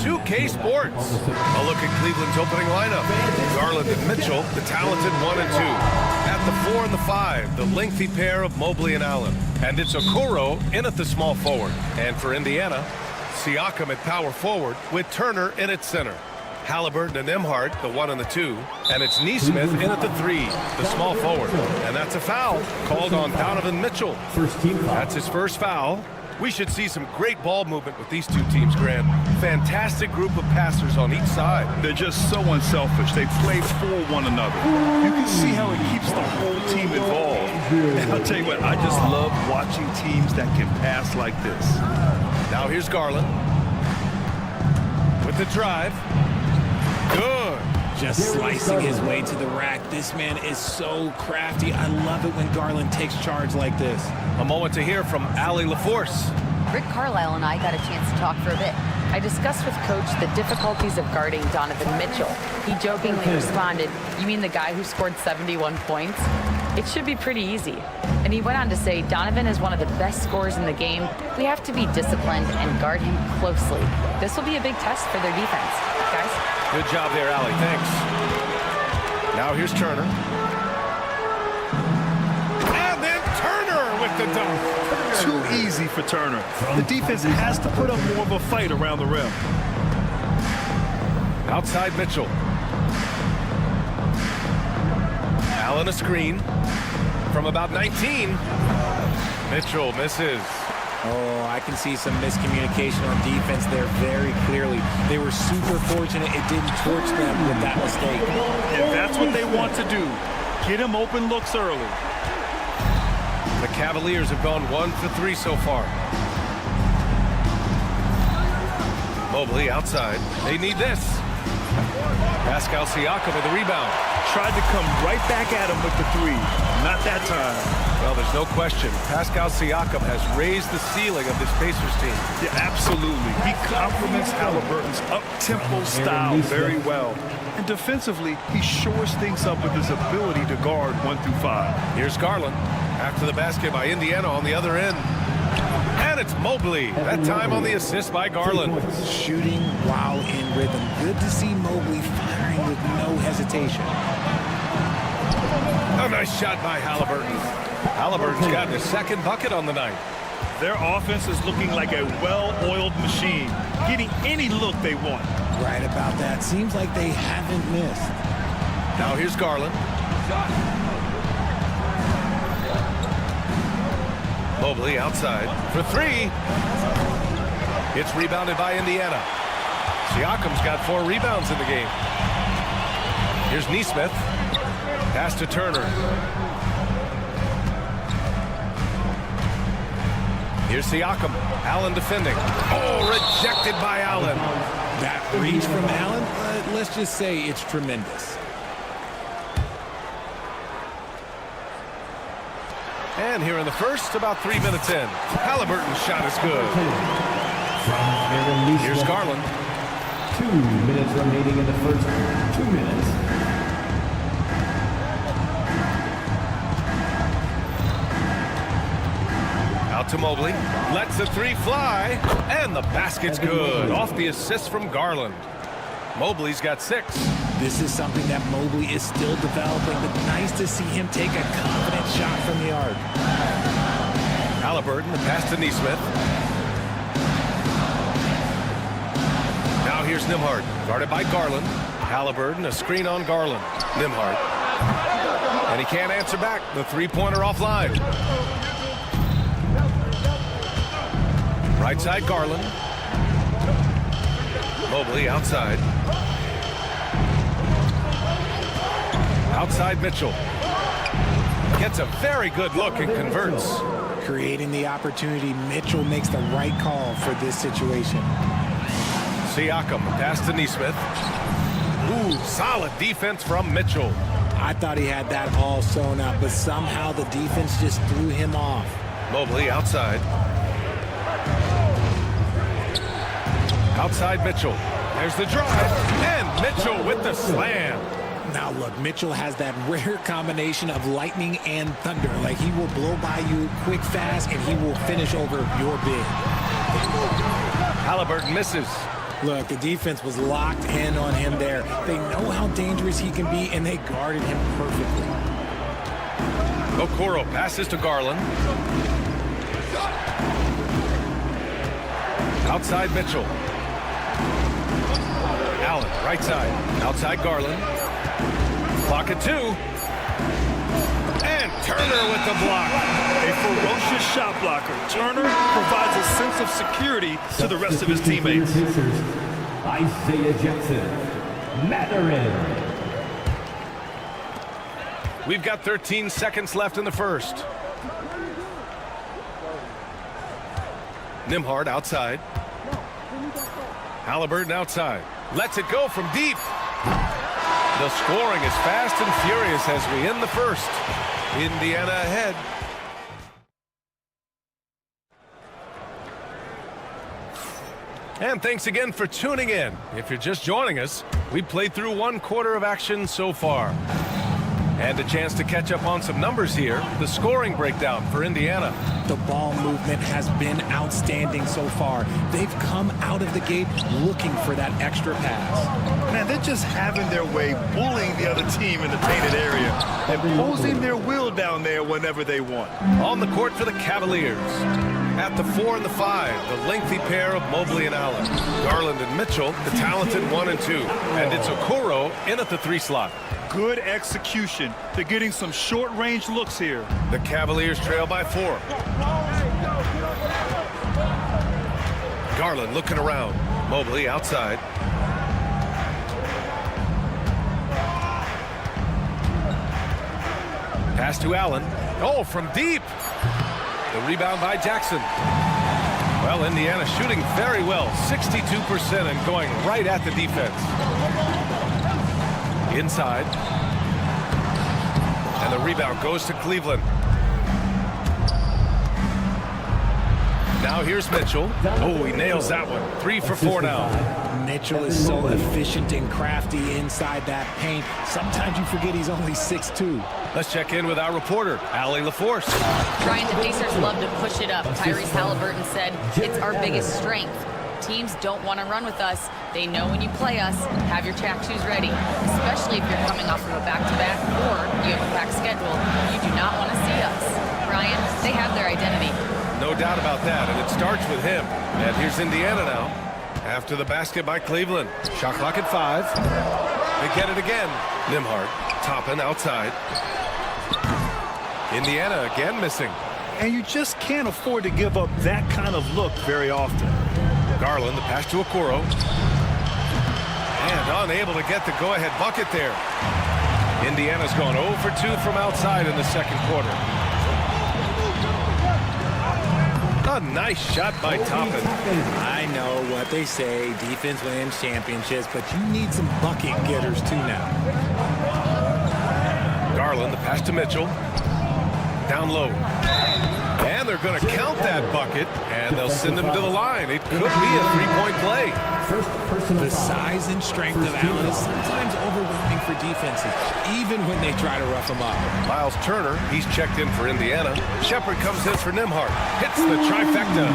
2K Sports. A look at Cleveland's opening lineup. Garland and Mitchell, the talented 1 and 2. At the 4 and the 5, the lengthy pair of Mobley and Allen. And it's Okoro in at the small forward. And for Indiana, Siakam at power forward with Turner in at center. Halliburton and Nembhard, the 1 and the 2. And it's Nesmith in at the 3, the small forward. And that's a foul called on Donovan Mitchell. That's his first foul. We should see some great ball movement with these two teams, Grant. Fantastic group of passers on each side. They're just so unselfish. They play for one another. You can see how it keeps the whole team involved. And I'll tell you what, I just love watching teams that can pass like this. Now here's Garland with the drive. Good. Just slicing his way to the rack. This man is so crafty. I love it when Garland takes charge like this. A moment to hear from Allie LaForce. Rick Carlisle and I got a chance to talk for a bit. I discussed with Coach the difficulties of guarding Donovan Mitchell. He jokingly responded, "You mean the guy who scored 71 points? It should be pretty easy." And he went on to say, "Donovan is one of the best scorers in the game. We have to be disciplined and guard him closely. This will be a big test for their defense." Guys? Good job there, Allie. Thanks. Now here's Turner. And then Turner with the dunk. Too easy for Turner. The defense has to put up more of a fight around the rim. Outside Mitchell. Allen a screen from about 19. Mitchell misses. Oh, I can see some miscommunication on defense there very clearly. They were super fortunate it didn't torch them with that mistake. And that's what they want to do. Get him open looks early. The Cavaliers have gone 1 for 3 so far. Mobley outside. They need this. Pascal Siakam with the rebound. Tried to come right back at him with the 3. Not that time. Well, there's no question. Pascal Siakam has raised the ceiling of this Pacers team. Yeah, absolutely. He complements Halliburton's up-tempo style very well. And defensively, he shores things up with his ability to guard 1 through 5. Here's Garland. After the basket by Indiana on the other end. And it's Mobley. That time on the assist by Garland. Shooting while in rhythm. Good to see Mobley firing with no hesitation. A nice shot by Halliburton. Halliburton's got his second bucket on the night. Their offense is looking like a well-oiled machine, getting any look they want. Right about that. Seems like they haven't missed. Now here's Garland. Mobley outside for 3. It's rebounded by Indiana. Siakam's got 4 rebounds in the game. Here's Nesmith. Pass to Turner. Here's Siakam. Allen defending. Oh, rejected by Allen. That reach from Allen, let's just say it's tremendous. And here in the first, about 3 minutes in. Halliburton's shot is good. Here's Garland. 2 minutes remaining in the first. 2 minutes. Out to Mobley. Lets the 3 fly. And the basket's good. Off the assist from Garland. Mobley's got 6. This is something that Mobley is still developing, but nice to see him take a confident shot from the arc. Halliburton, the pass to Nesmith. Now here's Nembhard, guarded by Garland. Halliburton, a screen on Garland. Nembhard. And he can't answer back. The 3-pointer offline. Right side, Garland. Mobley outside. Outside Mitchell. Gets a very good look and converts. Creating the opportunity, Mitchell makes the right call for this situation. Siakam, pass to Nesmith. Ooh, solid defense from Mitchell. I thought he had that all sewn up, but somehow the defense just threw him off. Mobley outside. Outside Mitchell. There's the drive. And Mitchell with the slam. Now look, Mitchell has that rare combination of lightning and thunder. Like, he will blow by you quick, fast, and he will finish over your big. Halliburton misses. Look, the defense was locked in on him there. They know how dangerous he can be, and they guarded him perfectly. Okoro passes to Garland. Outside Mitchell. Allen, right side. Outside Garland. Clock at 2. And Turner with the block. A ferocious shot blocker. Turner provides a sense of security to the rest of his teammates. Isaiah Jackson. Mathurin. We've got 13 seconds left in the first. Nembhard outside. Halliburton outside. Lets it go from deep. The scoring is fast and furious as we end the first. Indiana ahead. And thanks again for tuning in. If you're just joining us, we played through 1 quarter of action so far. And a chance to catch up on some numbers here. The scoring breakdown for Indiana. The ball movement has been outstanding so far. They've come out of the gate looking for that extra pass. Man, they're just having their way, bullying the other team in the painted area, and posing their will down there whenever they want. On the court for the Cavaliers. At the 4 and the 5, the lengthy pair of Mobley and Allen. Garland and Mitchell, the talented 1 and 2. And it's Okoro in at the 3 slot. Good execution. They're getting some short-range looks here. The Cavaliers trail by 4. Garland looking around. Mobley outside. Pass to Allen. Oh, from deep. The rebound by Jackson. Well, Indiana shooting very well. 62% and going right at the defense. Inside. And the rebound goes to Cleveland. Now here's Mitchell. Oh, he nails that one. 3 for 4 now. Mitchell is so efficient and crafty inside that paint. Sometimes you forget he's only 6'2". Let's check in with our reporter, Allie LaForce. Brian, the Pacers love to push it up. Tyrese Halliburton said, it's our biggest strength. Teams don't want to run with us. They know when you play us, have your track shoes ready, especially if you're coming off of a back-to-back or you have a packed schedule. You do not want to see us. Brian, they have their identity. No doubt about that, and it starts with him. And here's Indiana now. After the basket by Cleveland. Shot clock at 5. They get it again. Nembhard, Toppin outside. Indiana again missing. And you just can't afford to give up that kind of look very often. Garland, the pass to Okoro. And unable to get the go-ahead bucket there. Indiana's gone 0 for 2 from outside in the second quarter. A nice shot by Toppin. I know what they say, defense wins championships, but you need some bucket getters too now. Garland, the pass to Mitchell. Down low. And they're going to count that bucket, and they'll send him to the line. It could be a 3-point play. The size and strength of Allen is sometimes overwhelming for defenses, even when they try to rough him up. Miles Turner, he's checked in for Indiana. Shepard comes in for Nembhard. Hits the trifecta.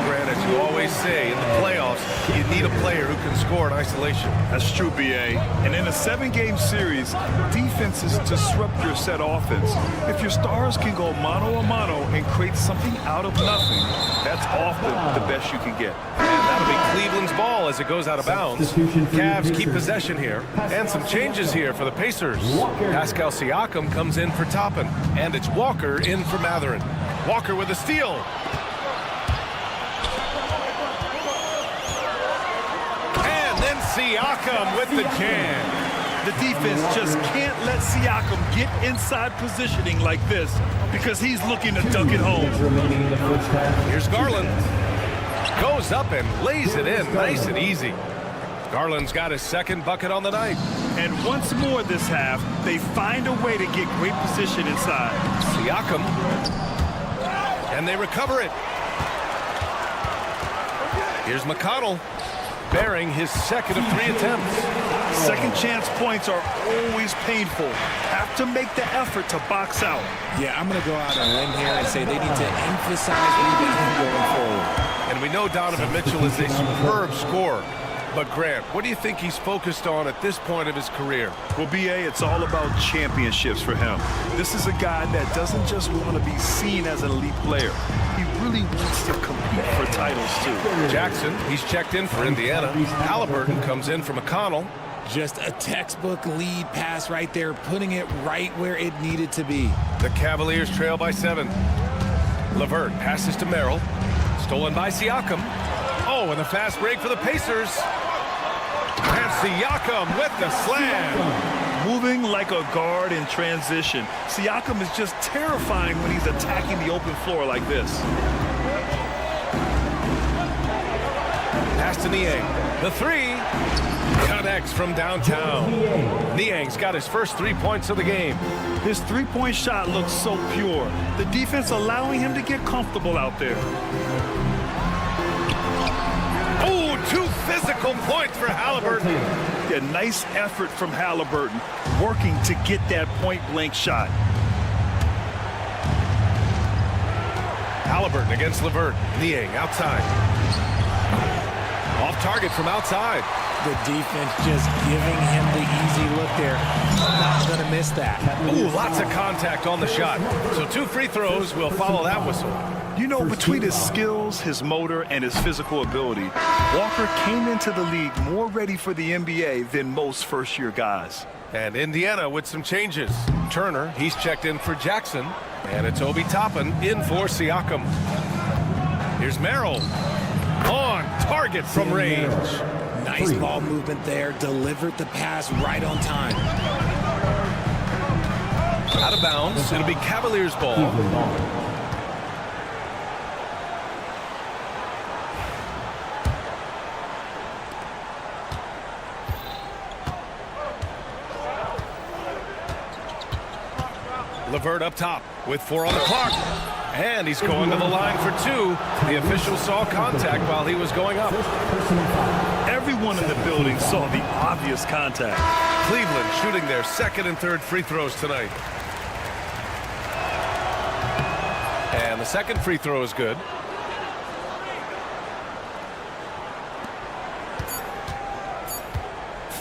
Grant, as you always say, in the playoffs, you need a player who can score in isolation. That's true, B.A. And in a 7-game series, defenses disrupt your set offense. If your stars can go mano-a-mano and create something out of nothing, that's often the best you can get. And that'll be Cleveland's ball as it goes out of bounds. Cavs keep possession here. And some changes here for the Pacers. Pascal Siakam comes in for Toppin. And it's Walker in for Mathurin. Walker with a steal. And then Siakam with the jam. The defense just can't let Siakam get inside positioning like this because he's looking to dunk it home. Here's Garland. Goes up and lays it in nice and easy. Garland's got his second bucket on the night. And once more this half, they find a way to get great position inside. Siakam. And they recover it. Here's McConnell. Bearing his second of 3 attempts. Second chance points are always painful. Have to make the effort to box out. Yeah, I'm going to go out on a limb here and say they need to emphasize rebounding going forward. And we know Donovan Mitchell is a superb scorer. But Grant, what do you think he's focused on at this point of his career? Well, B.A., it's all about championships for him. This is a guy that doesn't just want to be seen as an elite player. He really wants to compete for titles, too. Jackson, he's checked in for Indiana. Halliburton comes in for McConnell. Just a textbook lead pass right there, putting it right where it needed to be. The Cavaliers trail by 7. LeVert passes to Merrill. Stolen by Siakam. Oh, and the fast break for the Pacers. And Siakam with the slam. Moving like a guard in transition. Siakam is just terrifying when he's attacking the open floor like this. Pass to Niang. The 3 connects from downtown. Niang's got his first 3 points of the game. His three-point shot looks so pure. The defense allowing him to get comfortable out there. Oh, 2 physical points for Halliburton. Yeah, nice effort from Halliburton, working to get that point-blank shot. Halliburton against LeVert. Niang outside. Off target from outside. The defense just giving him the easy look there. Not going to miss that. Ooh, lots of contact on the shot. So 2 free throws will follow that whistle. You know, between his skills, his motor, and his physical ability, Walker came into the league more ready for the NBA than most first-year guys. And Indiana with some changes. Turner, he's checked in for Jackson. And it's Obi Toppin in for Siakam. Here's Merrill. On target from range. Nice ball movement there. Delivered the pass right on time. Out of bounds. It'll be Cavaliers ball. LeVert up top with 4 on the clock. And he's going to the line for 2. The official saw contact while he was going up. Everyone in the building saw the obvious contact. Cleveland shooting their 2nd and 3rd free throws tonight. And the 2nd free throw is good.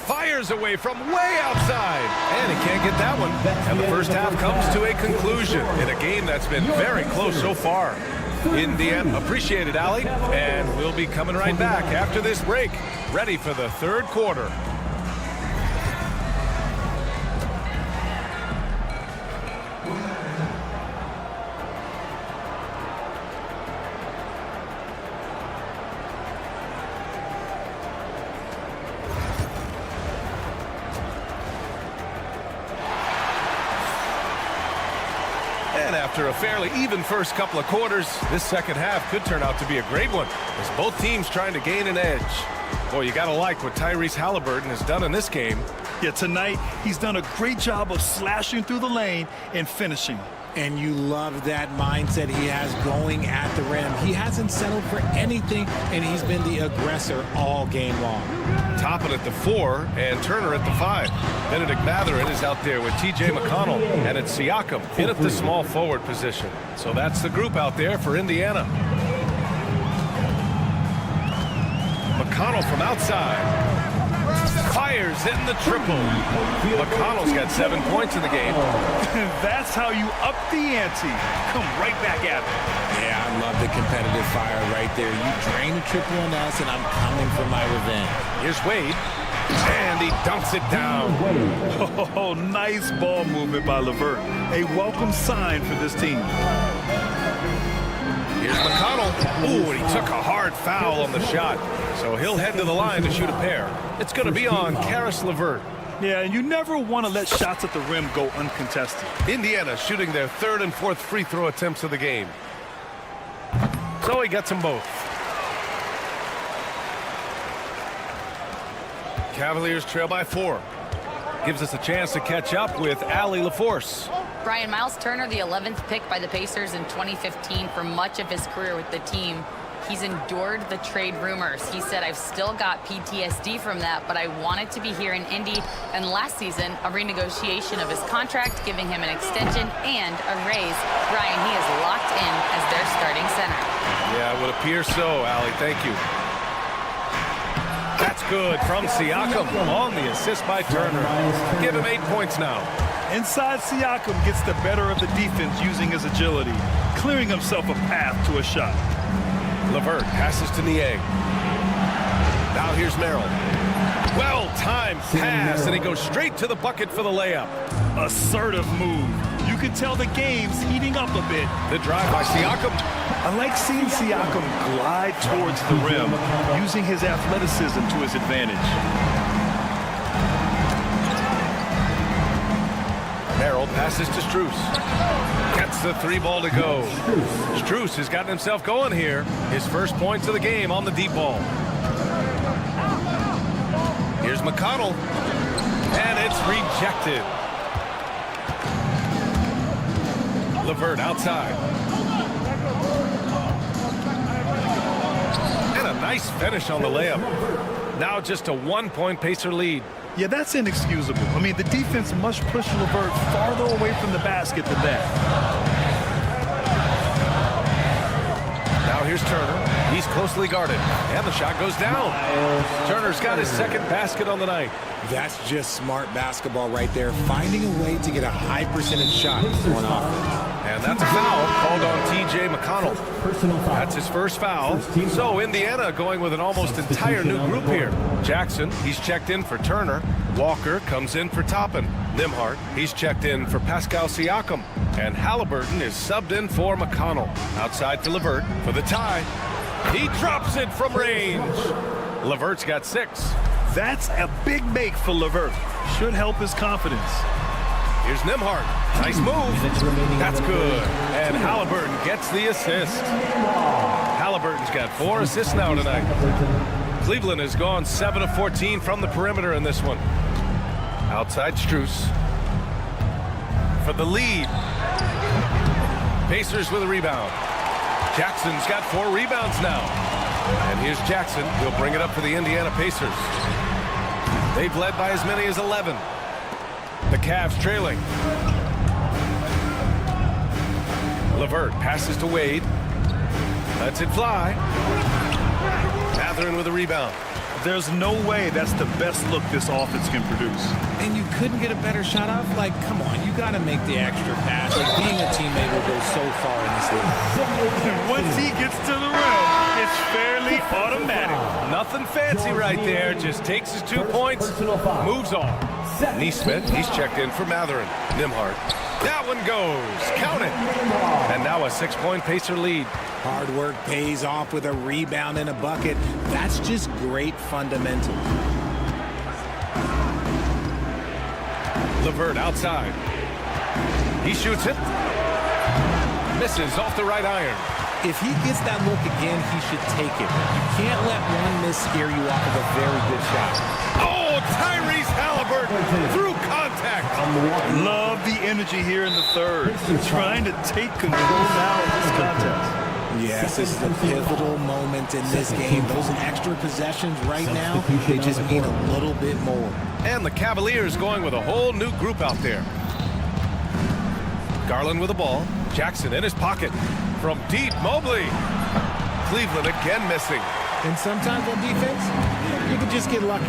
Fires away from way outside. And he can't get that one. And the first half comes to a conclusion in a game that's been very close so far. Indiana, appreciate it, Allie. And we'll be coming right back after this break. Ready for the 3rd quarter. And after a fairly even first couple of quarters, this second half could turn out to be a great one, as both teams trying to gain an edge. Boy, you gotta like what Tyrese Halliburton has done in this game. Yeah, tonight he's done a great job of slashing through the lane and finishing. And you love that mindset he has going at the rim. He hasn't settled for anything, and he's been the aggressor all game long. Toppin at the 4 and Turner at the 5. Benedict Mathurin is out there with T.J. McConnell, and it's Siakam in at the small forward position. So that's the group out there for Indiana. McConnell from outside. Fires hitting the triple. McConnell's got 7 points in the game. That's how you up the ante. Come right back at it. Yeah, I love the competitive fire right there. You drain a triple on us, and I'm coming for my revenge. Here's Wade. And he dunks it down. Oh, nice ball movement by LeVert. A welcome sign for this team. Here's McConnell. Ooh, and he took a hard foul on the shot. So he'll head to the line to shoot a pair. It's going to be on Caris LeVert. Yeah, and you never want to let shots at the rim go uncontested. Indiana shooting their 3rd and 4th free throw attempts of the game. So he gets them both. Cavaliers trail by 4. Gives us a chance to catch up with Allie LaForce. Brian, Miles Turner, the 11th pick by the Pacers in 2015 for much of his career with the team. He's endured the trade rumors. He said, I've still got PTSD from that, but I wanted to be here in Indy. And last season, a renegotiation of his contract, giving him an extension and a raise. Brian, he is locked in as their starting center. Yeah, it would appear so, Allie. Thank you. That's good from Siakam on the assist by Turner. Give him 8 points now. Inside Siakam gets the better of the defense using his agility, clearing himself a path to a shot. LeVert passes to Niang. Now here's Merrill. Well-timed pass, and he goes straight to the bucket for the layup. Assertive move. You can tell the game's heating up a bit. The drive by Siakam. I like seeing Siakam glide towards the rim, using his athleticism to his advantage. Merrill passes to Strus. Gets the 3 ball to go. Strus has gotten himself going here. His first points of the game on the deep ball. Here's McConnell. And it's rejected. LeVert outside. And a nice finish on the layup. Now just a 1-point Pacer lead. Yeah, that's inexcusable. I mean, the defense must push LeVert farther away from the basket than that. Now here's Turner. He's closely guarded. And the shot goes down. Turner's got his second basket on the night. That's just smart basketball right there, finding a way to get a high percentage shot on offense. And that's a foul called on T.J. McConnell. Personal foul. That's his first foul. So Indiana going with an almost entire new group here. Jackson, he's checked in for Turner. Walker comes in for Toppin. Nembhard, he's checked in for Pascal Siakam. And Halliburton is subbed in for McConnell. Outside for LeVert for the tie. He drops it from range. LeVert's got 6. That's a big make for LeVert. Should help his confidence. Here's Nembhard. Nice move. That's good. And Halliburton gets the assist. Halliburton's got 4 assists now tonight. Cleveland has gone 7 of 14 from the perimeter in this one. Outside Strus. For the lead. Pacers with a rebound. Jackson's got 4 rebounds now. And here's Jackson. He'll bring it up for the Indiana Pacers. They've led by as many as 11. The Cavs trailing. LeVert passes to Wade. Lets it fly. Mathurin with a rebound. There's no way that's the best look this offense can produce. And you couldn't get a better shot off? Like, come on, you got to make the extra pass. Like, being a teammate will go so far in this league. Once he gets to the rim, it's fairly automatic. Nothing fancy right there. Just takes his 2 points, moves on. Nesmith, he's checked in for Mathurin. Nembhard. That one goes. Count it. And now a 6-point Pacer lead. Hard work pays off with a rebound and a bucket. That's just great fundamentals. LeVert outside. He shoots it. Misses off the right iron. If he gets that look again, he should take it. You can't let one miss scare you off of a very good shot. Oh, Tyrese Halliburton through contact. Love the energy here in the third. Trying to take control now of this contest. Yes, this is a pivotal moment in this game. Those extra possessions right now, they just mean a little bit more. And the Cavaliers going with a whole new group out there. Garland with the ball. Jackson in his pocket. From deep, Mobley. Cleveland again missing. And sometimes on defense, you can just get lucky.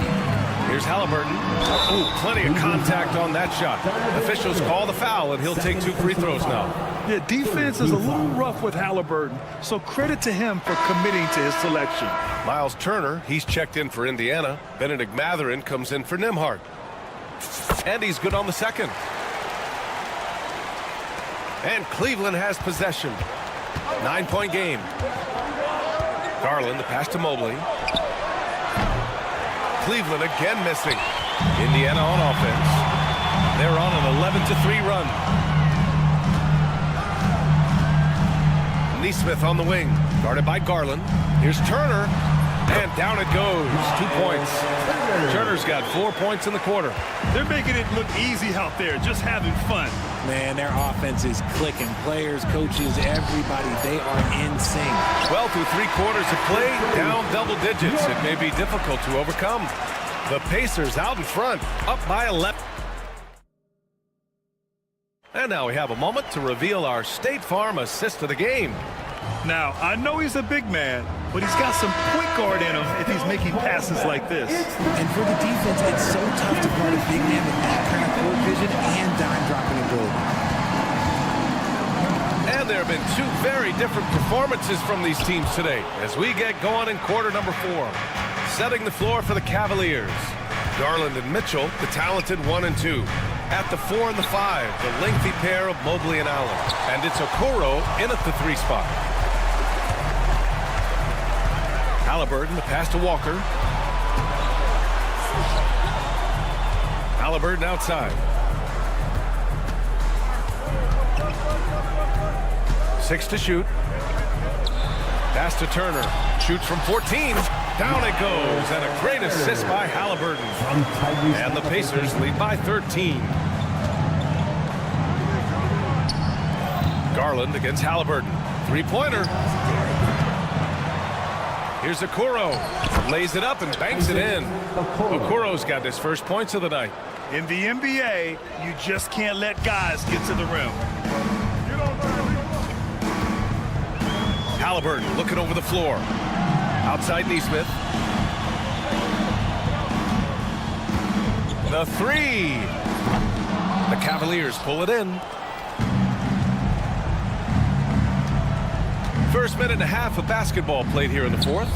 Here's Halliburton. Ooh, plenty of contact on that shot. Officials call the foul, and he'll take 2 free throws now. Yeah, defense is a little rough with Halliburton, so credit to him for committing to his selection. Miles Turner, he's checked in for Indiana. Benedict Mathurin comes in for Nembhard. And he's good on the second. And Cleveland has possession. 9-point game. Garland, the pass to Mobley. Cleveland again missing. Indiana on offense. They're on an 11-3 run. Nesmith on the wing, guarded by Garland. Here's Turner, and down it goes. 2 points. Turner's got 4 points in the quarter. They're making it look easy out there, just having fun. Man, their offense is clicking. Players, coaches, everybody, they are in sync. Well, through 3 quarters of play, down double digits. It may be difficult to overcome. The Pacers out in front, up by 11. And now we have a moment to reveal our State Farm assist of the game. Now, I know he's a big man, but he's got some point guard in him if he's making passes like this. And for the defense, it's so tough to guard a big man with that kind of court vision and dime dropping ability. And there have been two very different performances from these teams today as we get going in quarter number 4. Setting the floor for the Cavaliers. Garland and Mitchell, the talented 1 and 2. At the 4 and the 5, the lengthy pair of Mobley and Allen. And it's Okoro in at the 3 spot. Halliburton, the pass to Walker. Halliburton outside. 6 to shoot. Pass to Turner. Shoots from 14. Down it goes. And a great assist by Halliburton. And the Pacers lead by 13. Garland against Halliburton. 3-pointer. Here's Okoro. Lays it up and banks it in. Okoro's got his first points of the night. In the NBA, you just can't let guys get to the rim. Halliburton looking over the floor. Outside Neesmith. The 3. The Cavaliers pull it in. First minute and a half of basketball played here in the 4th.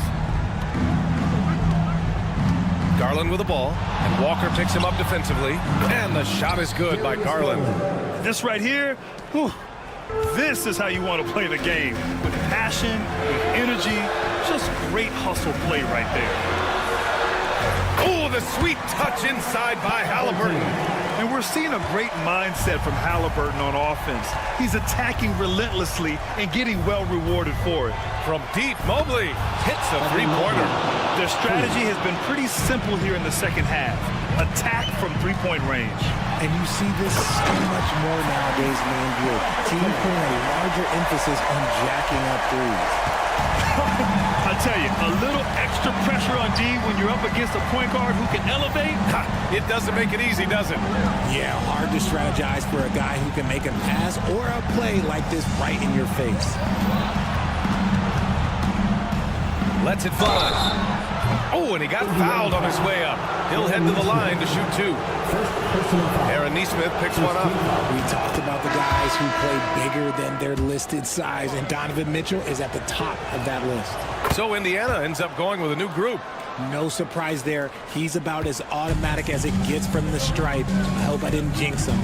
Garland with the ball, and Walker picks him up defensively. And the shot is good by Garland. This right here, whew, this is how you want to play the game. With passion, with energy, just great hustle play right there. Oh, the sweet touch inside by Halliburton. And we're seeing a great mindset from Halliburton on offense. He's attacking relentlessly and getting well rewarded for it. From deep, Mobley hits a 3-pointer. Their strategy has been pretty simple here in the second half. Attack from 3-point range. And you see this so much more nowadays in the NBA. Team putting a larger emphasis on jacking up threes. I tell you, a little extra pressure on D when you're up against a point guard who can elevate. It doesn't make it easy, does it? Yeah, hard to strategize for a guy who can make a pass or a play like this right in your face. Lets it fly. Oh, and he got fouled on his way up. He'll head to the line to shoot 2. Aaron Neesmith picks one up. We talked about the guys who play bigger than their listed size, and Donovan Mitchell is at the top of that list. So Indiana ends up going with a new group. No surprise there. He's about as automatic as it gets from the stripe. I hope I didn't jinx him.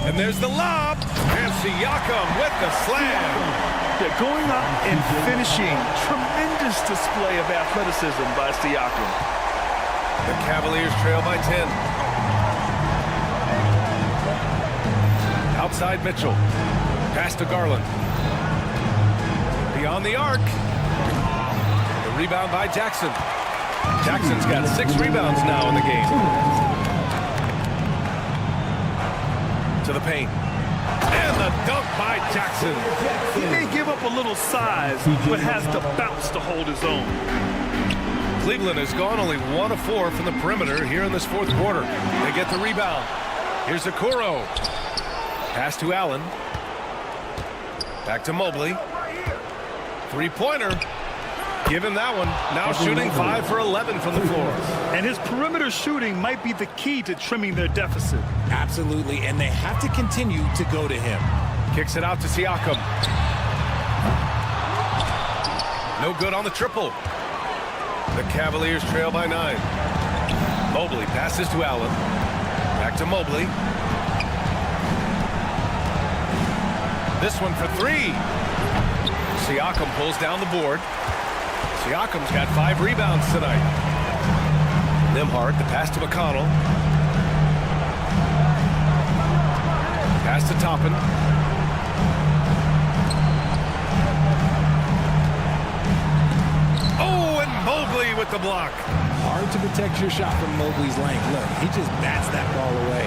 And there's the lob. And Siakam with the slam. They're going up and finishing. Tremendous display of athleticism by Siakam. The Cavaliers trail by 10. Outside Mitchell. Pass to Garland. Beyond the arc. The rebound by Jackson. Jackson's got 6 rebounds now in the game. To the paint. And the dunk by Jackson. He may give up a little size, but has the bounce to hold his own. Cleveland has gone only 1 of 4 from the perimeter here in this 4th quarter. They get the rebound. Here's Okoro. Pass to Allen. Back to Mobley. 3-pointer. Give him that one. Now shooting 5 for 11 from the floor. And his perimeter shooting might be the key to trimming their deficit. Absolutely, and they have to continue to go to him. Kicks it out to Siakam. No good on the triple. The Cavaliers trail by 9. Mobley passes to Allen. Back to Mobley. This one for 3. Siakam pulls down the board. Siakam's got 5 rebounds tonight. Nembhard, the pass to McConnell. Pass to Toppin. Oh, and Mobley with the block. Hard to protect your shot from Mobley's length. Look, he just bats that ball away.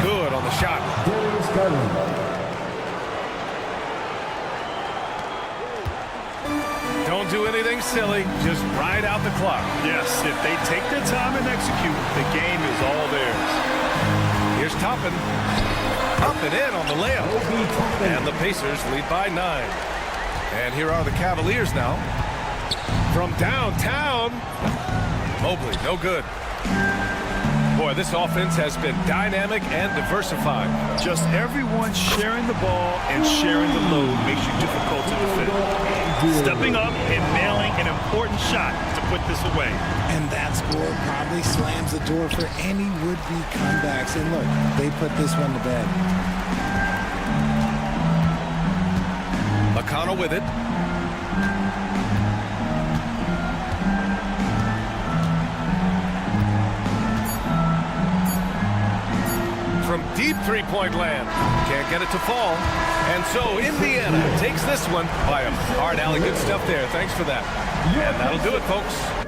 Good on the shot. Darius Garland. Don't do anything silly. Just ride out the clock. Yes, if they take their time and execute, the game is all theirs. Here's Toppin. Up and in on the layup. And the Pacers lead by 9. And here are the Cavaliers now. From downtown, Mobley, no good. Boy, this offense has been dynamic and diversified. Just everyone sharing the ball and sharing the load makes you difficult to defend. Stepping up and nailing an important shot to put this away. And that score probably slams the door for any would-be comebacks. And look, they put this one to bed. McConnell with it. From deep three-point land. Can't get it to fall. And so Indiana takes this one by a hard alley. Good stuff there. Thanks for that. And that'll do it, folks.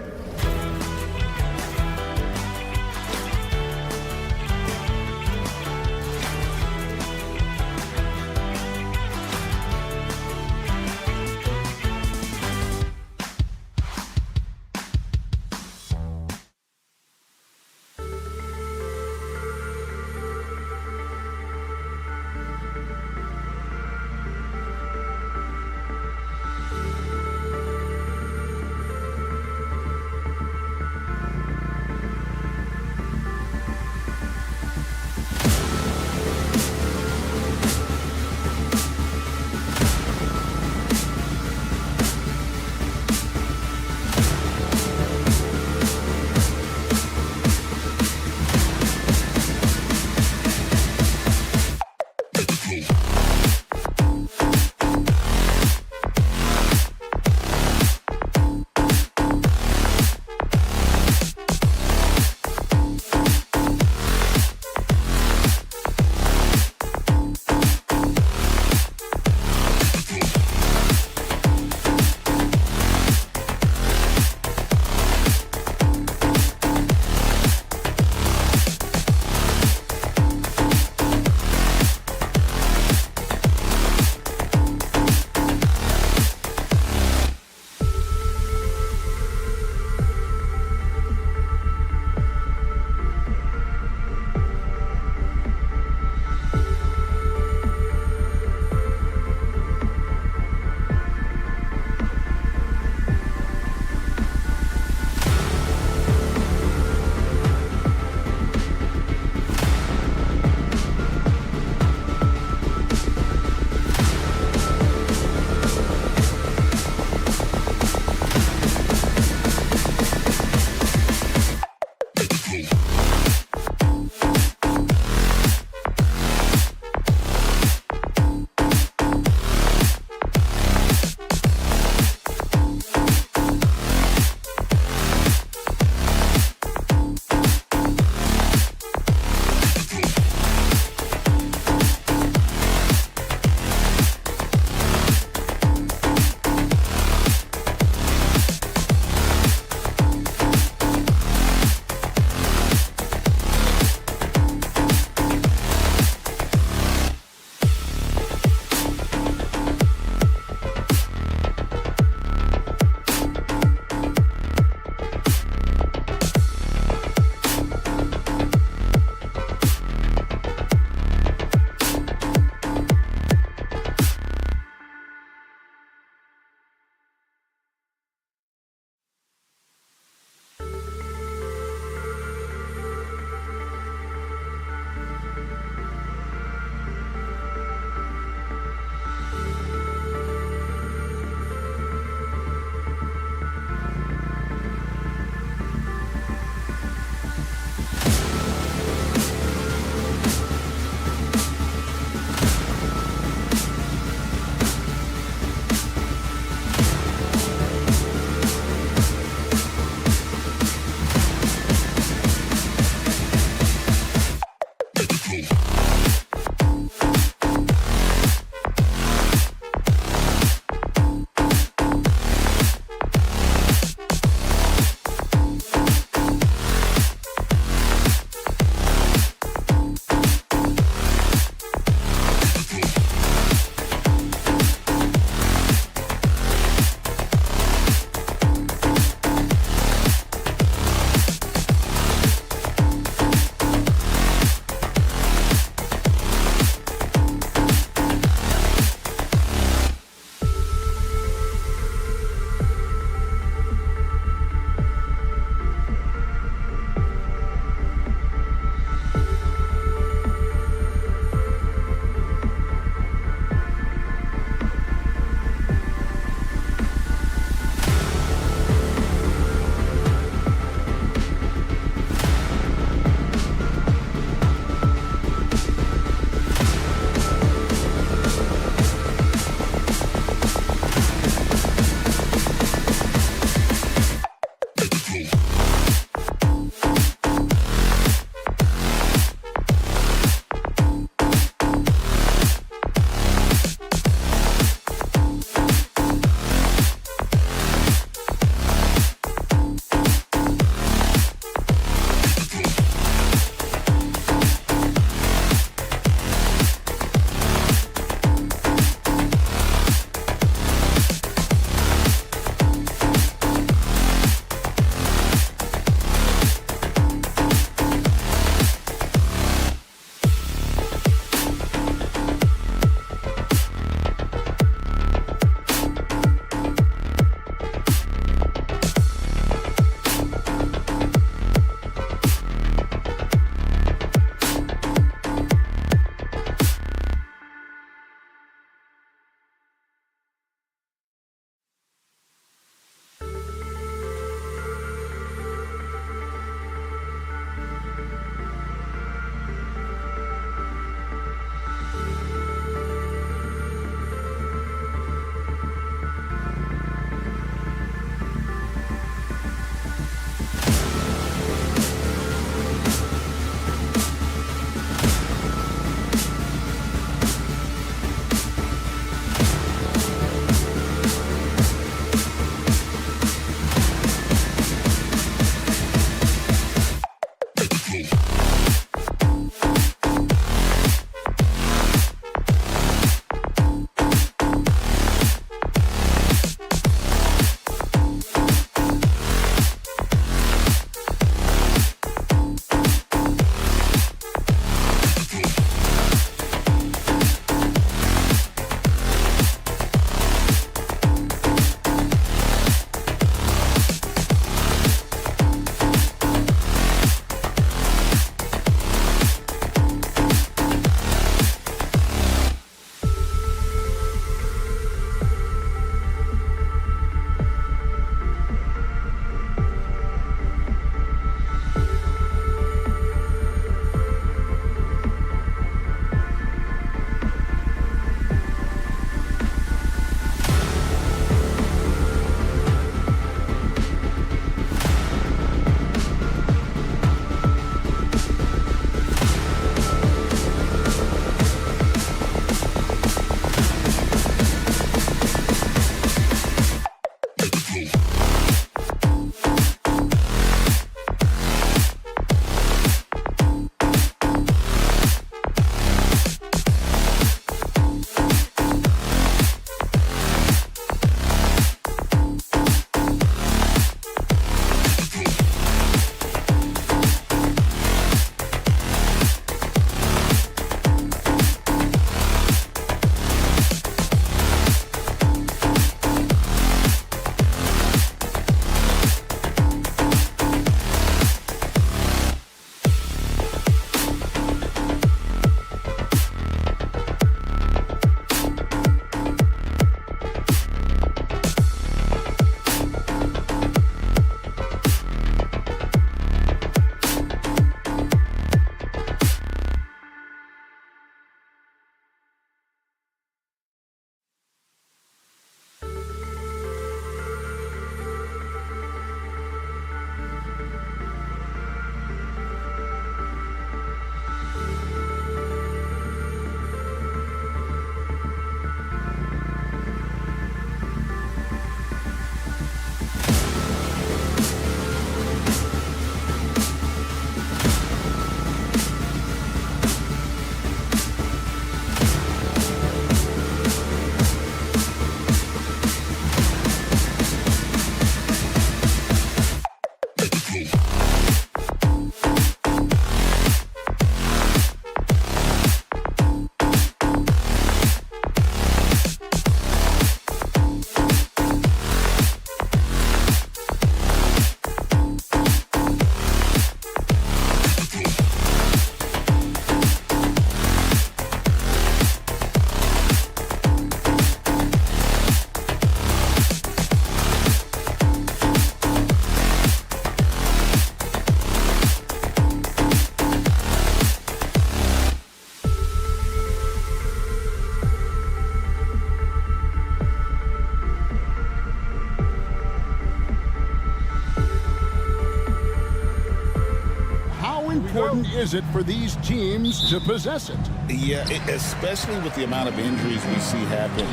important is it for these teams to possess it? Yeah, especially with the amount of injuries we see happen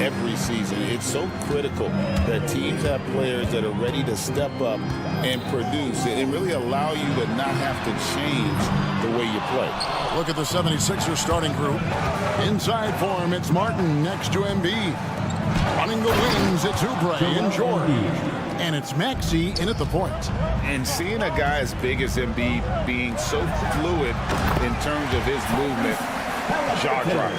every season. It's so critical that teams have players that are ready to step up and produce and really allow you to not have to change the way you play. Look at the 76ers starting group. Inside for him, it's Martin next to Embiid. Running the wings, it's Oubre and George. And it's Maxey in at the point. And seeing a guy as big as Embiid being so fluid in terms of his movement, Jaw drop.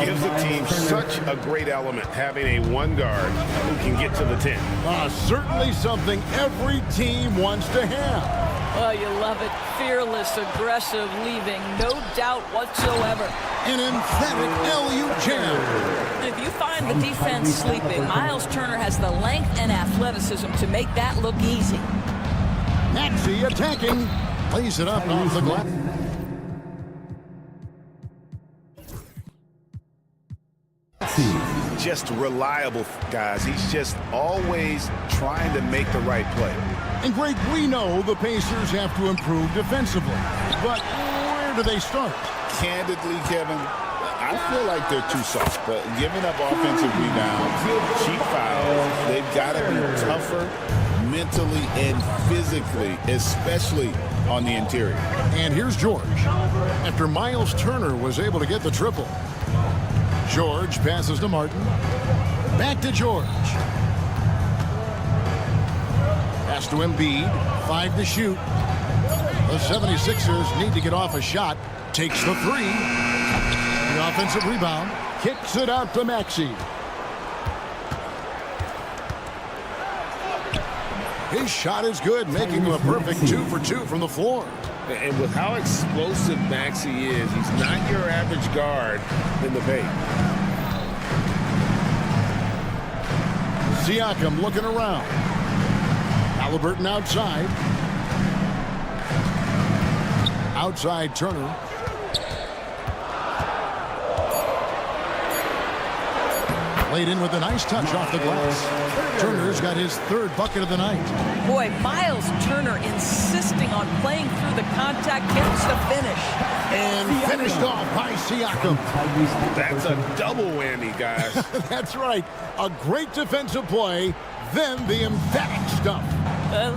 Gives the team such a great element having a one guard who can get to the 10. Certainly something every team wants to have. Oh, you love it. Fearless, aggressive, leaving no doubt whatsoever. An emphatic LU jam. If you find the defense sleeping, Miles Turner has the length and athleticism to make that look easy. Maxey attacking. Plays it up off the glass. Just reliable, guys. He's just always trying to make the right play. And Greg, we know the Pacers have to improve defensively. But where do they start? candidly, Kevin, I feel like they're too soft. But giving up offensive rebounds, cheap fouls, they've got to be tougher mentally and physically, especially on the interior. And here's George. After Miles Turner was able to get the triple, George passes to Martin. Back to George. Pass to Embiid. 5 to shoot. The 76ers need to get off a shot. Takes the 3. The offensive rebound. Kicks it out to Maxey. His shot is good, making him a perfect 2 for 2 from the floor. And with how explosive Maxey is, he's not your average guard in the paint. Siakam looking around. Halliburton outside. Outside Turner. Laid in with a nice touch off the glass. Turner's got his 3rd bucket of the night. Boy, Miles Turner insisting on playing through the contact, gets the finish. And finished off by Siakam. That's a double whammy, guys. That's right. A great defensive play, then the emphatic stuff.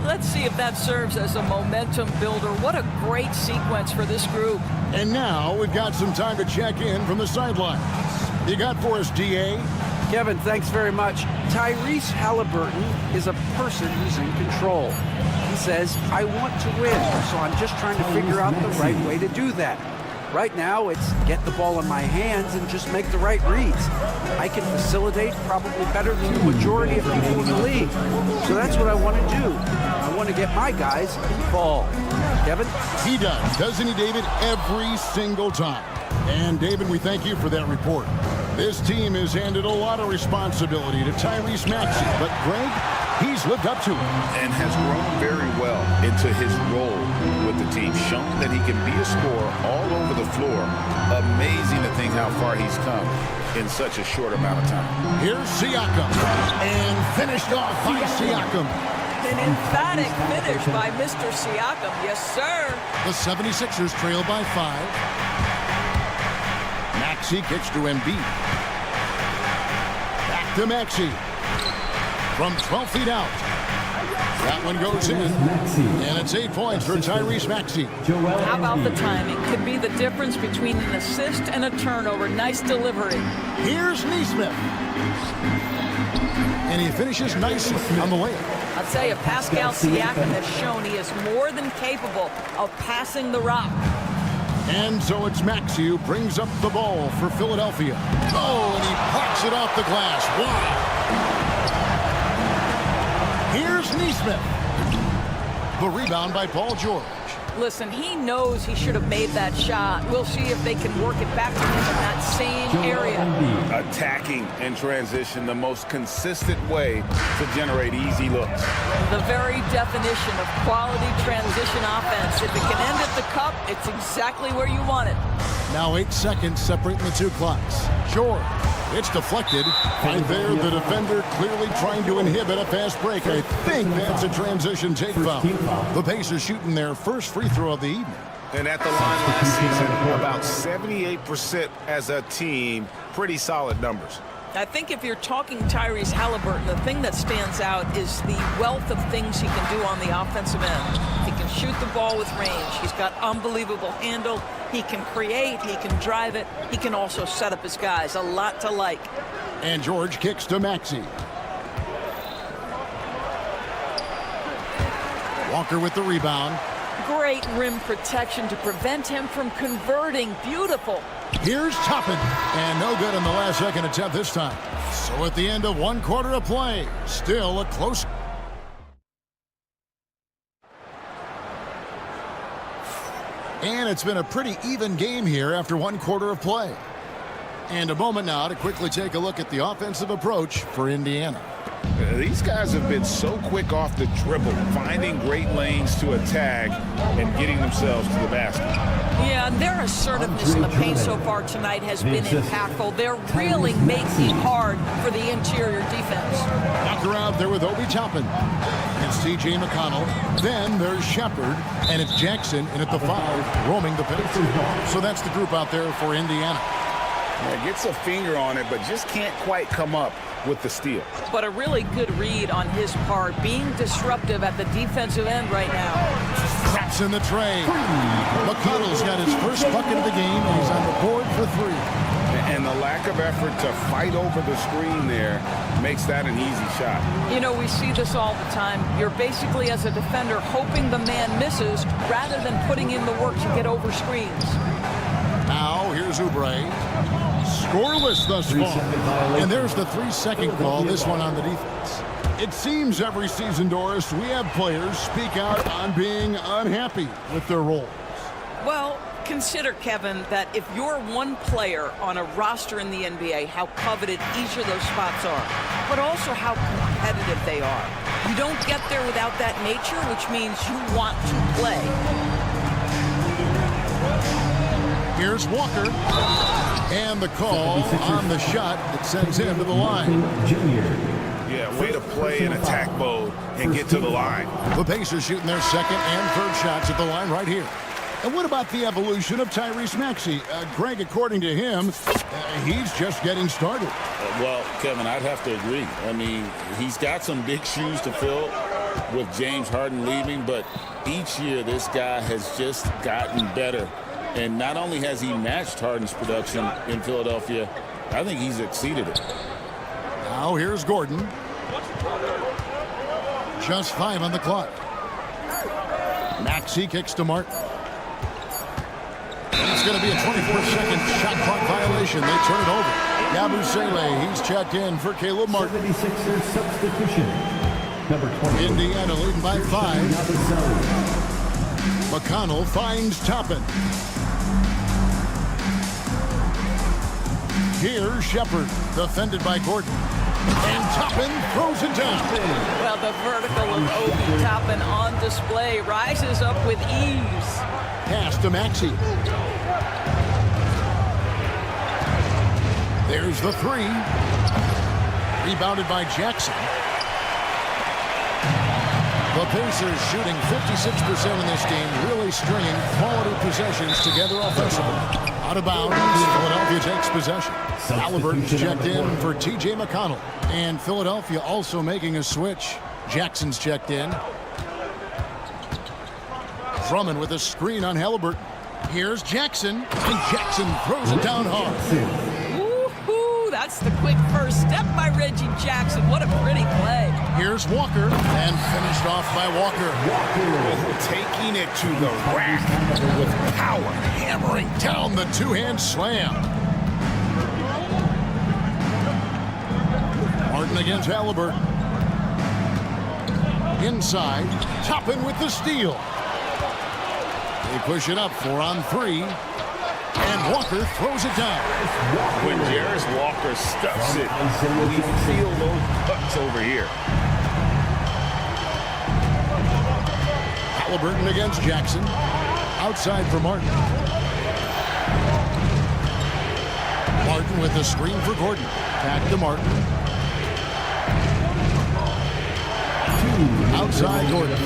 Let's see if that serves as a momentum builder. What a great sequence for this group. And now we've got some time to check in from the sidelines. You got for us, D.A.? Kevin, thanks very much. Tyrese Halliburton is a person who's in control. He says, I want to win, so I'm just trying to figure out the right way to do that. Right now, it's get the ball in my hands and just make the right reads. I can facilitate probably better than the majority of people in the league. So that's what I want to do. I want to get my guys involved. Kevin? He does, doesn't he, David? Every single time. And, David, we thank you for that report. This team has handed a lot of responsibility to Tyrese Maxey, but Greg, he's lived up to it. And has grown very well into his role with the team, shown that he can be a scorer all over the floor. Amazing to think how far he's come in such a short amount of time. Here's Siakam, and finished off by Siakam. An emphatic finish by Mr. Siakam. Yes, sir. The 76ers trail by 5. Maxey kicks to Embiid. Back to Maxey. From 12 feet out. That one goes in. And it's 8 points for Tyrese Maxey. How about the timing? Could be the difference between an assist and a turnover. Nice delivery. Here's Nesmith. And he finishes nicely on the layup. I'll tell you, Pascal Siakam has shown he is more than capable of passing the rock. And so it's Maxey who brings up the ball for Philadelphia. Oh, and he pops it off the glass. Wow. Here's Nesmith. The rebound by Paul George. Listen, he knows he should have made that shot. We'll see if they can work it back to him in that same area. Attacking in transition, the most consistent way to generate easy looks. The very definition of quality transition offense. If it can end at the cup, it's exactly where you want it. Now 8 seconds separating the 2 clocks. George It's deflected. Right there, the defender clearly trying to inhibit a fast break. I think that's a transition take foul. The Pacers shooting their first free throw of the evening. And at the line last season, about 78% as a team. Pretty solid numbers. I think if you're talking Tyrese Halliburton, the thing that stands out is the wealth of things he can do on the offensive end. He can shoot the ball with range. He's got unbelievable handle. He can create. He can drive it. He can also set up his guys. A lot to like. And George kicks to Maxey. Walker with the rebound. Great rim protection to prevent him from converting. Beautiful. Here's Toppin, and no good on the last second attempt this time. So at the end of 1 quarter of play, still a close. And it's been a pretty even game here after 1 quarter of play. And a moment now to quickly take a look at the offensive approach for Indiana. These guys have been so quick off the dribble, finding great lanes to attack and getting themselves to the basket. Yeah, and their assertiveness in the paint so far tonight has been impactful. They're really making it hard for the interior defense. Walker out there with Obi Toppin. It's TJ McConnell. Then there's Shepard, and it's Jackson in at the 5, roaming the paint. So that's the group out there for Indiana. Yeah, gets a finger on it, but just can't quite come up with the steal. But a really good read on his part, being disruptive at the defensive end right now. Traps in the tray. McConnell's got his first bucket of the game, and he's on the board for 3. And the lack of effort to fight over the screen there makes that an easy shot. You know, we see this all the time. You're basically, as a defender, hoping the man misses rather than putting in the work to get over screens. Now, here's Oubre. Scoreless thus far. And there's the 3-second call, this one on the defense. It seems every season, Doris, we have players speak out on being unhappy with their roles. Well, consider, Kevin, that if you're one player on a roster in the NBA, how coveted each of those spots are, but also how competitive they are. You don't get there without that nature, which means you want to play. Here's Walker. And the call on the shot that sends him to the line. Yeah, way to play in attack mode and get to the line. The Pacers shooting their second and third shots at the line right here. And what about the evolution of Tyrese Maxey? Greg, according to him, he's just getting started. Well, Kevin, I'd have to agree. I mean, he's got some big shoes to fill with James Harden leaving, but each year this guy has just gotten better. And not only has he matched Harden's production in Philadelphia, I think he's exceeded it. Now here's Gordon. Just 5 on the clock. Maxey kicks to Martin. It's going to be a 24-second shot clock violation. They turn it over. Yabusele, he's checked in for Caleb Martin. 76ers substitution. Number 20. Indiana leading by 5. McConnell finds Toppin. Here's Shepard, defended by Gordon. And Toppin throws it down. Well, the vertical of Obi Toppin on display rises up with ease. Pass to Maxey. There's the 3. Rebounded by Jackson. The Pacers shooting 56% in this game, really stringing quality possessions together offensively. Out of bounds, Philadelphia takes possession. Halliburton's checked in for TJ McConnell. And Philadelphia also making a switch. Jackson's checked in. Drummond with a screen on Halliburton. Here's Jackson, and Jackson throws it down hard. Woo-hoo, that's the quick first step by Reggie Jackson. What a pretty play. Here's Walker, and finished off by Walker. Taking it to the rack with power. Hammering down the two-hand slam. Martin against Halliburton. Inside, Toppin with the steal. They push it up 4 on 3. And Walker throws it down. When Jarris Walker stuffs it, we feel those cuts over here. Halliburton against Jackson. Outside for Martin. Martin with the screen for Gordon. Back to Martin. Outside Gordon. 2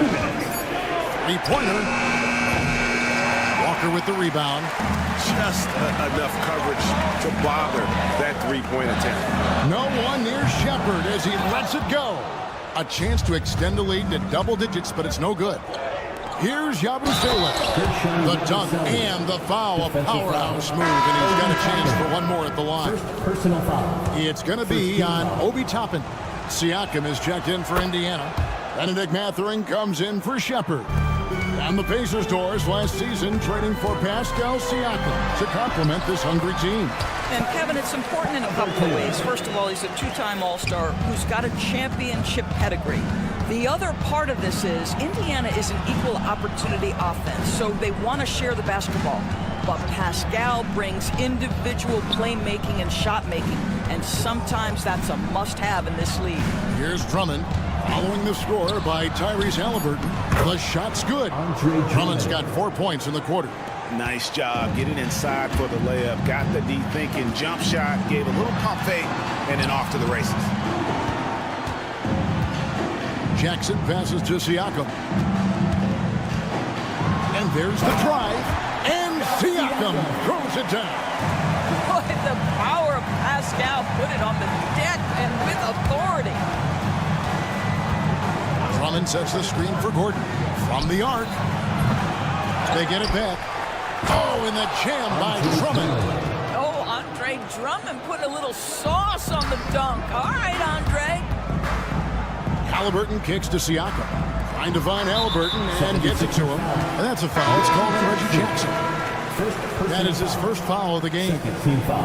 minutes. Three-pointer. Walker with the rebound. Just enough coverage to bother that three-point attempt. No one near Shepard as he lets it go. A chance to extend the lead to double digits, but it's no good. Here's Yabusele. The dunk and the foul. A powerhouse move, and he's got a chance for one more at the line. First personal foul. It's going to be on Obi Toppin. Siakam is checked in for Indiana. Benedict Mathurin comes in for Shepard. And the Pacers' doors last season trading for Pascal Siakam to complement this hungry team. And Kevin, it's important in a couple of ways. First of all, he's a two-time All-Star who's got a championship pedigree. The other part of this is Indiana is an equal opportunity offense, so they want to share the basketball. But Pascal brings individual playmaking and shot making, and sometimes that's a must-have in this league. Here's Drummond. Following the score by Tyrese Halliburton. The shot's good. Drummond's got 4 points in the quarter. Nice job getting inside for the layup. Got the deep thinking jump shot. Gave a little pump fake and then off to the races. Jackson passes to Siakam. And there's the drive. And Siakam throws it down. Boy, the power of Pascal put it on the deck and with authority. Drummond sets the screen for Gordon. From the arc. They get it back. Oh, and the jam by Drummond. Oh, Andre Drummond put a little sauce on the dunk. All right, Andre. Halliburton kicks to Siakam. Trying to find Halliburton and gets it to him. And that's a foul. It's called on Reggie Jackson. That is his first foul of the game.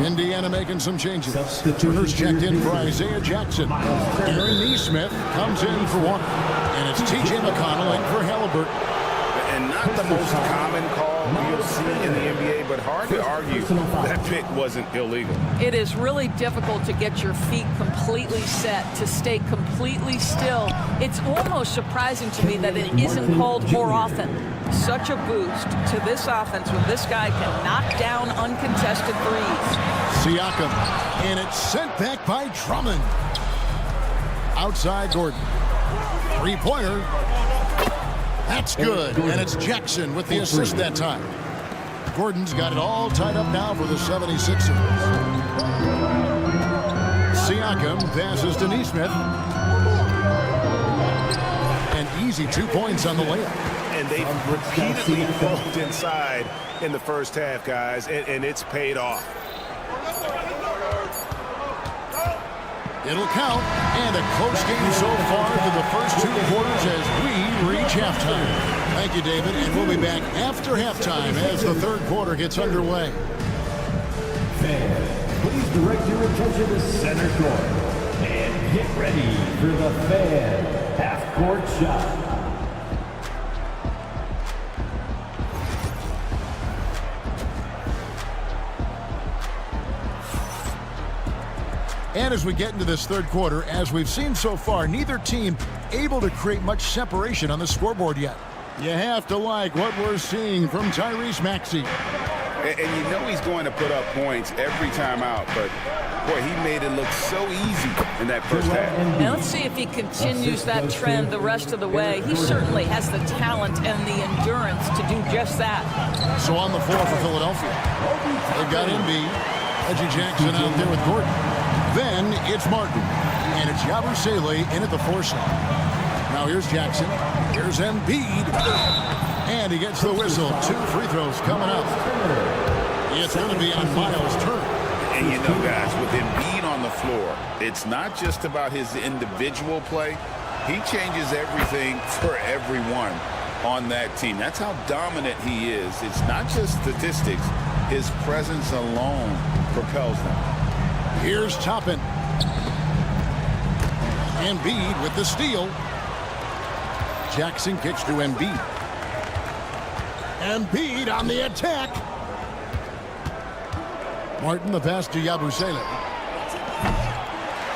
Indiana making some changes. Turner's checked in for Isaiah Jackson. Aaron Neesmith comes in for one. And it's T.J. McConnell in for Halliburton. And not the most common call you'll see in the NBA, but hard to argue that pick wasn't illegal. It is really difficult to get your feet completely set, to stay completely still. It's almost surprising to me that it isn't called more often. Such a boost to this offense when this guy can knock down uncontested threes. Siakam, and it's sent back by Drummond. Outside Gordon. Three-pointer. That's good, and it's Jackson with the assist that time. Gordon's got it all tied up now for the 76ers. Siakam passes to Neesmith. An easy 2 points on the layup. And they've repeatedly bumped inside in the first half, guys, and it's paid off. It'll count, and a close game so far through the first 2 quarters as we reach halftime. Thank you, David, and we'll be back after halftime as the third quarter gets underway. Fans, please direct your attention to center court and get ready for the fan half-court shot. And as we get into this third quarter, as we've seen so far, neither team able to create much separation on the scoreboard yet. You have to like what we're seeing from Tyrese Maxey. And you know he's going to put up points every time out, but boy, he made it look so easy in that first half. Now let's see if he continues that trend the rest of the way. He certainly has the talent and the endurance to do just that. So on the floor for Philadelphia, they've got Embiid, Reggie Jackson out there with Gordon. Then it's Martin, and it's Yabusele in at the 4 slot. Now here's Jackson, here's Embiid, and he gets the whistle. 2 free throws coming up. It's going to be on Miles Turner. And you know, guys, with Embiid on the floor, it's not just about his individual play. He changes everything for everyone on that team. That's how dominant he is. It's not just statistics. His presence alone propels them. Here's Toppin. Embiid with the steal. Jackson kicks to Embiid. Embiid on the attack. Martin the pass to Yabusele.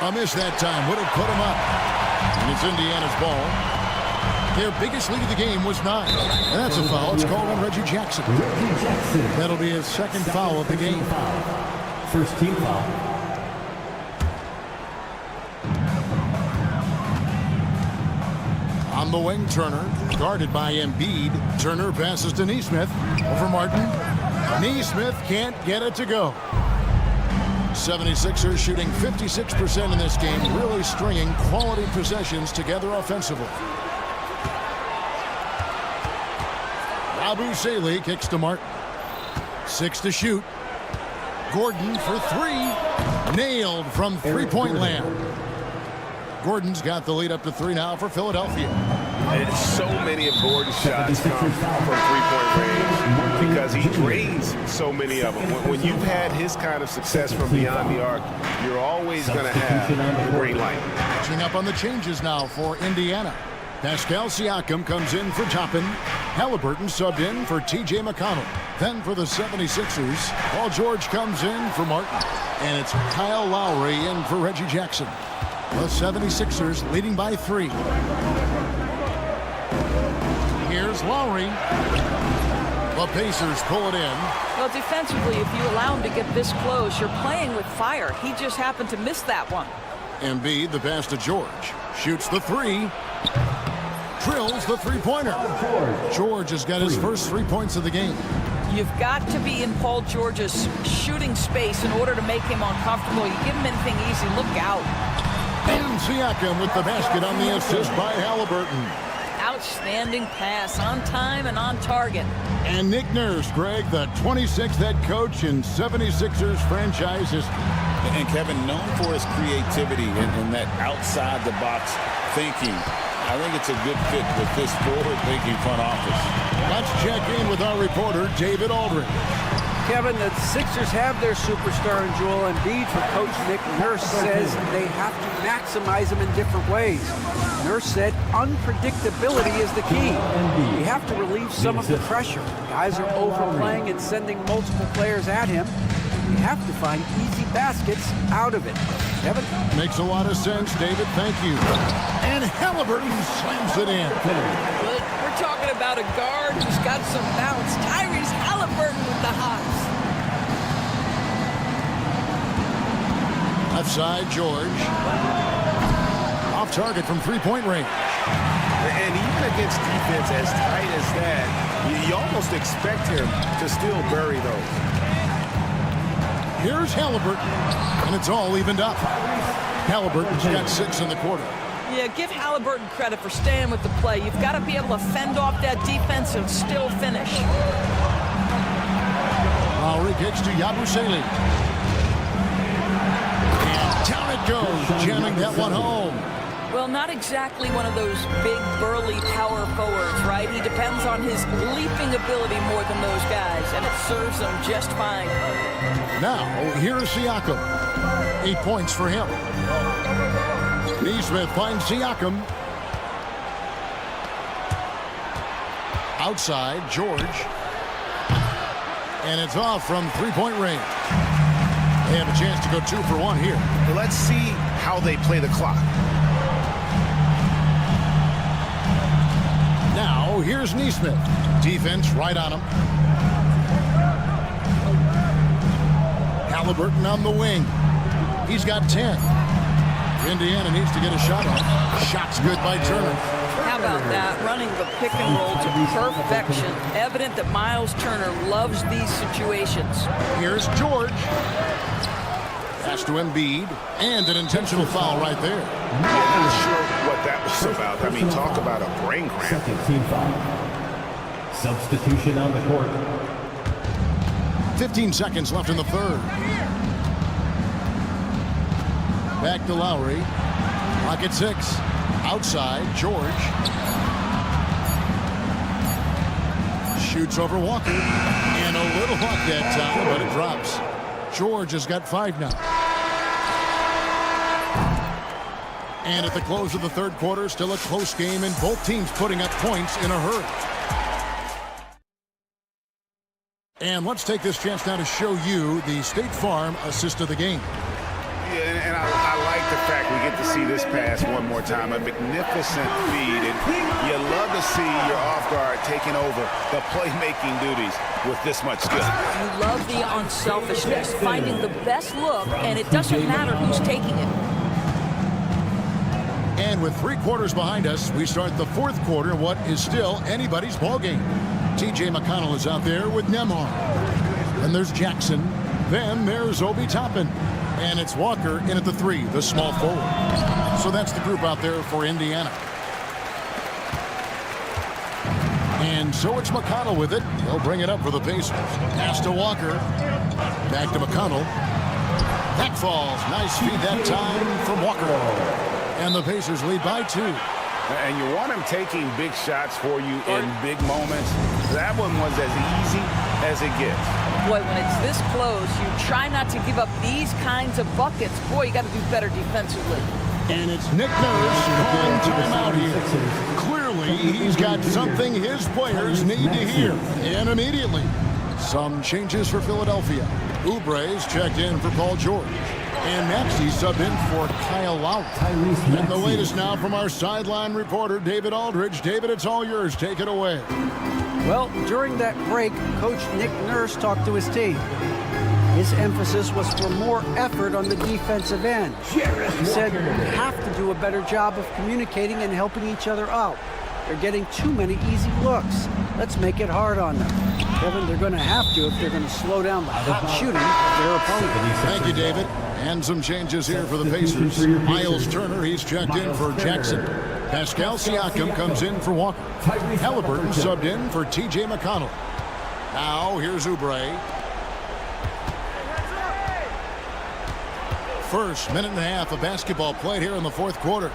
A miss that time. Would have put him up. And it's Indiana's ball. Their biggest lead of the game was 9. And that's a foul. It's called on Reggie Jackson. That'll be his second foul of the game. First team foul. On the wing, Turner, guarded by Embiid. Turner passes to Neesmith. Over Martin. Neesmith can't get it to go. 76ers shooting 56% in this game, really stringing quality possessions together offensively. Abu Saleh kicks to Martin. 6 to shoot. Gordon for 3. Nailed from three-point land. Gordon's got the lead up to 3 now for Philadelphia. And so many of Gordon's shots come from three-point range because he drains so many of them. When you've had his kind of success from beyond the arc, you're always going to have the green light. Catching up on the changes now for Indiana. Pascal Siakam comes in for Toppin. Halliburton subbed in for T.J. McConnell. Then for the 76ers, Paul George comes in for Martin. And it's Kyle Lowry in for Reggie Jackson. The 76ers leading by 3. Here's Lowry. The Pacers pull it in. Well, defensively, if you allow him to get this close, you're playing with fire. He just happened to miss that one. Embiid, the pass to George. Shoots the 3. Drills the three-pointer. George has got his first 3 points of the game. You've got to be in Paul George's shooting space in order to make him uncomfortable. You give him anything easy, look out. And Siakam with the basket on the assist by Halliburton. Outstanding pass, on time and on target. And Nick Nurse, Greg, the 26th head coach in 76ers franchise history. And Kevin, known for his creativity and that outside-the-box thinking. I think it's a good fit with this forward-thinking front office. Let's check in with our reporter, David Aldridge. Kevin, the Sixers have their superstar in Joel Embiid, but Coach Nick Nurse says they have to maximize him in different ways. Nurse said unpredictability is the key. You have to relieve some of the pressure. Guys are overplaying and sending multiple players at him. You have to find easy baskets out of it. Kevin? Makes a lot of sense, David. Thank you. And Halliburton slams it in. But we're talking about a guard who's got some bounce. Tyrese Halliburton with the hops. Left side, George. Off target from three-point range. And even against defense as tight as that, you almost expect him to still bury those. Here's Halliburton, and it's all evened up. Halliburton's got 6 in the quarter. Yeah, give Halliburton credit for staying with the play. You've got to be able to fend off that defense and still finish. Lowry kicks to Yabusele. And down it goes, jamming that one home. Well, not exactly one of those big, burly power forwards, right? He depends on his leaping ability more than those guys, and it serves him just fine. Now, here's Siakam. 8 points for him. Neesmith finds Siakam. Outside, George. And it's off from three-point range. They have a chance to go 2 for 1 here. Let's see how they play the clock. Now, here's Neesmith. Defense right on him. Halliburton on the wing. He's got 10. Indiana needs to get a shot off. Shot's good by Turner. How about that? Running the pick and roll to perfection. Evident that Miles Turner loves these situations. Here's George. Pass to Embiid. And an intentional foul right there. I'm not sure what that was about. I mean, talk about a brain cramp. Second team foul. Substitution on the court. 15 seconds left in the third. Back to Lowry. Clock at 6. Outside, George. Shoots over Walker. And a little luck that time, but it drops. George has got 5 now. And at the close of the third quarter, still a close game, and both teams putting up points in a hurry. And let's take this chance now to show you the State Farm assist of the game. Yeah, and I like the fact we get to see this pass one more time. A magnificent feed, and you love to see your off guard taking over the playmaking duties with this much skill. You love the unselfishness, finding the best look, and it doesn't matter who's taking it. And with 3 quarters behind us, we start the 4th quarter in what is still anybody's ball game. T.J. McConnell is out there with Nembhard. And there's Jackson. Then there's Obi Toppin. And it's Walker in at the 3, the small forward. So that's the group out there for Indiana. And so it's McConnell with it. He'll bring it up for the Pacers. Pass to Walker. Back to McConnell. That falls. Nice feed that time from Walker. And the Pacers lead by 2. And you want him taking big shots for you in big moments. That one was as easy as it gets. Boy, when it's this close, you try not to give up these kinds of buckets. Boy, you got to do better defensively. And it's Nick Nurse calling timeout here. Clearly, he's got something his players need to hear. And immediately, some changes for Philadelphia. Oubre's checked in for Paul George. And Maxey subbed in for Kyle Lowry. And the latest now from our sideline reporter, David Aldridge. David, it's all yours. Take it away. Well, during that break, Coach Nick Nurse talked to his team. His emphasis was for more effort on the defensive end. He said we have to do a better job of communicating and helping each other out. They're getting too many easy looks. Let's make it hard on them. Kevin, they're going to have to if they're going to slow down the hot shooting of their opponent. Thank you, David. And some changes here for the Pacers. Miles Turner, he's checked in for Jackson. Pascal Siakam comes in for Walker. Halliburton subbed in for T.J. McConnell. Now here's Oubre. First minute and a half of basketball played here in the 4th quarter.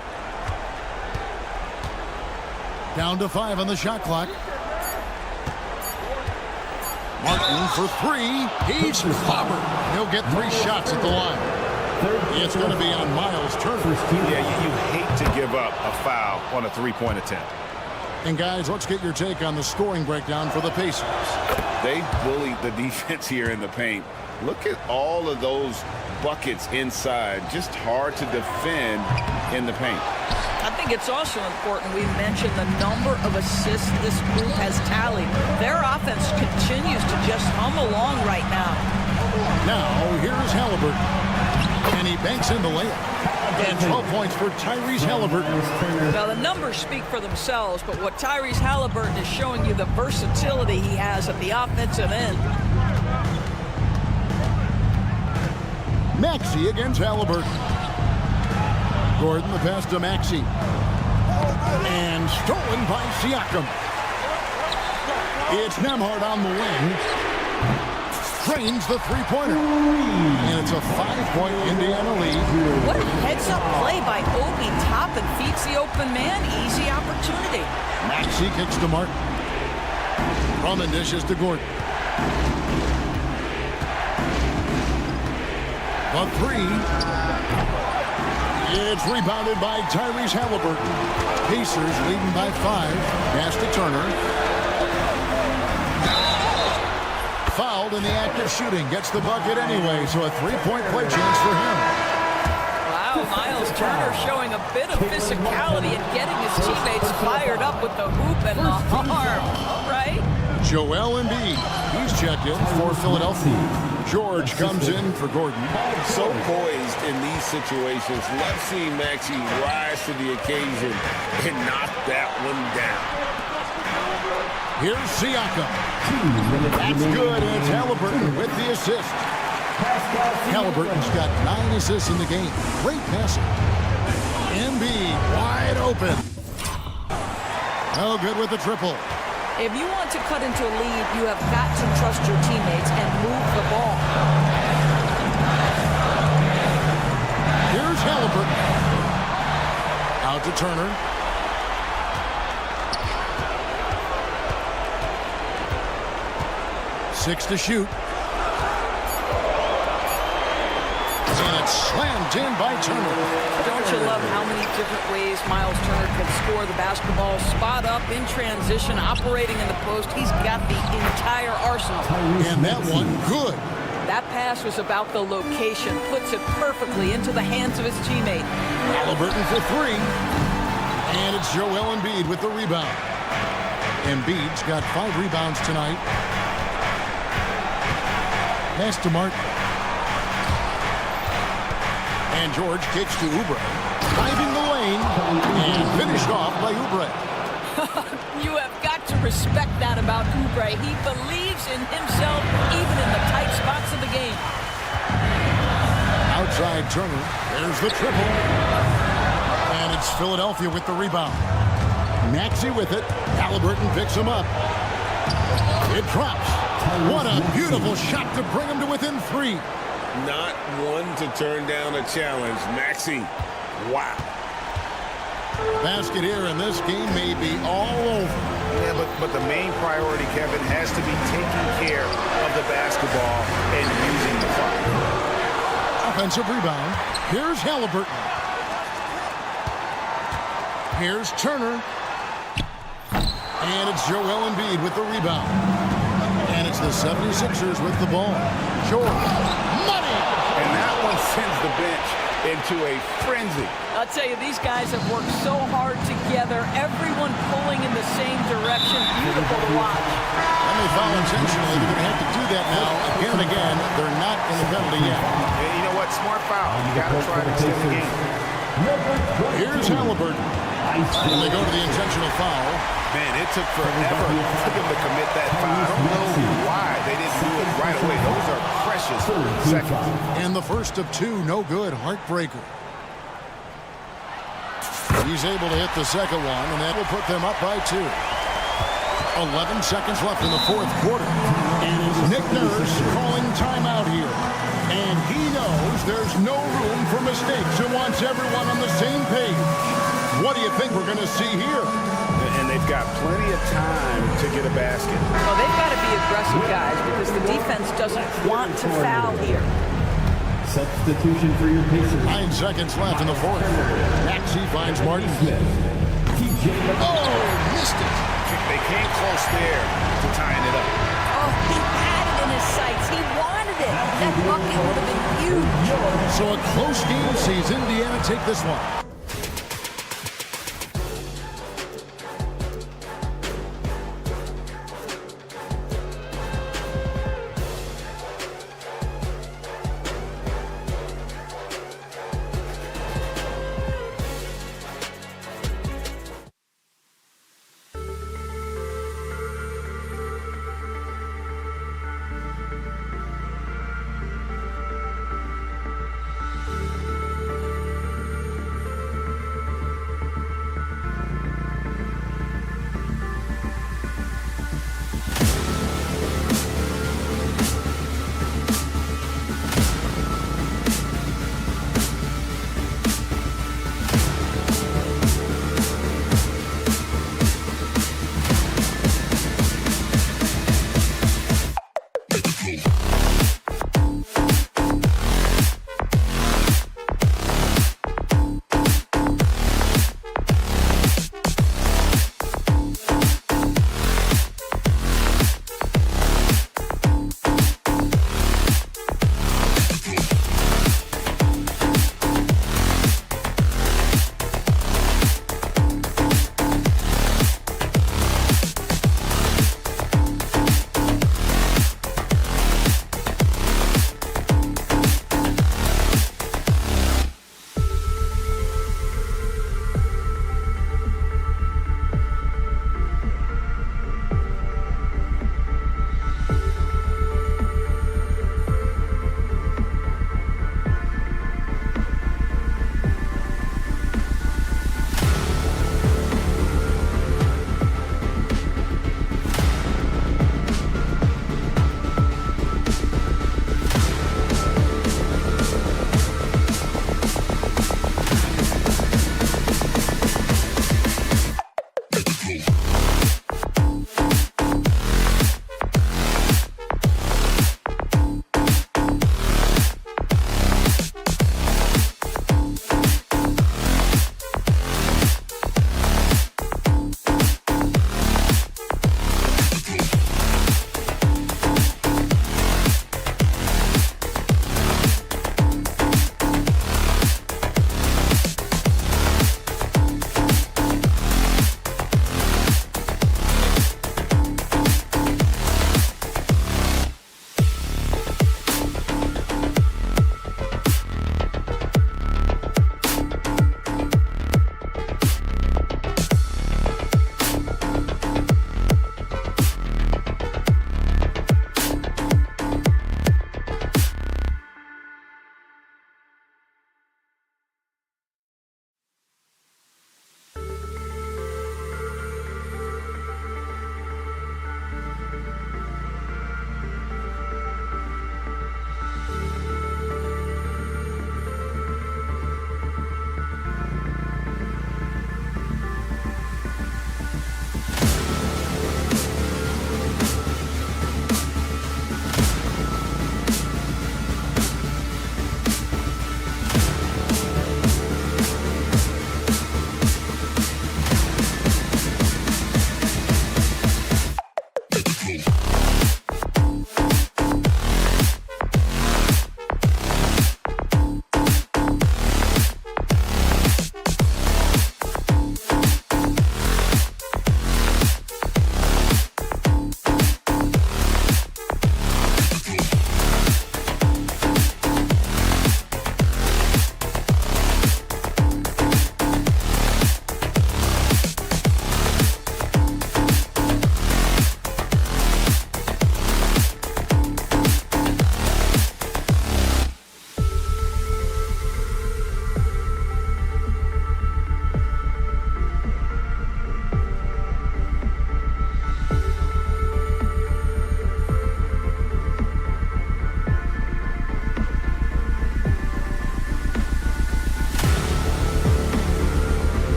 Down to 5 on the shot clock. Martin for 3. He's clobbered. He'll get 3 shots at the line. It's going to be on Miles Turner. Yeah, you hate to give up a foul on a 3-point attempt. And guys, let's get your take on the scoring breakdown for the Pacers. They bullied the defense here in the paint. Look at all of those buckets inside. Just hard to defend in the paint. I think it's also important we mention the number of assists this group has tallied. Their offense continues to just hum along right now. Now, here's Halliburton. And he banks in the layup. And 12 points for Tyrese Halliburton. Now, the numbers speak for themselves, but what Tyrese Halliburton is showing you the versatility he has at the offensive end. Maxey against Halliburton. Gordon, the pass to Maxey. And stolen by Siakam. It's Nembhard on the wing. Drains the 3-pointer. And it's a 5-point Indiana lead. What a heads-up play by Obi Toppin. Feeds the open man. Easy opportunity. Maxey kicks to Martin. Drummond dishes to Gordon. The 3. It's rebounded by Tyrese Halliburton. Pacers leading by 5. Pass to Turner. Fouled in the act of shooting. Gets the bucket anyway, so a 3-point play chance for him. Wow, Miles Turner showing a bit of physicality and getting his teammates fired up with the hoop and the arm. All right. Joel Embiid. He's checked in for Philadelphia. George comes in for Gordon. So poised in these situations. Love seeing Maxey rise to the occasion and knock that one down. Here's Siakam. That's good. And it's Halliburton with the assist. Halliburton's got 9 assists in the game. Great passing. Embiid wide open. Oh, good with the triple. If you want to cut into a lead, you have got to trust your teammates and move the ball. Here's Halliburton. Out to Turner. Six to shoot. And it's slammed in by Turner. Don't you love how many different ways Miles Turner can score the basketball? Spot up, in transition, operating in the post. He's got the entire arsenal. And that one, good. That pass was about the location. Puts it perfectly into the hands of his teammate. Halliburton for three. And it's Joel Embiid with the rebound. Embiid's got 5 rebounds tonight. Pass to Martin. And George kicks to Oubre. Driving the lane. And finished off by Oubre. You have got to respect that about Oubre. He believes in himself even in the tight spots of the game. Outside Turner. There's the triple. And it's Philadelphia with the rebound. Maxey with it. Halliburton picks him up. It drops. What a beautiful shot to bring him to within 3. Not one to turn down a challenge. Maxey, wow. Basket here, and this game may be all over. Yeah, but the main priority, Kevin, has to be taking care of the basketball and using the clock. Offensive rebound. Here's Halliburton. Here's Turner. And it's Joel Embiid with the rebound. And it's the 76ers with the ball. George. Money! And that one sends the bench into a frenzy. I'll tell you, these guys have worked so hard together. Everyone pulling in the same direction. Beautiful to watch. And they foul intentionally. They're going to have to do that now again and again. They're not in the penalty yet. And you know what? Smart foul. You got to try to extend the game. Here's Halliburton. And they go to the intentional foul. Man, it took forever for them to commit that foul. I don't know why they didn't do it right away. Those are precious seconds. And the first of 2, no good. Heartbreaker. He's able to hit the second one, and that will put them up by 2. 11 seconds left in the fourth quarter. And it's Nick Nurse calling timeout here. And he knows there's no room for mistakes and wants everyone on the same page. What do you think we're going to see here? And they've got plenty of time to get a basket. Well, they've got to be aggressive, guys, because the defense doesn't want to foul here. Substitution for your Pacers. 9 seconds left in the fourth. Maxey finds Martin. Oh, missed it. They came close there to tying it up. Oh, he had it in his sights. He wanted it. That bucket would have been huge. So a close game sees Indiana take this one.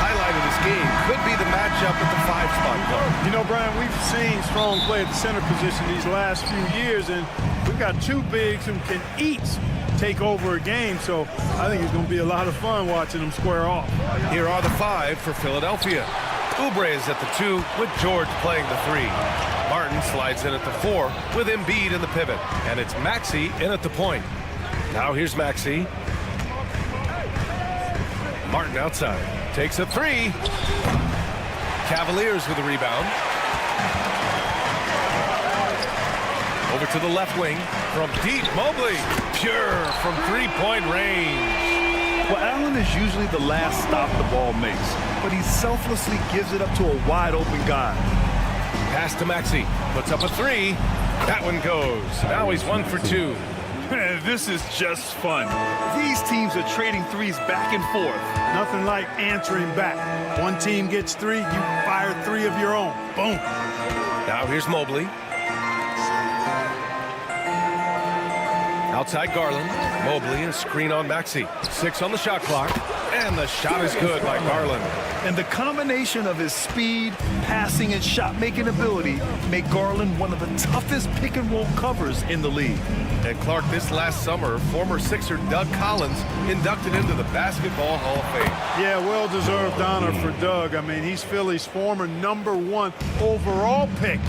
Highlight of this game could be the matchup at the 5 spot. You know, Brian, we've seen strong play at the center position these last few years, and we've got two bigs who can each take over a game, so I think it's going to be a lot of fun watching them square off. Here are the 5 for Philadelphia. Oubre is at the 2 with George playing the 3. Martin slides in at the 4 with Embiid in the pivot, and it's Maxey in at the point. Now here's Maxey. Martin outside. Takes a 3. Cavaliers with a rebound. Over to the left wing from deep. Mobley. Pure from three-point range. Well, Allen is usually the last stop the ball makes, but he selflessly gives it up to a wide-open guy. Pass to Maxey. Puts up a 3. That one goes. Now he's 1 for 2. Man, this is just fun. These teams are trading threes back and forth. Nothing like answering back. One team gets 3, you fire 3 of your own. Boom. Now here's Mobley. Outside Garland. Mobley, a screen on Maxey. 6 on the shot clock. And the shot is good by Garland. And the combination of his speed, passing, and shot-making ability make Garland one of the toughest pick-and-roll covers in the league. And Clark, this last summer, former Sixer Doug Collins inducted into the Basketball Hall of Fame. Yeah, well-deserved honor for Doug. I mean, he's Philly's former #1 overall pick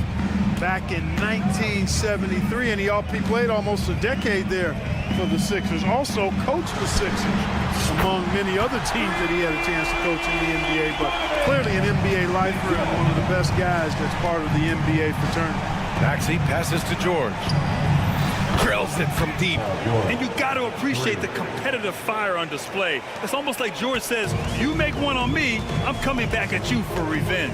back in 1973, and he played almost a decade there for the Sixers. Also coached the Sixers, among many other teams that he had a chance to coach in the NBA, but clearly an NBA lifer and one of the best guys that's part of the NBA fraternity. Maxey passes to George. Drills it from deep. And you got to appreciate the competitive fire on display. It's almost like George says, you make one on me, I'm coming back at you for revenge.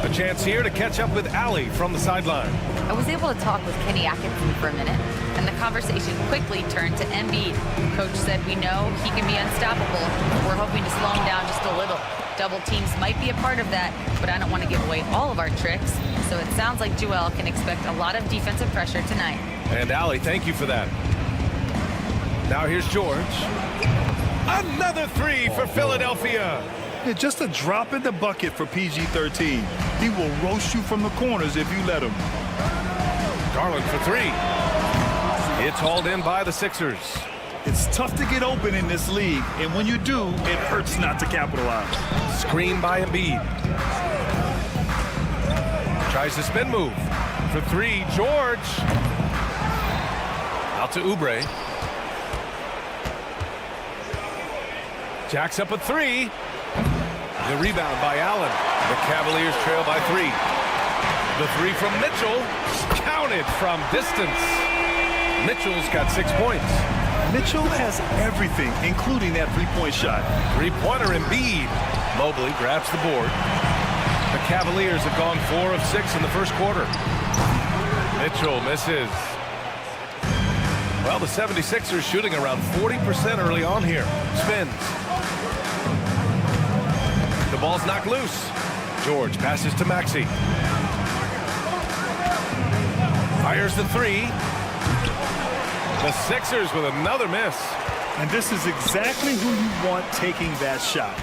A chance here to catch up with Allie from the sideline. I was able to talk with Kenny Atkinson for a minute, and the conversation quickly turned to Embiid. Coach said we know he can be unstoppable. We're hoping to slow him down just a little. Double teams might be a part of that, but I don't want to give away all of our tricks. So it sounds like Joel can expect a lot of defensive pressure tonight. And Allie, thank you for that. Now here's George. Another 3 for Philadelphia. Yeah, just a drop in the bucket for PG-13. He will roast you from the corners if you let him. Garland for 3. It's hauled in by the Sixers. It's tough to get open in this league, and when you do, it hurts not to capitalize. Screen by Embiid. Tries the spin move. For 3, George. Out to Oubre. Jacks up a 3. The rebound by Allen. The Cavaliers trail by 3. The 3 from Mitchell. Counted from distance. Mitchell's got 6 points. Mitchell has everything, including that three-point shot. Three-pointer Embiid. Mobley grabs the board. The Cavaliers have gone 4 of 6 in the first quarter. Mitchell misses. Well, the 76ers shooting around 40% early on here. Spins. The ball's knocked loose. George passes to Maxey. Fires the 3. The Sixers with another miss. And this is exactly who you want taking that shot.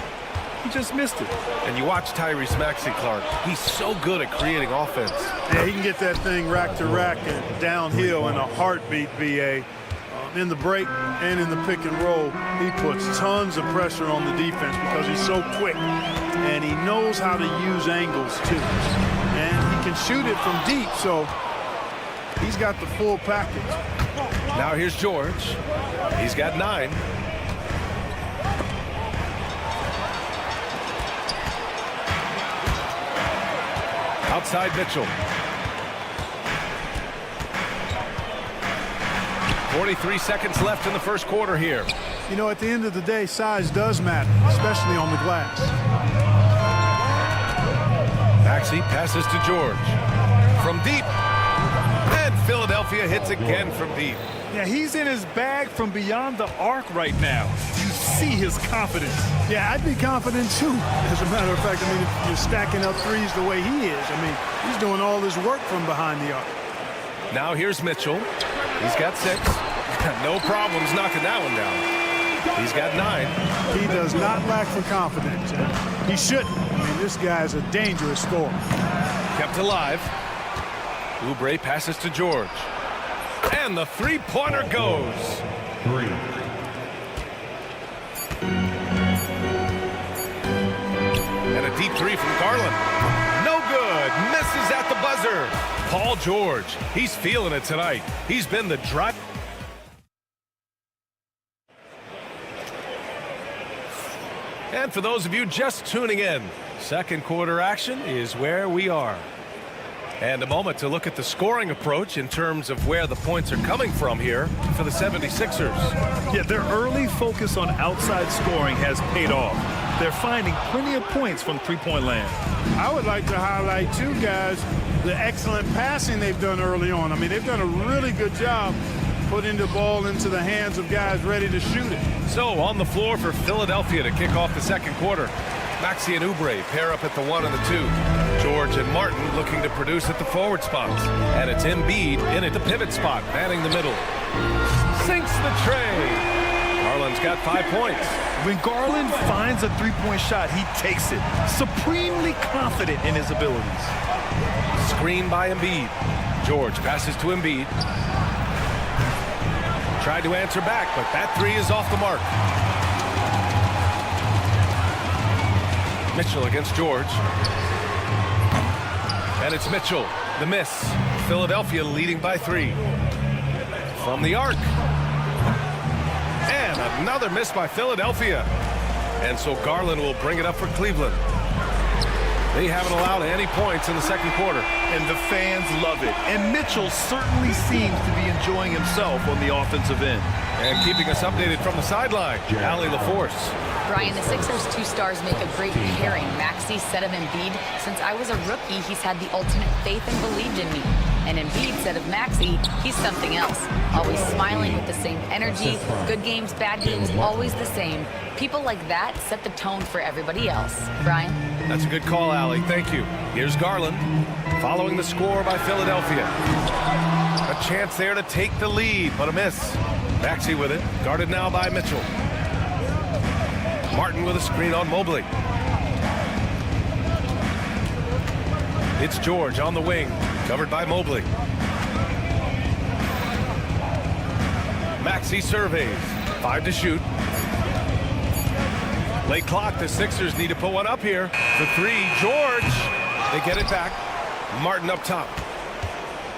He just missed it. And you watch Tyrese Maxey, Clark. He's so good at creating offense. Yeah, he can get that thing rack to rack and downhill in a heartbeat, BA. In the break and in the pick and roll, he puts tons of pressure on the defense because he's so quick. And he knows how to use angles, too. And he can shoot it from deep, so He's got the full package. Now here's George. He's got 9. Outside Mitchell. 43 seconds left in the first quarter here. You know, at the end of the day, size does matter, especially on the glass. Maxey passes to George. From deep. And Philadelphia hits again from deep. Yeah, he's in his bag from beyond the arc right now. You see his confidence. Yeah, I'd be confident too. As a matter of fact, I mean, if you're stacking up threes the way he is, I mean, he's doing all his work from behind the arc. Now here's Mitchell. He's got 6. No problems knocking that one down. He's got 9. He does not lack for confidence. He shouldn't. I mean, this guy's a dangerous scorer. Kept alive. Oubre passes to George. And the three-pointer goes. 3. And a deep 3 from Garland. No good. Misses at the buzzer. Paul George. He's feeling it tonight. He's been the drive. And for those of you just tuning in, second quarter action is where we are. And a moment to look at the scoring approach in terms of where the points are coming from here for the 76ers. Yeah, their early focus on outside scoring has paid off. They're finding plenty of points from three-point land. I would like to highlight, too, guys, the excellent passing they've done early on. I mean, they've done a really good job putting the ball into the hands of guys ready to shoot it. So on the floor for Philadelphia to kick off the second quarter. Maxey and Oubre pair up at the 1 and the 2. George and Martin looking to produce at the forward spots. And it's Embiid in at the pivot spot, manning the middle. Sinks the tray. Garland's got 5 points. When Garland finds a three-point shot, he takes it. Supremely confident in his abilities. Screen by Embiid. George passes to Embiid. Tried to answer back, but that 3 is off the mark. Mitchell against George. And it's Mitchell. The miss. Philadelphia leading by 3. From the arc. And another miss by Philadelphia. And so Garland will bring it up for Cleveland. They haven't allowed any points in the second quarter. And the fans love it. And Mitchell certainly seems to be enjoying himself on the offensive end. And keeping us updated from the sideline, Allie LaForce. Brian, the Sixers' 2 stars make a great pairing. Maxey said of Embiid, since I was a rookie, he's had the ultimate faith and believed in me. And Embiid said of Maxey, he's something else. Always smiling with the same energy. Good games, bad games, always the same. People like that set the tone for everybody else. Brian? That's a good call, Allie. Thank you. Here's Garland, following the score by Philadelphia. A chance there to take the lead, but a miss. Maxey with it, guarded now by Mitchell. Martin with a screen on Mobley. It's George on the wing, covered by Mobley. Maxey surveys, 5 to shoot. Late clock, the Sixers need to put one up here. For 3, George. They get it back. Martin up top.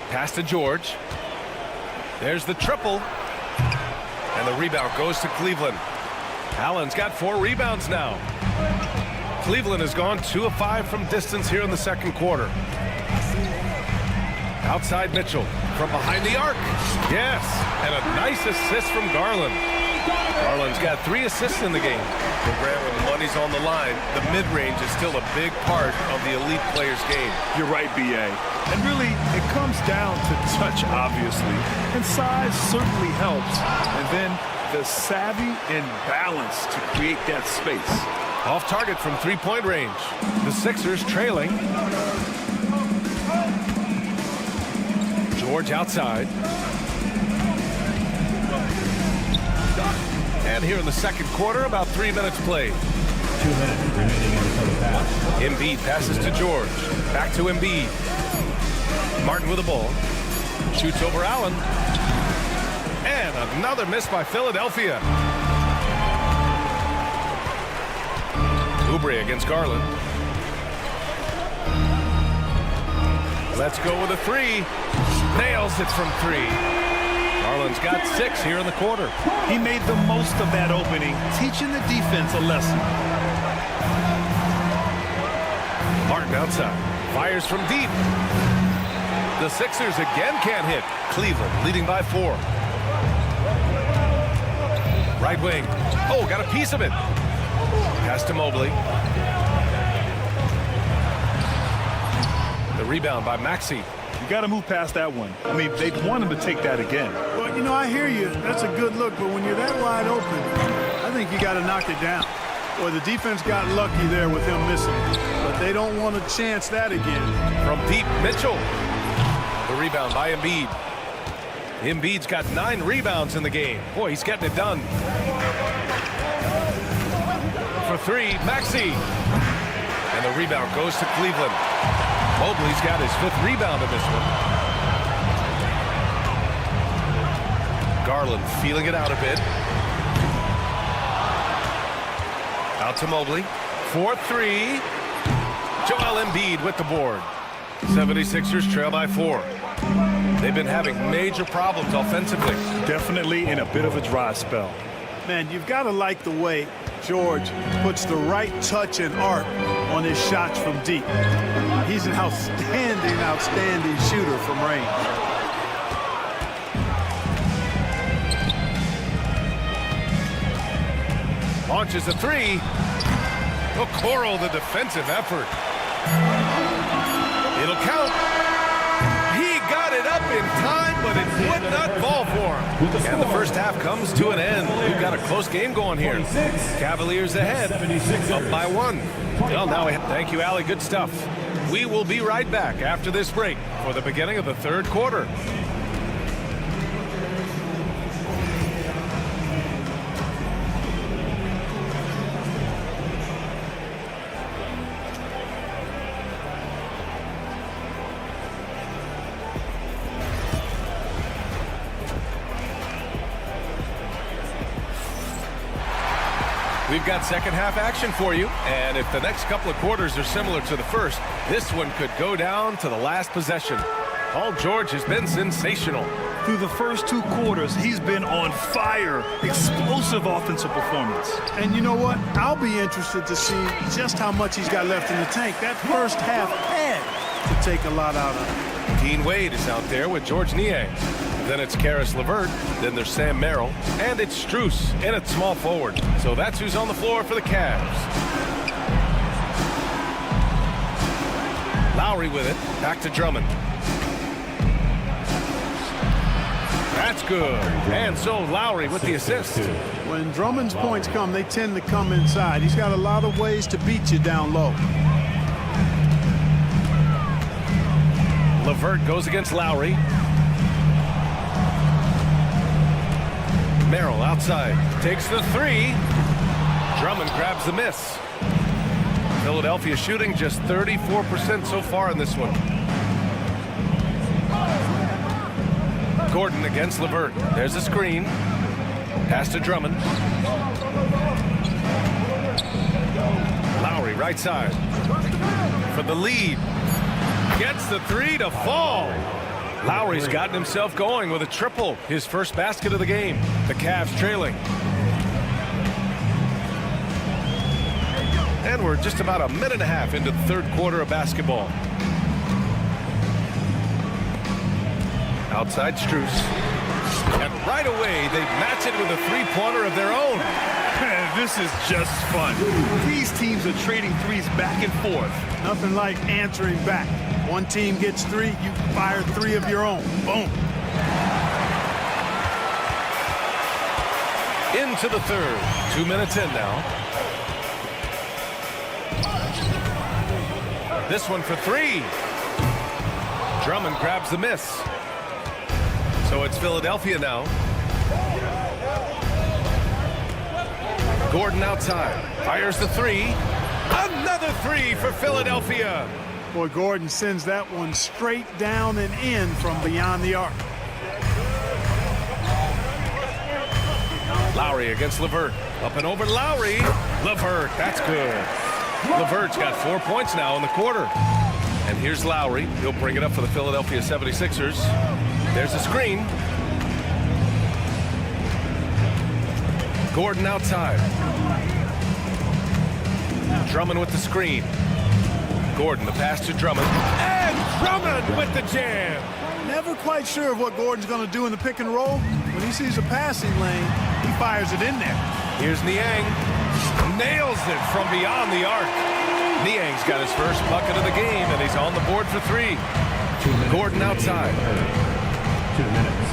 Pass to George. There's the triple. And the rebound goes to Cleveland. Allen's got 4 rebounds now. Cleveland has gone 2 of 5 from distance here in the second quarter. Outside Mitchell from behind the arc. Yes, and a nice assist from Garland. Garland's got 3 assists in the game. But when the money's on the line, the mid-range is still a big part of the elite player's game. You're right, B.A. And really, it comes down to touch, obviously. And size certainly helps. And then the savvy and balance to create that space. Off target from 3-point range. The Sixers trailing. George outside. And here in the second quarter, about 3 minutes played. 2 minutes remaining in the first half. Embiid passes to George. Back to Embiid. Martin with the ball. Shoots over Allen. And another miss by Philadelphia. Oubre against Garland. Let's go with a three. Nails it from three. Garland's got 6 here in the quarter. He made the most of that opening, teaching the defense a lesson. Martin outside. Fires from deep. The Sixers again can't hit. Cleveland leading by 4. Right wing. Oh, got a piece of it. Pass to Mobley. The rebound by Maxey. You got to move past that one. I mean, they'd want him to take that again. Well, you know, I hear you. That's a good look, but when you're that wide open, I think you got to knock it down. Boy, the defense got lucky there with him missing, but they don't want to chance that again. From deep, Mitchell. The rebound by Embiid. Embiid's got 9 rebounds in the game. Boy, he's getting it done. For 3, Maxey. And the rebound goes to Cleveland. Mobley's got his 5th rebound in this one. Garland feeling it out a bit. Out to Mobley. 4-3. Joel Embiid with the board. 76ers trail by 4. They've been having major problems offensively. Definitely in a bit of a dry spell. Man, you've got to like the way George puts the right touch and arc on his shots from deep. He's an outstanding shooter from range. Launches a 3. Okoro, the defensive effort. It'll count. He got it up in time, but it would not fall for him. And the first half comes to an end. We've got a close game going here. Cavaliers ahead, up by 1. Well, now thank you, Allie. Good stuff. We will be right back after this break for the beginning of the 3rd quarter. We've got second half action for you, and if the next couple of quarters are similar to the first, this one could go down to the last possession. Paul George has been sensational. Through the first 2 quarters, he's been on fire. Explosive offensive performance. And you know what? I'll be interested to see just how much he's got left in the tank. That first half had to take a lot out of him. Dean Wade is out there with George Niang. Then it's Karis LeVert. Then there's Sam Merrill. And it's Strus in at small forward. So that's who's on the floor for the Cavs. Lowry with it. Back to Drummond. That's good. And so Lowry with the assist. When Drummond's points come, they tend to come inside. He's got a lot of ways to beat you down low. LeVert goes against Lowry. Merrill outside. Takes the 3. Drummond grabs the miss. Philadelphia shooting just 34% so far in this one. Gordon against LeVert. There's a screen. Pass to Drummond. Lowry right side. For the lead. Gets the 3 to fall. Lowry's gotten himself going with a triple. His first basket of the game. The Cavs trailing. And we're just about a minute and a half into the 3rd quarter of basketball. Outside Strus. And right away, they match it with a 3-pointer of their own. This is just fun. These teams are trading threes back and forth. Nothing like answering back. One team gets 3, you fire 3 of your own. Boom. Into the 3rd. 2 minutes in now. This one for 3. Drummond grabs the miss. So it's Philadelphia now. Gordon outside. Fires the 3. Another 3 for Philadelphia. Boy, Gordon sends that one straight down and in from beyond the arc. Lowry against LeVert. Up and over Lowry. LeVert, that's good. LeVert's got 4 points now in the quarter. And here's Lowry. He'll bring it up for the Philadelphia 76ers. There's a screen. Gordon outside. Drummond with the screen. Gordon, the pass to Drummond. And Drummond with the jam. Never quite sure of what Gordon's going to do in the pick and roll. When he sees a passing lane, he fires it in there. Here's Niang. Nails it from beyond the arc. Niang's got his first bucket of the game, and he's on the board for 3. Gordon outside. 2 minutes.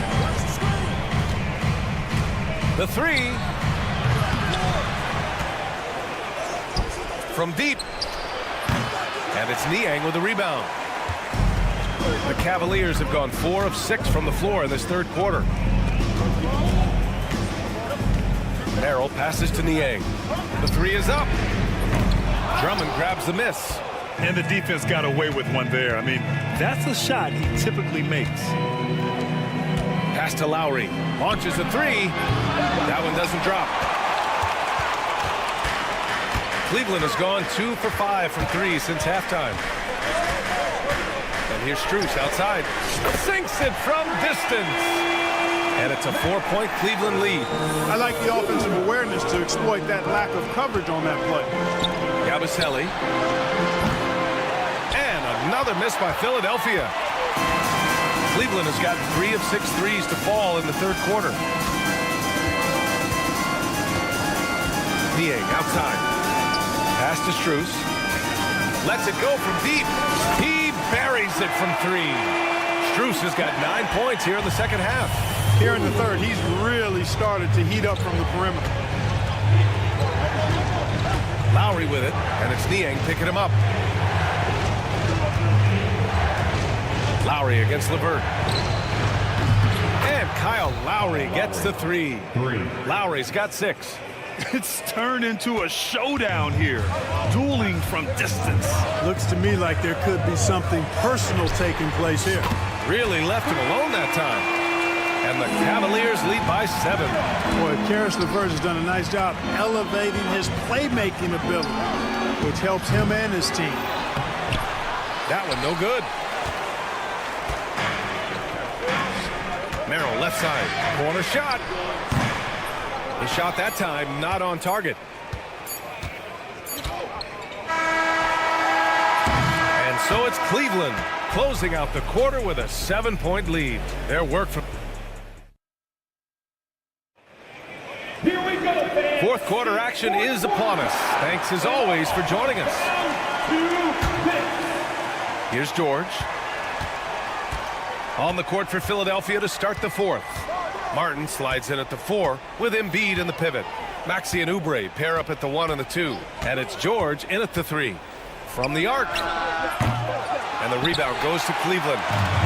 The 3. From deep. And it's Niang with the rebound. The Cavaliers have gone 4 of 6 from the floor in this third quarter. Merrill passes to Niang. The 3 is up. Drummond grabs the miss. And the defense got away with one there. I mean, that's a shot he typically makes. Pass to Lowry. Launches a 3. That one doesn't drop. Cleveland has gone 2 for 5 from 3 since halftime. And here's Strus outside. Sinks it from distance. And it's a 4-point Cleveland lead. I like the offensive awareness to exploit that lack of coverage on that play. Yabusele. And another miss by Philadelphia. Cleveland has got 3 of 6 threes to fall in the third quarter. Niang outside. Pass to Strus. Lets it go from deep. He buries it from 3. Strus has got 9 points here in the second half. Here in the third, he's really started to heat up from the perimeter. Lowry with it, and it's Niang picking him up. Lowry against LeVert. And Kyle Lowry gets the 3. Lowry's got 6. It's turned into a showdown here. Dueling from distance. Looks to me like there could be something personal taking place here. Really left him alone that time. And the Cavaliers lead by 7. Boy, Karis LeVert has done a nice job elevating his playmaking ability, which helps him and his team. That one no good. Merrill left side. Corner shot. The shot that time not on target. And so it's Cleveland closing out the quarter with a 7-point lead. Their work from fourth quarter action is upon us. Thanks as always for joining us. Here's George. On the court for Philadelphia to start the fourth. Martin slides in at the 4 with Embiid in the pivot. Maxey and Oubre pair up at the 1 and the 2. And it's George in at the 3. From the arc. And the rebound goes to Cleveland.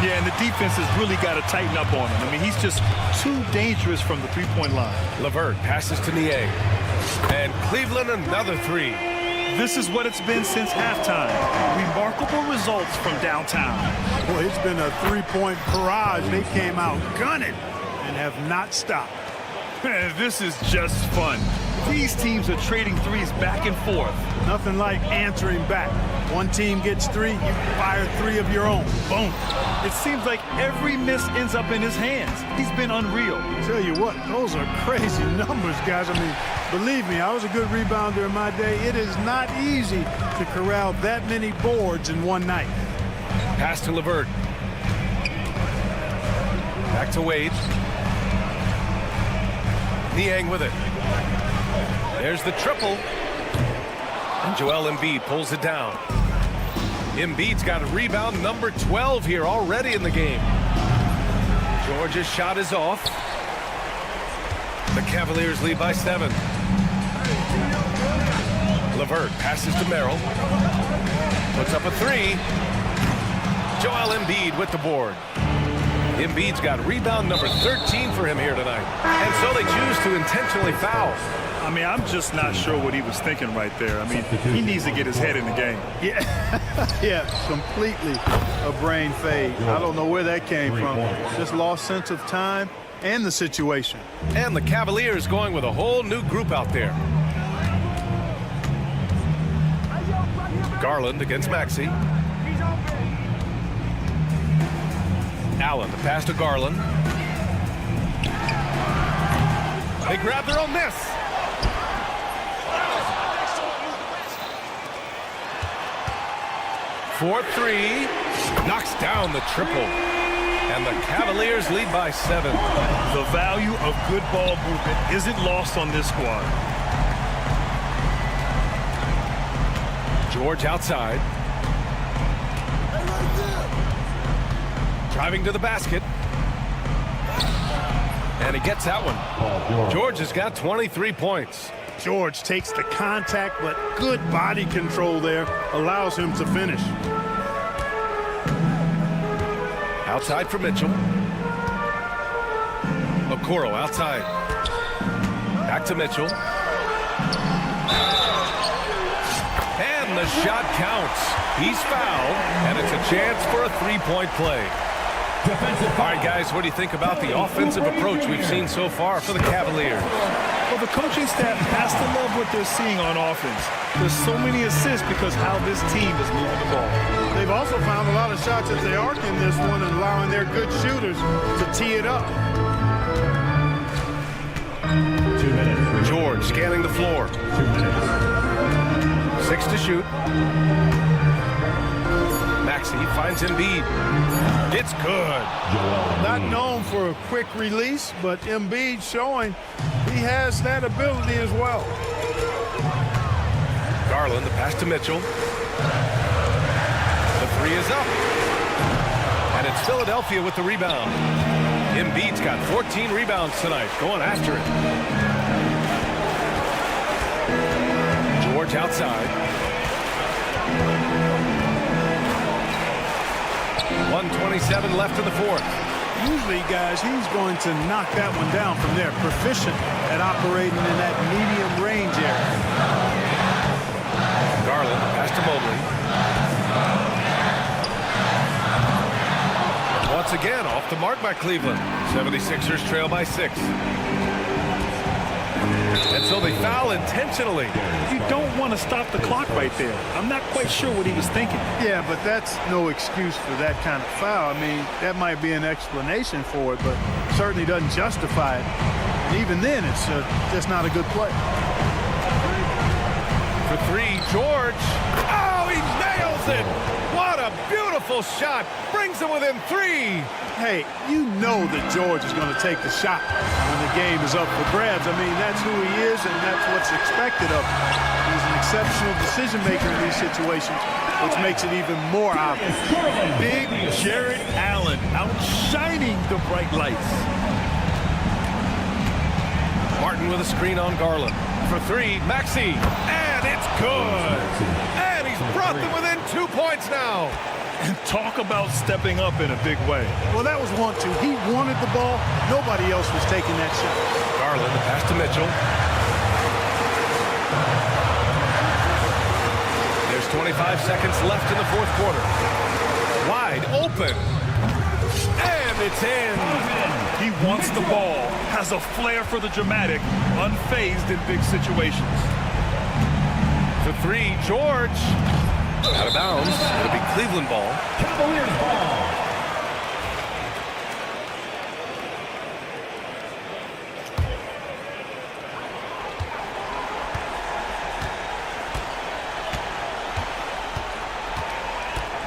Yeah, and the defense has really got to tighten up on him. I mean, he's just too dangerous from the three-point line. LeVert passes to Niang. And Cleveland another 3. This is what it's been since halftime. Remarkable results from downtown. Boy, it's been a 3-point barrage. They came out gunning and have not stopped. This is just fun. These teams are trading threes back and forth. Nothing like answering back. One team gets 3, you fire 3 of your own. Boom. It seems like every miss ends up in his hands. He's been unreal. Tell you what, those are crazy numbers, guys. I mean, believe me, I was a good rebounder in my day. It is not easy to corral that many boards in one night. Pass to LeVert. Back to Wade. Niang with it. There's the triple. And Joel Embiid pulls it down. Embiid's got a rebound number 12 here already in the game. Georgia's shot is off. The Cavaliers lead by 7. LeVert passes to Merrill. Puts up a 3. Joel Embiid with the board. Embiid's got rebound number 13 for him here tonight. And so they choose to intentionally foul. I mean, I'm just not sure what he was thinking right there. I mean, he needs to get his head in the game. Yeah, yeah, completely a brain fade. I don't know where that came from. Just lost sense of time and the situation. And the Cavaliers going with a whole new group out there. Garland against Maxey. Allen, the pass to Garland. They grab their own miss. For three, knocks down the triple. And the Cavaliers lead by 7. The value of good ball movement isn't lost on this squad. George outside. Driving to the basket. And he gets that one. George has got 23 points. George takes the contact, but good body control there allows him to finish. Outside for Mitchell. Okoro outside. Back to Mitchell. And the shot counts. He's fouled, and it's a chance for a three-point play. All right, guys, what do you think about the offensive approach we've seen so far for the Cavaliers? Well, the coaching staff has to love what they're seeing on offense. There's so many assists because how this team is moving the ball. They've also found a lot of shots as they arc in this one and allowing their good shooters to tee it up. 2 minutes. George scanning the floor. 2 minutes. 6 to shoot. Maxey finds Embiid. It's good. Not known for a quick release, but Embiid showing he has that ability as well. Garland, the pass to Mitchell. The three is up. And it's Philadelphia with the rebound. Embiid's got 14 rebounds tonight, going after it. George outside. 1:27 left in the fourth. Usually, guys, he's going to knock that one down from there. Proficient at operating in that medium range area. Garland, pass to Mobley. Once again, off the mark by Cleveland. 76ers trail by 6. And so they foul intentionally. You don't want to stop the clock right there. I'm not quite sure what he was thinking. Yeah, but that's no excuse for that kind of foul. I mean, that might be an explanation for it, but certainly doesn't justify it. And even then, it's just not a good play. For three, George. Oh, he nails it. What a beautiful shot. Brings him within 3. Hey, you know that George is going to take the shot when the game is up for grabs. I mean, that's who he is, and that's what's expected of him. He's an exceptional decision-maker in these situations, which makes it even more obvious. Big Jared Allen outshining the bright lights. Martin with a screen on Garland. For 3, Maxey. And it's good. And he's brought them within 2 points now. And talk about stepping up in a big way. Well, that was 1-2. He wanted the ball. Nobody else was taking that shot. Garland, the pass to Mitchell. There's 25 seconds left in the fourth quarter. Wide open. And it's in. He wants the ball, has a flair for the dramatic, unfazed in big situations. For 3, George. Out of bounds. It'll be Cleveland ball. Cavaliers ball.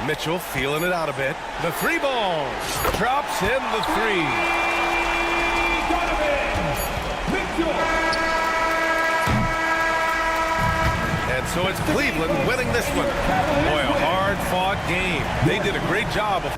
Mitchell feeling it out a bit. The 3 ball. Drops in the 3. And so it's Cleveland winning this one. Boy, a hard-fought game. They did a great job of